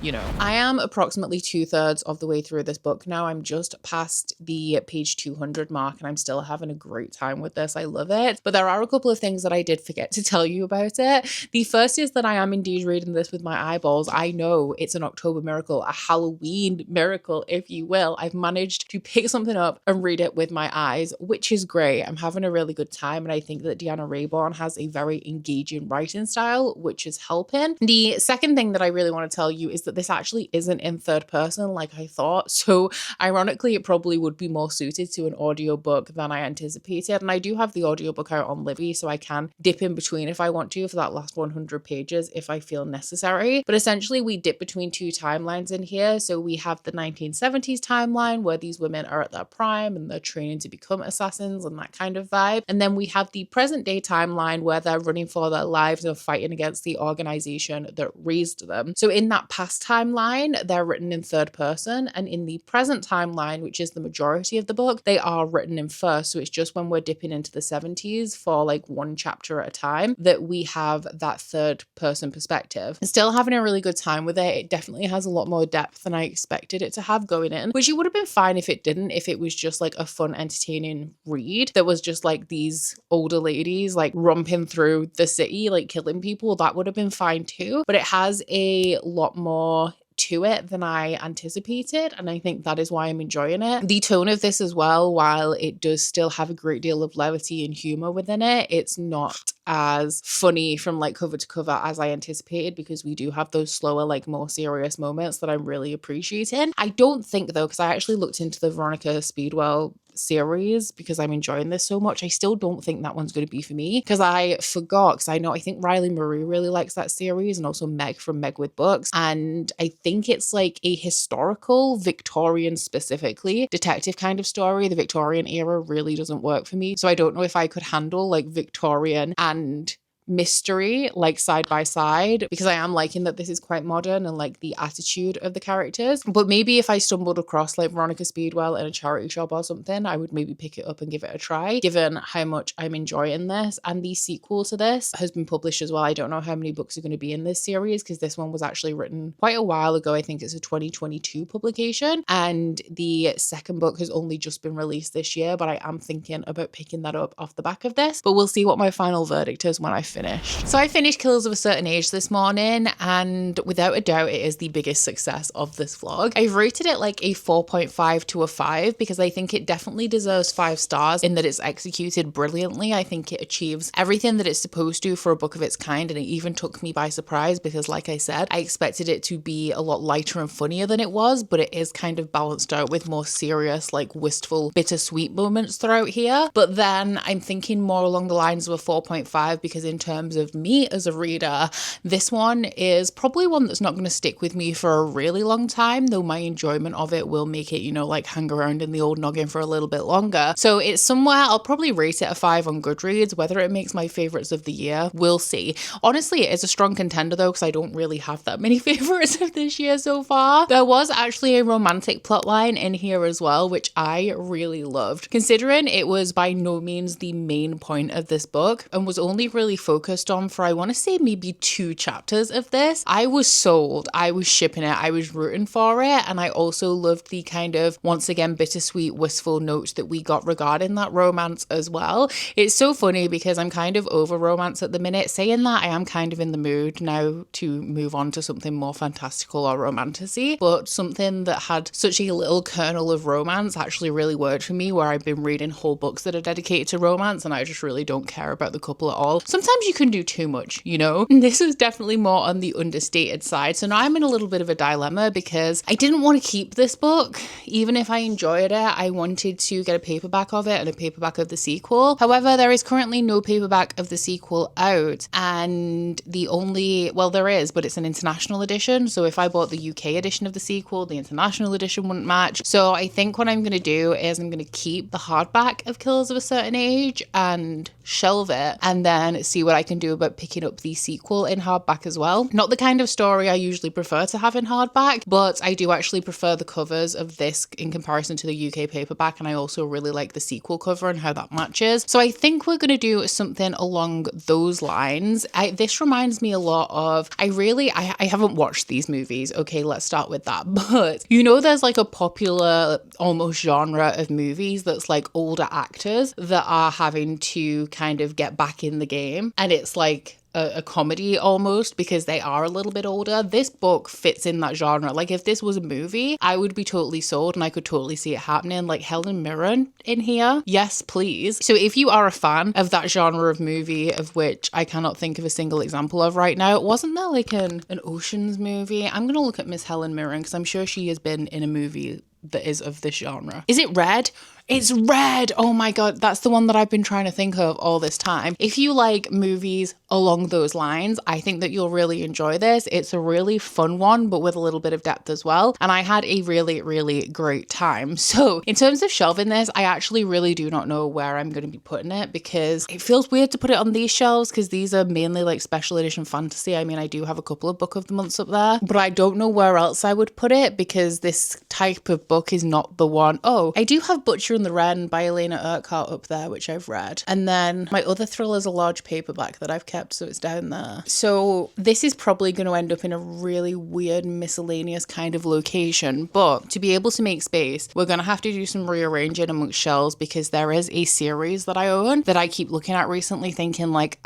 Speaker 1: you know. I am approximately 2/3 of the way through this book now. I'm just past the page 200 mark and I'm still having a great time with this. I love it. But there are a couple of things that I did forget to tell you about it. The first is that I am indeed reading this with my eyeballs. I know it's an October miracle, a Halloween miracle, if you will. I've managed to pick something up and read it with my eyes, which is great. I'm having a really good time, and I think that Deanna Raybourn has a very engaging writing style, which is helping. The second thing that I really want to tell you is that this actually isn't in third person like I thought. So ironically, it probably would be more suited to an audiobook than I anticipated. And I do have the audiobook out on Libby, so I can dip in between if I want to for that last 100 pages if I feel necessary. But essentially, we dip between two timelines in here. So we have the 1970s timeline where these women are at their prime and they're training to become assassins and that kind of vibe. And then we have the present day timeline where they're running for their lives and fighting against the organization that raised them. So in that past timeline, they're written in third person, and in the present timeline, which is the majority of the book, they are written in first. So it's just when we're dipping into the 70s for like one chapter at a time that we have that third person perspective. I'm still having a really good time with it. It definitely has a lot more depth than I expected it to have going in, which it would have been fine if it didn't, if it was just like a fun, entertaining read that was just like these older ladies like romping through the city, like killing people. That would have been fine too. But it has a lot more to it than I anticipated, and I think that is why I'm enjoying it. The tone of this as well, while it does still have a great deal of levity and humor within it, it's not as funny from like cover to cover as I anticipated, because we do have those slower, like more serious moments that I'm really appreciating. I don't think though, because I actually looked into the Veronica Speedwell series because I'm enjoying this so much, I still don't think that one's going to be for me, because I forgot, because I think Riley Marie really likes that series, and also Meg from Meg with Books, and I think it's like a historical Victorian specifically detective kind of story. The Victorian era really doesn't work for me, so I don't know if I could handle like Victorian and mystery like side by side, because I am liking that this is quite modern and like the attitude of the characters. But maybe if I stumbled across like Veronica Speedwell in a charity shop or something, I would maybe pick it up and give it a try, given how much I'm enjoying this. And the sequel to this has been published as well. I don't know how many books are going to be in this series, because this one was actually written quite a while ago. I think it's a 2022 publication, and the second book has only just been released this year, but I am thinking about picking that up off the back of this. But we'll see what my final verdict is when I finish. So I finished Killers of a Certain Age this morning, and without a doubt it is the biggest success of this vlog. I've rated it like a 4.5 to a 5 because I think it definitely deserves 5 stars in that it's executed brilliantly. I think it achieves everything that it's supposed to for a book of its kind, and it even took me by surprise because, like I said, I expected it to be a lot lighter and funnier than it was, but it is kind of balanced out with more serious, like wistful, bittersweet moments throughout here. But then I'm thinking more along the lines of a 4.5 because in terms of me as a reader, this one is probably one that's not going to stick with me for a really long time, though my enjoyment of it will make it, you know, like hang around in the old noggin for a little bit longer. So it's somewhere, I'll probably rate it a 5 on Goodreads. Whether it makes my favorites of the year, we'll see. Honestly, it is a strong contender though, because I don't really have that many favorites of this year so far. There was actually a romantic plotline in here as well, which I really loved, considering it was by no means the main point of this book and was only really focused on for, I want to say, maybe 2 chapters of this. I was sold. I was shipping it. I was rooting for it. And I also loved the kind of, once again, bittersweet, wistful notes that we got regarding that romance as well. It's so funny because I'm kind of over romance at the minute. Saying that, I am kind of in the mood now to move on to something more fantastical or romantic-y, but something that had such a little kernel of romance actually really worked for me, where I've been reading whole books that are dedicated to romance and I just really don't care about the couple at all. Sometimes you can do too much, you know? This is definitely more on the understated side. So now I'm in a little bit of a dilemma because I didn't want to keep this book. Even if I enjoyed it, I wanted to get a paperback of it and a paperback of the sequel. However, there is currently no paperback of the sequel out, and the only, well, there is, but it's an international edition. So if I bought the UK edition of the sequel, the international edition wouldn't match. So I think what I'm going to do is I'm going to keep the hardback of Killers of a Certain Age and shelve it, and then see what I can do about picking up the sequel in hardback as well. Not the kind of story I usually prefer to have in hardback, but I do actually prefer the covers of this in comparison to the UK paperback, and I also really like the sequel cover and how that matches. So I think we're going to do something along those lines. This reminds me a lot of, I haven't watched these movies, okay, let's start with that, but you know there's like a popular almost genre of movies that's like older actors that are having to kind of get back in the game, and it's like a comedy almost because they are a little bit older. This book fits in that genre. Like if this was a movie, I would be totally sold and I could totally see it happening. Like Helen Mirren in here, yes please. So if you are a fan of that genre of movie, of which I cannot think of a single example of right now, wasn't there like an Ocean's movie? I'm gonna look at Miss Helen Mirren because I'm sure she has been in a movie that is of this genre. Is it Red? It's Red. Oh my God. That's the one that I've been trying to think of all this time. If you like movies along those lines, I think that you'll really enjoy this. It's a really fun one, but with a little bit of depth as well. And I had a really, really great time. So in terms of shelving this, I actually really do not know where I'm going to be putting it because it feels weird to put it on these shelves because these are mainly like special edition fantasy. I mean, I do have a couple of Book of the Months up there, but I don't know where else I would put it because this type of book is not the one. Oh, I do have Butcher and the Wren by Elena Urquhart up there, which I've read. And then my other thriller is a large paperback that I've kept, so it's down there. So this is probably going to end up in a really weird miscellaneous kind of location, but to be able to make space, we're going to have to do some rearranging amongst shelves because there is a series that I own that I keep looking at recently thinking like,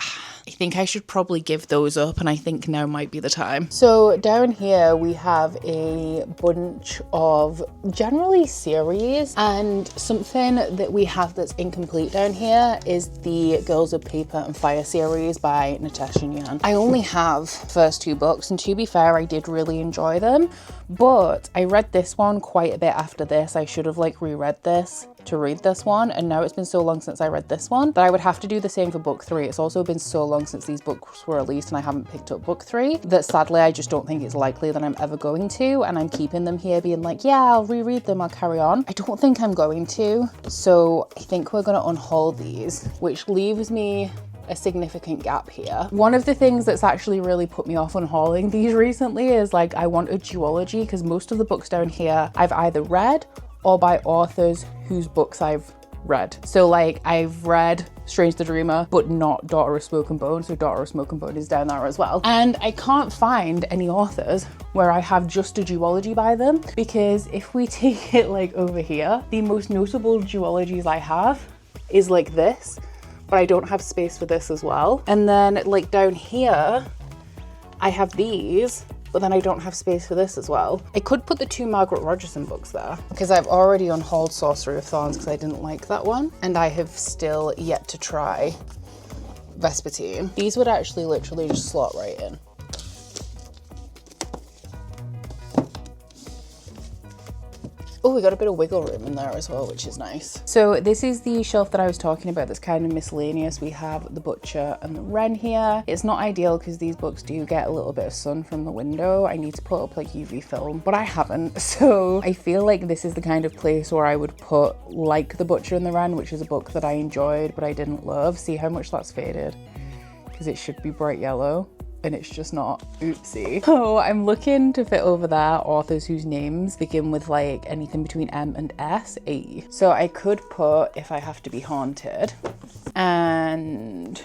Speaker 1: I think I should probably give those up, and I think now might be the time. So down here we have a bunch of generally series, and something that we have that's incomplete down here is the Girls of Paper and Fire series by Natasha Nyan. I only have first two books, and to be fair, I did really enjoy them, but I read this one quite a bit after this. I should have like reread this to read this one, and now it's been so long since I read this one that I would have to do the same for book 3. It's also been so long since these books were released and I haven't picked up book 3 that sadly I just don't think it's likely that I'm ever going to, and I'm keeping them here being like, yeah, I'll reread them, I'll carry on. I don't think I'm going to, so I think we're gonna unhaul these, which leaves me a significant gap here. One of the things that's actually really put me off on hauling these recently is like I want a duology, because most of the books down here I've either read or by authors whose books I've read. So like I've read Strange the Dreamer, but not Daughter of Smoke and Bone, so Daughter of Smoke and Bone is down there as well. And I can't find any authors where I have just a duology by them, because if we take it like over here, the most notable duologies I have is like this, but I don't have space for this as well. And then like down here, I have these, but then I don't have space for this as well. I could put the 2 Margaret Rogerson books there because I've already unhauled Sorcery of Thorns because I didn't like that one. And I have still yet to try Vespertine. These would actually literally just slot right in. Oh, we got a bit of wiggle room in there as well, which is nice. So this is the shelf that I was talking about that's kind of miscellaneous. We have the Butcher and the Wren here. It's not ideal because these books do get a little bit of sun from the window. I need to put up like UV film, but I haven't. So I feel like this is the kind of place where I would put like the Butcher and the Wren, which is a book that I enjoyed, but I didn't love. See how much that's faded? Because it should be bright yellow. And it's just not. Oopsie. So I'm looking to fit over there authors whose names begin with like anything between M and S, A. So I could put If I Have to Be Haunted and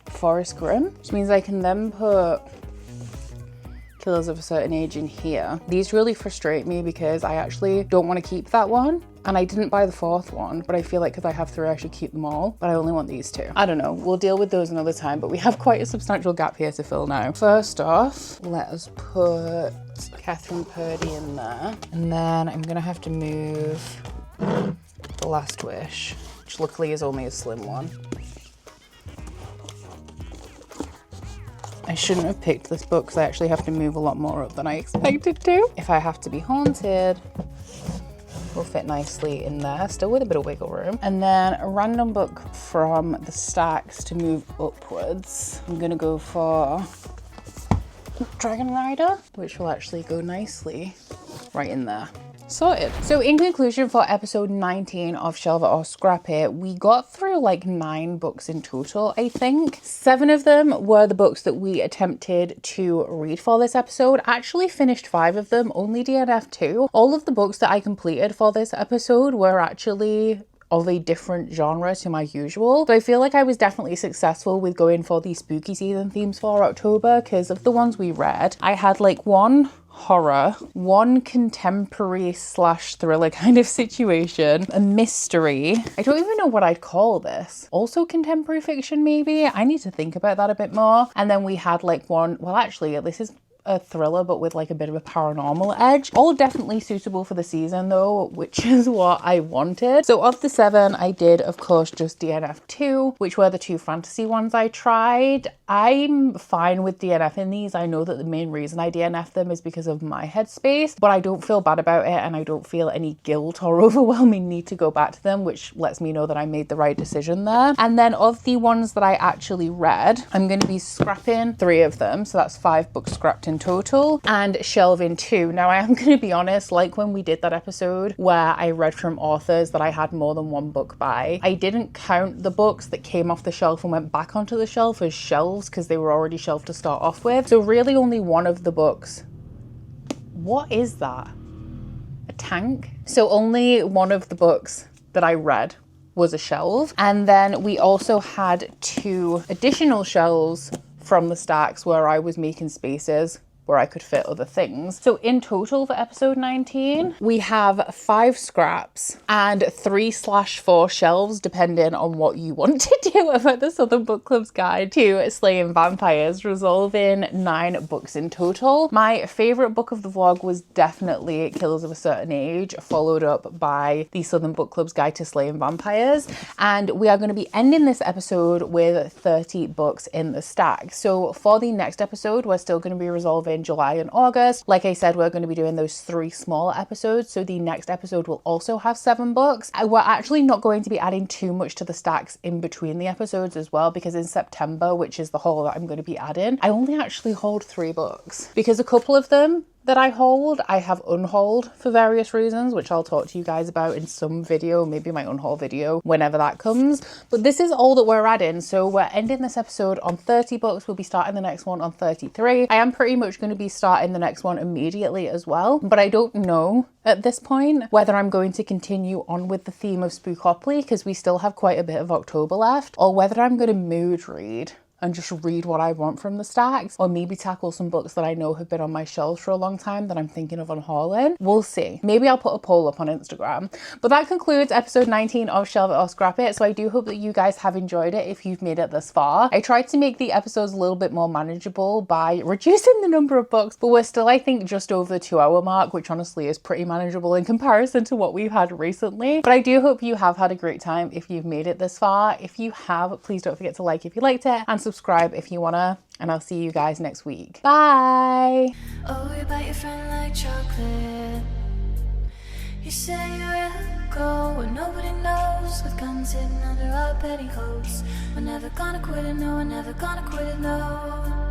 Speaker 1: Forest Grimm, which means I can then put Killers of a Certain Age in here. These really frustrate me because I actually don't want to keep that one. And I didn't buy the 4th one, but I feel like because I have 3, I should keep them all. But I only want these 2. I don't know, we'll deal with those another time, but we have quite a substantial gap here to fill now. First off, let us put Catherine Purdy in there. And then I'm gonna have to move The Last Wish, which luckily is only a slim one. I shouldn't have picked this book because I actually have to move a lot more up than I expected to. If I Have to Be Haunted will fit nicely in there, still with a bit of wiggle room. And then a random book from the stacks to move upwards. I'm gonna go for Dragon Rider, which will actually go nicely right in there. Sorted. So in conclusion, for episode 19 of Shelve It or Scrap It, we got through like 9 books in total, I think. 7 of them were the books that we attempted to read for this episode. I actually finished 5 of them, only DNF 2. All of the books that I completed for this episode were actually of a different genre to my usual. So I feel like I was definitely successful with going for the spooky season themes for October, because of the ones we read, I had like 1 horror, 1 contemporary / thriller kind of situation, a mystery. I don't even know what I'd call this. Also contemporary fiction, maybe? I need to think about that a bit more. And then we had like 1, well actually this is a thriller but with like a bit of a paranormal edge. All definitely suitable for the season though, which is what I wanted. So of the 7, I did of course just DNF 2, which were the 2 fantasy ones I tried. I'm fine with DNFing these. I know that the main reason I DNF them is because of my headspace, but I don't feel bad about it and I don't feel any guilt or overwhelming need to go back to them, which lets me know that I made the right decision there. And then of the ones that I actually read, I'm going to be scrapping 3 of them, so that's 5 books scrapped in total, and shelving 2. Now I am going to be honest, like when we did that episode where I read from authors that I had more than 1 book by, I didn't count the books that came off the shelf and went back onto the shelf as shelves because they were already shelved to start off with. So really only 1 of the books. What is that? A tank? So only 1 of the books that I read was a shelve, and then we also had 2 additional shelves from the stacks where I was making spaces where I could fit other things. So in total for episode 19, we have 5 scraps and 3/4 shelves, depending on what you want to do about the Southern Book Club's guide to slaying vampires, resolving 9 books in total. My favorite book of the vlog was definitely Killers of a Certain Age, followed up by the Southern Book Club's guide to slaying vampires. And we are going to be ending this episode with 30 books in the stack. So for the next episode, we're still going to be resolving July and August. Like I said, we're going to be doing those 3 smaller episodes, so the next episode will also have 7 books. We're actually not going to be adding too much to the stacks in between the episodes as well, because in September, which is the haul that I'm going to be adding, I only actually hold 3 books because a couple of them that I hold, I have unhauled for various reasons, which I'll talk to you guys about in some video, maybe my unhaul video, whenever that comes. But this is all that we're adding. So we're ending this episode on 30 books. We'll be starting the next one on 33. I am pretty much going to be starting the next one immediately as well. But I don't know at this point whether I'm going to continue on with the theme of Spookopoly, because we still have quite a bit of October left, or whether I'm going to mood read and just read what I want from the stacks, or maybe tackle some books that I know have been on my shelves for a long time that I'm thinking of unhauling. We'll see. Maybe I'll put a poll up on Instagram. But that concludes episode 19 of Shelve It or Scrap It. So I do hope that you guys have enjoyed it if you've made it this far. I tried to make the episodes a little bit more manageable by reducing the number of books, but we're still, I think, just over the 2-hour mark, which honestly is pretty manageable in comparison to what we've had recently. But I do hope you have had a great time if you've made it this far. If you have, please don't forget to like if you liked it, and subscribe if you wanna, and I'll see you guys next week. Bye!
Speaker 2: Oh, you bite your friend like chocolate. You say you will go where nobody knows, with guns hidden under our petticoats. We're never gonna quit it, no, we're never gonna quit it, no.